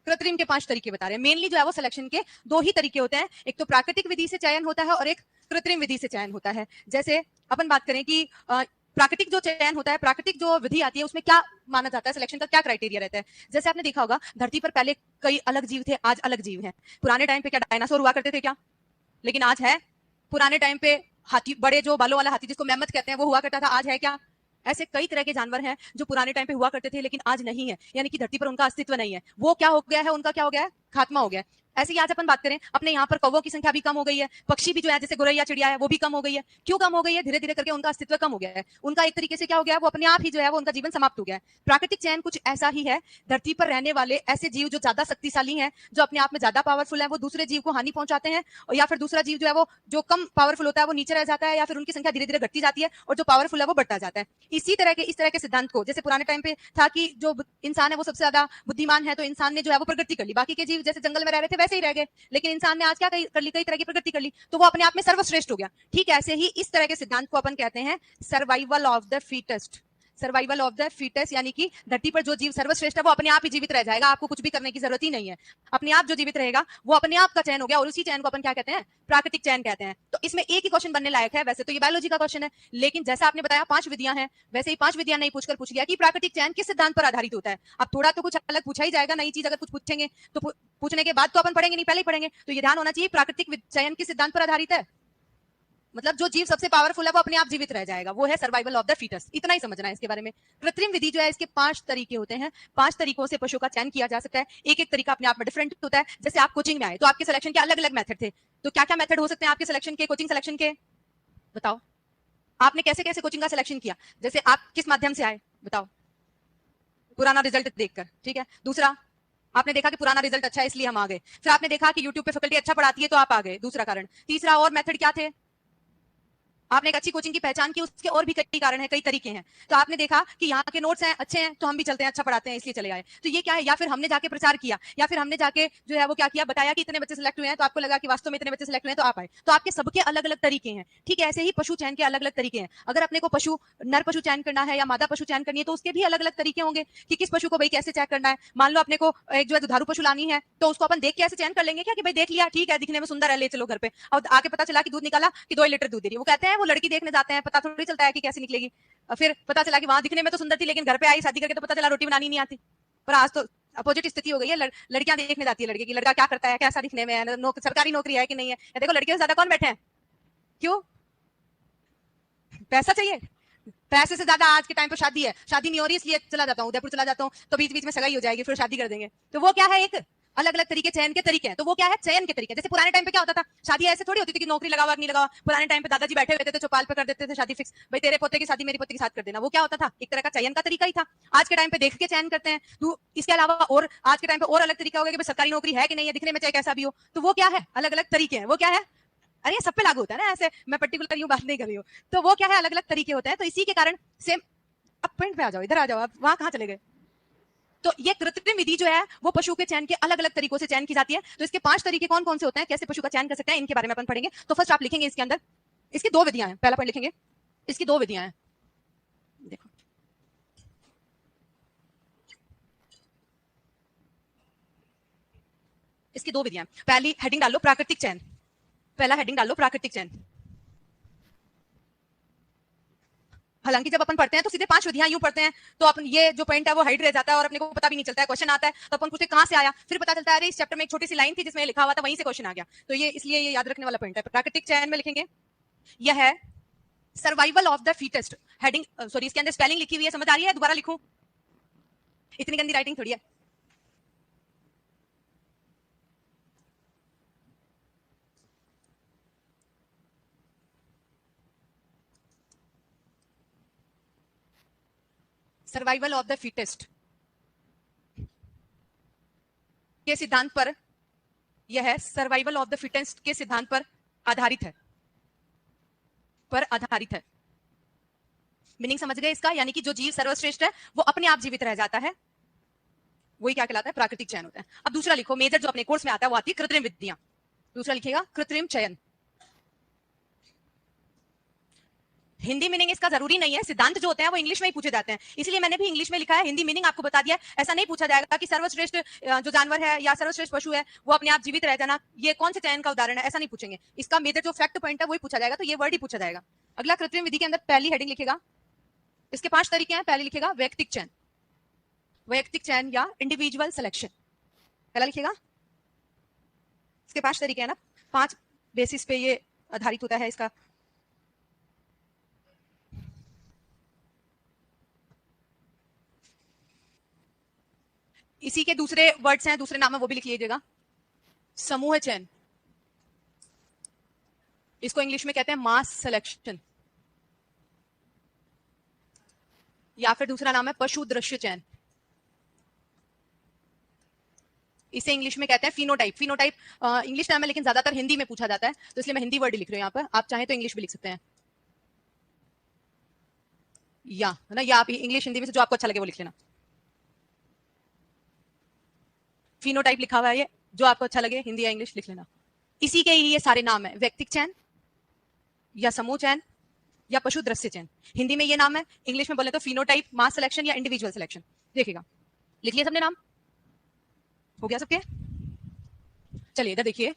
कृत्रिम के 5 तरीके बता रहे हैं। मेनली जो है वो सिलेक्शन के 2 ही तरीके होते हैं, एक तो प्राकृतिक विधि से चयन होता है और एक कृत्रिम विधि से चयन होता है। जैसे अपन बात करें कि प्राकृतिक जो चयन होता है, प्राकृतिक जो विधि आती है, उसमें क्या माना जाता है, सिलेक्शन का क्या क्राइटेरिया रहता है। जैसे आपने देखा होगा, धरती पर पहले कई अलग जीव थे, आज अलग जीव हैं। पुराने टाइम पे क्या डायनासोर हुआ करते थे क्या, लेकिन आज है। पुराने टाइम पे हाथी, बड़े जो बालों वाला हाथी जिसको मैमथ कहते हैं, वो हुआ करता था, आज है क्या। ऐसे कई तरह के जानवर हैं जो पुराने टाइम पे हुआ करते थे लेकिन आज नहीं है, यानी कि धरती पर उनका अस्तित्व नहीं है। वो क्या हो गया है, उनका क्या हो गया है, खात्मा हो गया है। ऐसे ही आज अपन बात करें, अपने यहाँ पर कौवों की संख्या भी कम हो गई है, पक्षी भी जो है जैसे गौरैया चिड़िया है वो भी कम हो गई है। क्यों कम हो गई है, धीरे धीरे करके उनका अस्तित्व कम हो गया है। उनका एक तरीके से क्या हो गया है, वो अपने आप ही जो है वो उनका जीवन समाप्त हो गया है। प्राकृतिक चयन कुछ ऐसा ही है, धरती पर रहने वाले ऐसे जीव जो ज्यादा शक्तिशाली हैं, जो अपने आप में ज्यादा पावरफुल है, वो दूसरे जीव को हानि पहुंचाते हैं, और या फिर दूसरा जीव जो है वो जो कम पावरफुल होता है वो नीचे रह जाता है, या फिर उनकी संख्या धीरे धीरे घटती जाती है और जो पावरफुल है वो बढ़ता जाता है। इस तरह के सिद्धांत को, जैसे पुराने टाइम पे था कि जो इंसान है वो सबसे ज्यादा बुद्धिमान है, तो इंसान ने जो है वो प्रगति कर ली, बाकी के जीव जैसे जंगल में रह रहे थे वैसे ही रह गए, लेकिन इंसान ने आज क्या कर ली, कई तरह की प्रगति कर ली, तो वो अपने आप में सर्वश्रेष्ठ हो गया। ठीक ऐसे ही इस तरह के सिद्धांत को अपन कहते हैं survival of the fittest. Survival of the fittest, यानी कि धरती पर जो जीव सर्वश्रेष्ठ है वो अपने आप ही जीवित रह जाएगा, आपको कुछ भी करने की जरूरत ही नहीं है। अपने आप जो जीवित रहेगा वो अपने आप का चयन हो गया, और उसी चयन को अपन क्या कहते हैं, प्राकृतिक चयन कहते हैं। तो इसमें एक ही क्वेश्चन बनने लायक है, वैसे तो ये बायोलॉजी का क्वेश्चन है, लेकिन जैसा आपने बताया 5 विधियां हैं, वैसे ही 5 विधियां नहीं पूछकर पूछ लिया कि प्राकृतिक चयन किस सिद्धांत पर आधारित होता है। अब थोड़ा तो कुछ अलग पूछा ही जाएगा, नई चीज अगर कुछ पूछेंगे तो पूछने के बाद तो अपन पढ़ेंगे नहीं, पहले ही पढ़ेंगे। तो ये ध्यान होना चाहिए, प्राकृतिक चयन किस सिद्धांत पर आधारित है, मतलब जो जीव सबसे पावरफुल है वो अपने आप जीवित रह जाएगा, वो है सर्वाइवल ऑफ द फीटस। इतना ही समझना है इसके बारे में। कृत्रिम विधि जो है, इसके 5 तरीके होते हैं, 5 तरीकों से पशु का चयन किया जा सकता है। एक एक तरीका अपने आप में डिफरेंट होता है। जैसे आप कोचिंग में आए तो आपके सिलेक्शन के अलग अलग मेथड थे, तो क्या क्या मेथड हो सकते हैं आपके सिलेक्शन के, कोचिंग सिलेक्शन के, बताओ। आपने कैसे कैसे कोचिंग का सिलेक्शन किया, जैसे आप किस माध्यम से आए, बताओ। पुराना रिजल्ट देखकर, ठीक है। दूसरा, आपने देखा कि पुराना रिजल्ट अच्छा है इसलिए हम आ गए। फिर आपने देखा कि यूट्यूब पे फैकल्टी अच्छा पढ़ाती है तो आप आ गए, दूसरा कारण। तीसरा और मेथड क्या थे, आपने एक अच्छी कोचिंग की पहचान की, उसके और भी कई कारण हैं, कई तरीके हैं। तो आपने देखा कि यहाँ के नोट्स हैं अच्छे हैं तो हम भी चलते हैं, अच्छा पढ़ाते हैं इसलिए चले आए। तो ये क्या है, या फिर हमने जाके प्रचार किया, या फिर हमने जाके जो है वो क्या किया, बताया कि इतने बच्चे सिलेक्ट हुए हैं, तो आपको लगा कि वास्तव में इतने बच्चे सिलेक्ट हुए हैं तो आप आए। तो आपके सबके अलग अलग तरीके हैं। ठीक है, ऐसे ही पशु चयन के अलग अलग तरीके हैं। अगर अपने को पशु, नर पशु चयन करना है या मादा पशु चयन करनी है, तो उसके भी अलग अलग तरीके होंगे कि किस पशु को भाई कैसे चेक करना है। मान लो अपने को एक जो है दुधारू पशु लानी है, तो उसको अपन देख के ऐसे चयन कर लेंगे क्या कि भाई देख लिया, ठीक है, दिखने में सुंदर है, ले चलो घर पे। और आगे पता चला कि दूध निकाला कि 2 लीटर दूध दे रही है, वो कहते हैं वो लड़की देखने जाते हैं, पता थोड़ी चलता है कि कैसी निकलेगी। फिर पता चला कि वहां दिखने में तो सुंदर थी, लेकिन घर पे आई शादी करके तो पता चला रोटी बनानी नहीं आती। पर आज तो अपोजिट स्थिति हो गई है, लड़कियां देखने जाती है लड़के की, लड़का क्या करता है, कैसा दिखने में है, सरकारी नौकरी है कि नहीं है। देखो लड़कियों से ज्यादा कौन बैठे हैं, क्यों, पैसा चाहिए। पैसे से ज्यादा आज के टाइम पे शादी है, शादी नहीं हो रही इसलिए चला जाता हूँ उदयपुर, चला जाता हूँ तो बीच बीच में सगाई हो जाएगी, फिर शादी कर देंगे। तो वो क्या है, एक अलग अलग तरीके चयन के तरीके हैं। तो वो क्या है, चयन के तरीके। जैसे पुराने टाइम पे क्या होता था, शादी ऐसे थोड़ी होती थी कि नौकरी लगावा नहीं लगावा। पुराने टाइम पे दादाजी बैठे हुए थे तो चौपाल पे कर देते थे शादी फिक्स, भाई तेरे पोते की शादी मेरी पोते के साथ कर देना। वो क्या होता था, एक तरह का चयन का तरीका ही था। आज के टाइम पे देख के चयन करते हैं। तो इसके अलावा और आज के टाइम पे और अलग तरीका हो गया कि सरकारी नौकरी है कि नहीं है, दिखने में चाहे कैसा भी हो। तो वो क्या है, अलग अलग तरीके हैं। वो क्या है, अरे सब पे लागू होता है ना, ऐसे मैं पर्टिकुलर यूं बात नहीं कर रही हूँ। तो वो क्या है, अलग अलग तरीके होते हैं। तो इसी के कारण सेम, अब पॉइंट पे आ जाओ, इधर आ जाओ, आप वहां कहाँ चले गए। तो ये कृत्रिम विधि जो है वो पशु के चयन के अलग अलग तरीकों से चयन की जाती है। तो इसके 5 तरीके कौन कौन से होते हैं, कैसे पशु का चयन कर सकते हैं, इनके बारे में अपन पढ़ेंगे। तो फर्स्ट आप लिखेंगे इसके अंदर, इसकी 2 विधियां हैं, पहला पॉइंट लिखेंगे, इसकी 2 विधियां हैं। देखो इसकी 2 विधियां, पहली हेडिंग डालो प्राकृतिक चयन, पहला हेडिंग डालो प्राकृतिक चयन। हालांकि जब अपन पढ़ते हैं तो सीधे 5 विधियां यूं पढ़ते हैं, तो अपन ये जो पॉइंट है वो हाइड रह जाता है और अपने को पता भी नहीं चलता है। क्वेश्चन आता है तो अपन पूछते कहां से आया, फिर पता चलता है अरे इस चैप्टर में एक छोटी सी लाइन थी जिसमें लिखा हुआ था, वहीं से क्वेश्चन आ गया। तो ये इसलिए ये याद रखने वाला पॉइंट है। प्राकृतिक चयन में लिखेंगे यह है survival of the fittest. Heading sorry, इसके अंदर स्पेलिंग लिखी हुई है, समझ आ रही है? दोबारा लिखूं? इतनी गंदी राइटिंग थोड़ी है। सर्वाइवल ऑफ द फिटेस्ट के सिद्धांत पर, यह है सर्वाइवल ऑफ द फिटेस्ट के सिद्धांत पर आधारित है, पर आधारित है। मीनिंग समझ गए इसका? यानी कि जो जीव सर्वश्रेष्ठ है वो अपने आप जीवित रह जाता है, वही क्या कहलाता है? प्राकृतिक चयन होता है। अब दूसरा लिखो, मेजर जो अपने कोर्स में आता है वो आती है कृत्रिम विधियां। दूसरा लिखेगा कृत्रिम चयन। हिंदी मीनिंग इसका जरूरी नहीं है, सिद्धांत जो होते हैं वो इंग्लिश में ही पूछे जाते हैं, इसलिए मैंने भी इंग्लिश में लिखा है। हिंदी मीनिंग आपको बता दिया। ऐसा नहीं पूछा जाएगा कि सर्वश्रेष्ठ जो जानवर है या सर्वश्रेष्ठ पशु है वो अपने आप जीवित रह जाना, ये कौन से चयन का उदाहरण है, ऐसा नहीं पूछेंगे। इसका मेजर जो फैक्ट पॉइंट है वही पूछा जाएगा, तो ये वर्ड ही पूछा जाएगा। अगला कृत्रिम विधि के अंदर पहली हेडिंग लिखेगा, इसके 5 तरीके हैं। पहले लिखेगा वैयक्तिक चयन, वैयक्तिक चयन या इंडिविजुअल सिलेक्शन, पहला लिखेगा। इसके 5 तरीके हैं ना, 5 बेसिस पे ये आधारित होता है इसका। इसी के दूसरे वर्ड्स हैं, दूसरे नाम है, वो भी लिख लीजिएगा। समूह चयन, इसको इंग्लिश में कहते हैं मास सिलेक्शन, या फिर दूसरा नाम है पशु दृश्य चयन, इसे इंग्लिश में कहते हैं फिनोटाइप। फिनोटाइप इंग्लिश नाम है लेकिन ज्यादातर हिंदी में पूछा जाता है, तो इसलिए मैं हिंदी वर्ड लिख रही हूं यहाँ पर। आप चाहें तो इंग्लिश भी लिख सकते हैं, या है ना, या आप इंग्लिश हिंदी में से जो आपको अच्छा लगे वो लिख लेना। फिनोटाइप लिखा हुआ है, ये जो आपको अच्छा लगे हिंदी या इंग्लिश लिख लेना। इसी के ही ये सारे नाम है, व्यक्तिक चयन या समूह चयन या पशु दृश्य चयन। हिंदी में ये नाम है, इंग्लिश में बोले तो फिनोटाइप, मास सिलेक्शन या इंडिविजुअल सिलेक्शन। देखिएगा, लिख लिया सबने नाम? हो गया सबके? चलिए इधर देखिए,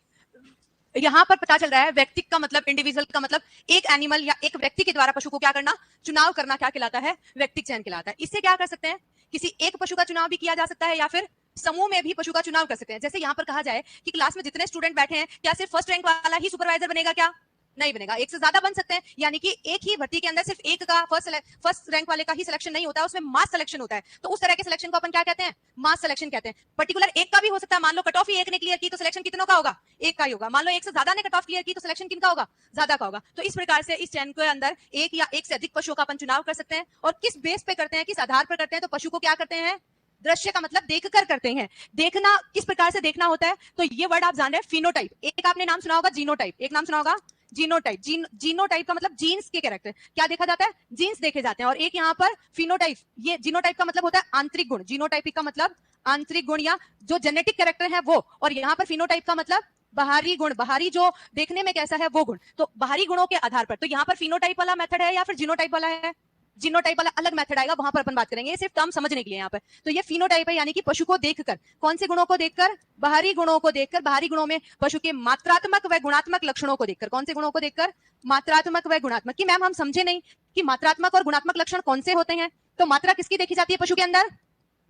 यहां पर पता चल रहा है व्यक्तिक का मतलब, इंडिविजुअल का मतलब एक एनिमल या एक व्यक्ति के द्वारा पशु को क्या करना, चुनाव करना, क्या कहलाता है? व्यक्तिक चयन कहलाता है। इससे क्या कर सकते हैं, किसी एक पशु का चुनाव भी किया जा सकता है या फिर समूह में भी पशु का चुनाव कर सकते हैं। जैसे यहां पर कहा जाए कि क्लास में जितने स्टूडेंट बैठे हैं, क्या सिर्फ फर्स्ट रैंक वाला ही सुपरवाइजर बनेगा? क्या नहीं बनेगा, एक से ज्यादा बन सकते हैं। यानी कि एक ही भर्ती के अंदर सिर्फ एक का फर्स्ट रैंक वाले का ही सिलेक्शन नहीं होता है, उसमें मास सिलेक्शन होता है। तो उस तरह के सिलेक्शन को अपन क्या कहते हैं? मास सिलेक्शन कहते हैं। पर्टिकुलर एक का भी हो सकता है, मान लो कट ऑफ ही एक ने क्लियर की तो सिलेक्शन कितनों का होगा? एक का ही होगा। मान लो एक से ज्यादा ने कट ऑफ क्लियर की तो सिलेक्शन किनका होगा? ज्यादा का होगा। तो इस प्रकार से इस चयन के अंदर एक या एक से अधिक पशुओं का अपन चुनाव कर सकते हैं। और किस बेस पे करते हैं, किस आधार पर करते हैं? तो पशु को क्या करते हैं? दृश्य का मतलब देखकर करते हैं। देखना किस प्रकार से देखना होता है, तो ये वर्ड आप जान रहे हैं फिनोटाइप। एक आपने नाम सुना होगा जीनोटाइप, एक नाम सुना होगा जीनोटाइप। जीनोटाइप का मतलब जीन्स के कैरेक्टर, क्या देखा जाता है? जीन्स देखे जाते हैं। और एक यहाँ पर फिनोटाइप, ये जीनोटाइप का मतलब होता है आंतरिक गुण, जीनोटाइपिक का मतलब आंतरिक गुण या जो जेनेटिक कैरेक्टर है वो। और यहाँ पर फिनोटाइप का मतलब बाहरी गुण, बाहरी जो देखने में कैसा है वो गुण। तो बाहरी गुणों के आधार पर, तो यहाँ पर फिनोटाइप वाला मेथड है या फिर जीनोटाइप वाला है? जीनोटाइप वाला अलग मेथड आएगा, वहां पर अपन बात करेंगे, ये सिर्फ टर्म समझने के लिए यहाँ पर। तो ये फिनोटाइप है, यानी कि पशु को देखकर, कौन से गुणों को देखकर? बाहरी गुणों को देखकर। बाहरी गुणों में पशु के मात्रात्मक व गुणात्मक लक्षणों को देखकर। कौन से गुणों को देखकर? मात्रात्मक व गुणात्मक। कि मैम हम समझे नहीं कि मात्रात्मक और गुणात्मक लक्षण कौन से होते हैं? तो मात्रा किसकी देखी जाती है पशु के अंदर?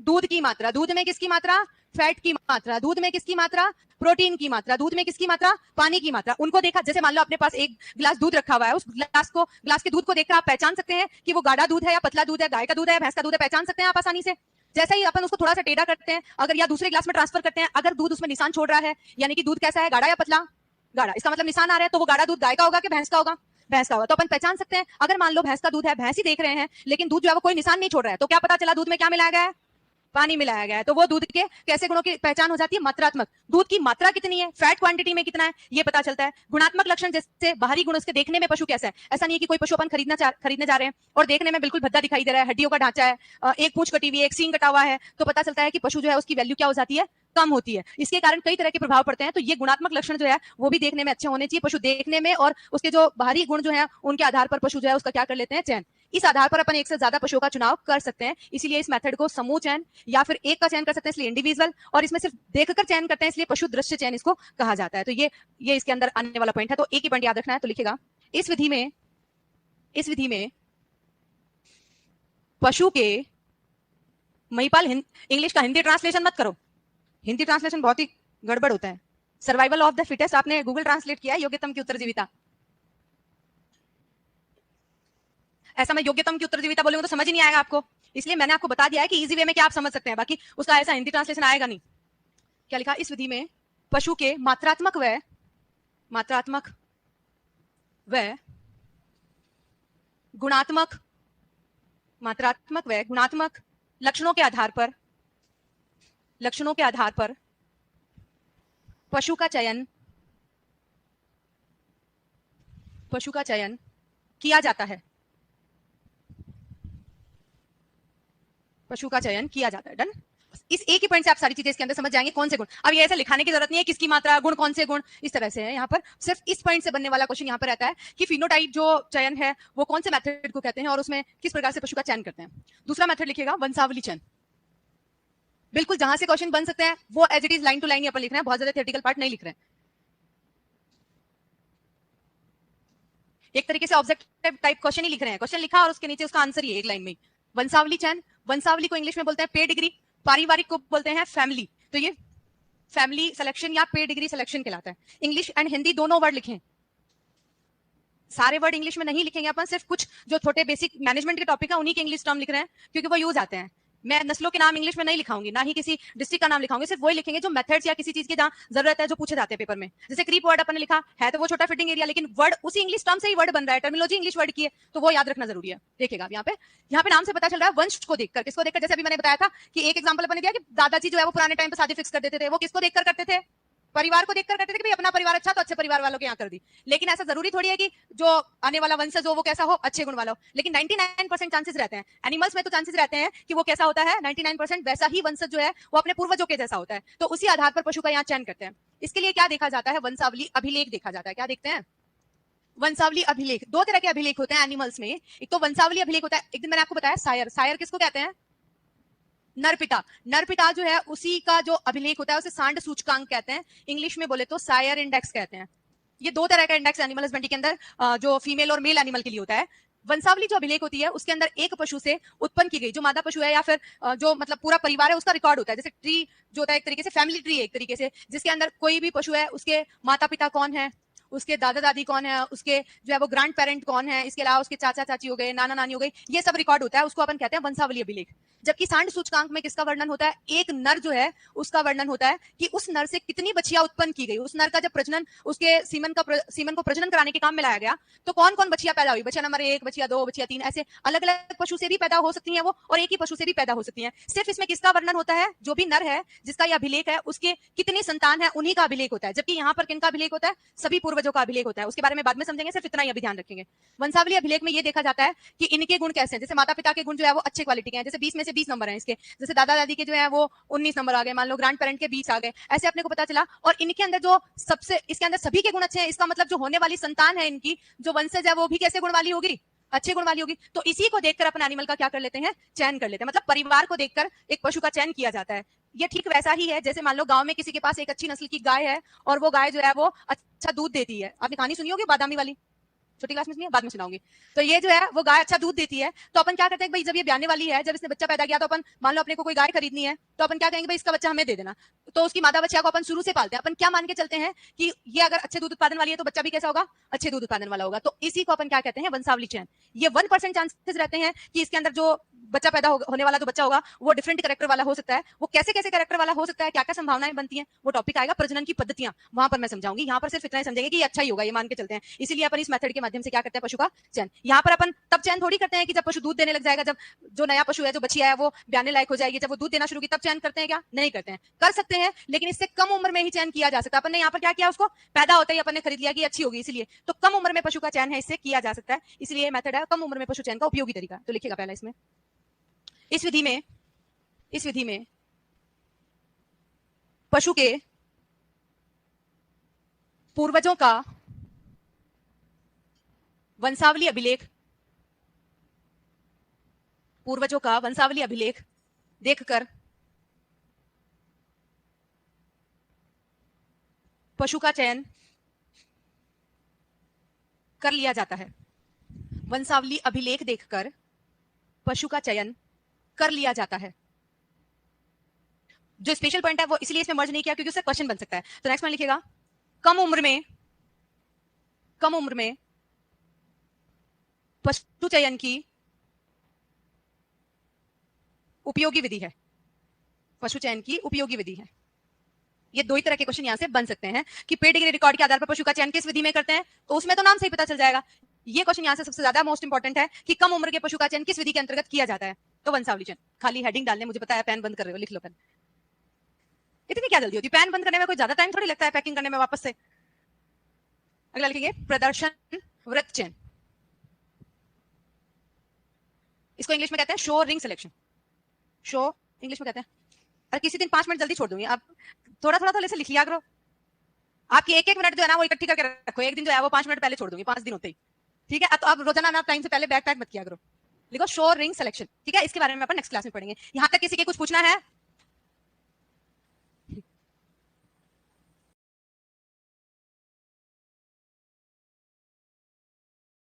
दूध की मात्रा। दूध में किसकी मात्रा? फैट की मात्रा। दूध में किसकी मात्रा? प्रोटीन की मात्रा। दूध में किसकी मात्रा? पानी की मात्रा। उनको देखा, जैसे मान लो अपने पास एक गिलास दूध रखा हुआ है, उस ग्लास के दूध को देखकर आप पहचान सकते हैं कि वो गाढ़ा दूध है या पतला दूध है, गाय का दूध है या भैंस का दूध है, पहचान सकते हैं आप आसानी से। जैसे ही अपन उसको थोड़ा सा टेढ़ा करते हैं अगर, या दूसरे ग्लास में ट्रांसफर करते हैं, अगर दूध उसमें निशान छोड़ रहा है, यानी कि दूध कैसा है, गाढ़ा या पतला? गाढ़ा। इसका मतलब निशान आ रहा है, तो वो गाढ़ा दूध गाय का होगा कि भैंस का होगा? भैंस का होगा। तो अपन पहचान सकते हैं। अगर मान लो भैंस का दूध है, भैंस ही देख रहे हैं, लेकिन दूध जो है वो कोई निशान नहीं छोड़ रहा है, तो क्या पता चला? दूध में क्या मिलाया गया है? पानी मिलाया गया है। तो वो दूध के कैसे गुणों की पहचान हो जाती है? मात्रात्मक। दूध की मात्रा कितनी है, फैट क्वांटिटी में कितना है, ये पता चलता है। गुणात्मक लक्षण, जैसे बाहरी गुण, उसके देखने में पशु कैसा है। ऐसा नहीं है कि कोई पशु अपन खरीदने जा रहे हैं और देखने में बिल्कुल भद्दा दिखाई दे रहा है, हड्डियों का ढांचा है, एक पूंछ कटी हुई है, एक सींग कटा हुआ है, तो पता चलता है कि पशु जो है उसकी वैल्यू क्या हो जाती है? कम होती है। इसके कारण कई तरह के प्रभाव पड़ते हैं। तो ये गुणात्मक लक्षण जो है वो भी देखने में अच्छे होने चाहिए पशु देखने में, और उसके जो बाहरी गुण जो है उनके आधार पर पशु जो है उसका क्या कर लेते हैं? चयन। इस आधार पर अपन एक से ज्यादा पशुओं का चुनाव कर सकते हैं, इसीलिए इस मेथड को समूह चयन या फिर एक का चयन कर सकते हैं, इसलिए इंडिविजुअल। और इसमें सिर्फ देखकर चयन करते हैं, इसलिए पशु दृश्य चयन इसको कहा जाता है। तो ये इसके अंदर आने वाला पॉइंट है। तो एक ही पॉइंट याद रखना है। तो लिखेगा, इस विधि में पशु के महिपाल इंग्लिश का हिंदी ट्रांसलेशन मत करो, हिंदी ट्रांसलेशन बहुत ही गड़बड़ होता है। सर्वाइवल ऑफ द फिटेस्ट आपने गूगल ट्रांसलेट किया है, योग्यतम की उत्तरजीविता। ऐसा मैं योग्यतम की उत्तरजीविता बोलूंगा तो समझ ही नहीं आएगा आपको, इसलिए मैंने आपको बता दिया है कि इजी वे में क्या आप समझ सकते हैं, बाकी उसका ऐसा हिंदी ट्रांसलेशन आएगा नहीं। क्या लिखा इस विधि में पशु के मात्रात्मक व गुणात्मक लक्षणों के आधार पर पशु का चयन किया जाता है। पशु का चयन किया जाता है। डन। इस एक ही पॉइंट से आप सारी चीजें इसके अंदर समझ जाएंगे कौन से गुण। अब ये ऐसे लिखाने की जरूरत नहीं है किसकी मात्रा, गुण कौन से गुण, इस तरह से है। यहाँ पर सिर्फ इस पॉइंट से बनने वाला क्वेश्चन यहाँ पर रहता है कि फिनोटाइप जो चयन है वो कौन से मेथड को कहते हैं और उसमें किस प्रकार से पशु का चयन करते हैं। दूसरा मेथड लिखिएगा वंशावली चयन। बिल्कुल जहां से क्वेश्चन बन सकते हैं वो as it is line to line अपन लिख रहे हैं, बहुत ज्यादा थियोरेटिकल पार्ट नहीं लिख रहे हैं। एक तरीके से ऑब्जेक्टिव टाइप क्वेश्चन ही लिख रहे हैं, क्वेश्चन लिखा और उसके नीचे उसका आंसर ही एक लाइन में। वंशावली चयन, वंशावली को इंग्लिश में बोलते हैं पे डिग्री, पारिवारिक को बोलते हैं फैमिली। तो ये फैमिली सिलेक्शन या पे डिग्री सिलेक्शन कहलाता है। इंग्लिश एंड हिंदी दोनों वर्ड लिखें, सारे वर्ड इंग्लिश में नहीं लिखेंगे अपन, सिर्फ कुछ जो छोटे बेसिक मैनेजमेंट के टॉपिक है उन्हीं के इंग्लिश टर्म लिख रहे हैं क्योंकि वो यूज आते हैं। मैं नस्लों के नाम इंग्लिश में नहीं लिखाऊंगी, ना ही किसी डिस्ट्रिक्ट का नाम लिखाऊंगी, सिर्फ वही लिखेंगे जो मेथड्स या किसी चीज की जहां जरूरत है, जो पूछे जाते हैं पेपर में। जैसे क्रीप वर्ड अपन ने लिखा है तो वो छोटा फिटिंग एरिया, लेकिन वर्ड उसी इंग्लिश टर्म से ही वर्ड बन रहा है, टर्मिनोलॉजी इंग्लिश वर्ड की है, तो वो याद रखना जरूरी है। देखिएगा यहाँ पे नाम से पता चल रहा है वंश को देखकर, किसको देखकर, जैसे अभी मैंने बताया था कि एक एग्जाम्पल अपन ने दिया कि दादाजी जो है वो पुराने टाइम पे शादी फिक्स कर देते थे, वो किसको देखकर करते थे, परिवार को देखकर करते थे कि भाई अपना परिवार अच्छा तो अच्छे परिवार वालों के यहाँ कर दी। लेकिन ऐसा जरूरी थोड़ी है कि जो आने वाला वंशज हो वो कैसा हो, अच्छे गुण वाला हो, लेकिन 99% चांसेस रहते हैं। एनिमल्स में तो चांसेस रहते हैं कि वो कैसा होता है, 99% वैसा ही वंशज जो है वो अपने पूर्वजों के जैसा होता है, तो उसी आधार पर पशु का यहाँ चयन करते हैं। इसके लिए क्या देखा जाता है, वंशावली अभिलेख देखा जाता है। क्या देखते हैं, वंशावली अभिलेख। दो तरह के अभिलेख होते हैं एनिमल्स में, एक तो वंशावली अभिलेख होता है, एक दिन मैंने आपको बताया सायर, सायर किसको कहते हैं, नरपिता। नरपिता जो है उसी का जो अभिलेख होता है उसे सांड सूचकांक कहते हैं, इंग्लिश में बोले तो सायर इंडेक्स कहते हैं। ये दो तरह का इंडेक्स एनिमल हस्बेंड्री के अंदर जो फीमेल और मेल एनिमल के लिए होता है। वंशावली जो अभिलेख होती है उसके अंदर एक पशु से उत्पन्न की गई जो मादा पशु है या फिर जो मतलब पूरा परिवार है उसका रिकॉर्ड होता है। जैसे ट्री जो होता है एक तरीके से फैमिली ट्री है एक तरीके से, जिसके अंदर कोई भी पशु है उसके माता पिता कौन है, उसके दादा दादी कौन है, उसके जो है वो ग्रैंड पेरेंट कौन है, इसके अलावा उसके चाचा चाची हो गए, नाना नानी हो गई, ये सब रिकॉर्ड होता है, उसको अपन कहते हैं वंशावली अभिलेख। जबकि सांड सूचकांक में किसका वर्णन होता है, एक नर जो है उसका वर्णन होता है कि उस नर से कितनी बच्चियां उत्पन्न की गई, उस नर का जब प्रजनन उसके सीमन को प्रजनन कराने के काम में लाया गया तो कौन कौन बच्चियां पैदा हुई, बच्चा नंबर 1, बच्चियां 2, बच्चियां 3, ऐसे अलग अलग पशु से भी पैदा हो सकती हैं वो और एक ही पशु से भी पैदा हो सकती हैं। सिर्फ इसमें किसका वर्णन होता है, जो भी नर है जिसका यह अभिलेख है उसके कितनी संतान है उन्हीं का अभिलेख होता है, जबकि यहाँ पर किनका अभिलेख होता है, सभी पूर्वजों का अभिलेख होता है। उसके बारे में बाद में समझेंगे, सिर्फ इतना ही अभी ध्यान रखेंगे। वंशावली अभिलेख में ये देखा जाता है कि इनके गुण कैसे हैं, जैसे माता पिता के गुण जो है वो अच्छे क्वालिटी के हैं, जैसे 20 में से 20 नंबर हैं इसके, जैसे दादा दादी के जो है वो 19 नंबर आ गए, मान लो ग्रैंड पेरेंट के 20 आ गए, ऐसे अपने को पता चला। और इनके अंदर जो सबसे इसके अंदर सभी के गुण अच्छे हैं, इसका मतलब जो होने वाली संतान है इनकी, जो वंशज है वो भी कैसे गुण वाली होगी, अच्छे गुण वाली होगी। तो इसी को देखकर अपन एनिमल का क्या कर लेते हैं, चयन कर लेते हैं, मतलब परिवार को देखकर एक पशु का चयन किया जाता है। ये ठीक वैसा ही है जैसे मान लो गांव में किसी के पास एक अच्छी नस्ल की गाय है और वो गाय जो है वो अच्छा दूध देती है। आपने कहानी सुनी होगी बादामी वाली, छोटी क्लास में सुनी है, बाद में सुनाऊंगी। तो ये जो है वो गाय अच्छा दूध देती है, तो अपन क्या करते हैं भाई, जब ये ब्याने वाली है, जब इसने बच्चा पैदा किया तो अपन मान लो अपने को कोई गाय खरीदनी है तो अपन क्या कहेंगे भाई इसका बच्चा हमें दे देना, तो उसकी मादा बच्चा को अपन शुरू से पालते हैं। अपन क्या मान के चलते हैं कि ये अगर अच्छे दूध उत्पादन वाली है तो बच्चा भी कैसा होगा, अच्छे दूध उत्पादन वाला होगा। तो इसी को अपन क्या कहते हैं, वंशावली चयन। ये 1% चांसेस रहते हैं कि इसके अंदर जो बच्चा पैदा होने वाला जो बच्चा होगा वो डिफरेंट कैरेक्टर वाला हो सकता है। वो कैसे कैसे कैरेक्टर वाला हो सकता है, क्या क्या संभावनाएं बनती हैं, वो टॉपिक आएगा प्रजनन की पद्धतियां, वहां पर मैं समझाऊंगी। यहाँ पर सिर्फ इतना ही समझेंगे कि अच्छा ही होगा, ये मान के चलते हैं। इसीलिए अपन इस मेथड के माध्यम से क्या करते हैं, पशु का चयन। यहाँ पर अपन तब चयन थोड़ी करते हैं कि जब पशु दूध देने लग जाएगा, जब जो नया पशु है जो बच्चिया है वो ब्याने लायक हो जाएगी, जब वो दूध देना शुरू की तब चयन करते हैं क्या, नहीं करते हैं। कर सकते हैं लेकिन इससे कम उम्र में ही चयन किया जा सकता है। अपन ने यहाँ पर क्या किया, उसको पैदा होते ही अपन ने खरीद लिया कि अच्छी होगी, इसलिए तो कम उम्र में पशु का चयन है इससे किया जा सकता है, इसलिए मेथड है कम उम्र में पशु चयन का उपयोगी तरीका। तो लिखिएगा पहला इसमें, इस विधि में पशु के पूर्वजों का वंशावली अभिलेख देखकर पशु का चयन कर लिया जाता है। वंशावली अभिलेख देखकर पशु का चयन कर लिया जाता है। जो स्पेशल पॉइंट है वो इसलिए इसमें मर्ज नहीं किया क्योंकि उससे क्वेश्चन बन सकता है। तो नेक्स्ट वन लिखिएगा, कम उम्र में पशु चयन की उपयोगी विधि है। पशु चयन की उपयोगी विधि है। ये दो ही तरह के क्वेश्चन यहां से बन सकते हैं कि पेडिग्री रिकॉर्ड के आधार पर पशु का चयन किस विधि में करते हैं, तो उसमें तो नाम से ही पता चल जाएगा। ये क्वेश्चन यहां से सबसे ज्यादा मोस्ट इंपॉर्टेंट है कि कम उम्र के पशु का चयन किस विधि के अंतर्गत किया जाता है। तो वंशावली खाली हेडिंग डालने, मुझे पता है पेन बंद कर रहे हो, लिख लो पेन। इतनी क्या जल्दी होती है, पेन बंद करने में कोई ज्यादा टाइम थोड़ी लगता है, पैकिंग करने में वापस से। अगला लिखेंगे प्रदर्शन वृत्त चयन। इसको इंग्लिश में कहते हैं show ring selection. Show English में कहते हैं। और किसी दिन 5 मिनट जल्दी छोड़ दूंगी, आप थोड़ा थोड़ा तो ऐसे लिख लिया करो। आपकी एक एक मिनट जो है ना वो इकट्ठी करके रखो, एक दिन जो है वो 5 मिनट पहले छोड़ दूंगी, 5 दिन होते ही। ठीक है, तो आप रोजाना ना टाइम से पहले बैक पैक मत किया करो। लिखो शो रिंग सिलेक्शन। ठीक है, इसके बारे में अपन नेक्स्ट क्लास में पढ़ेंगे। यहां तक किसी के कुछ पूछना है?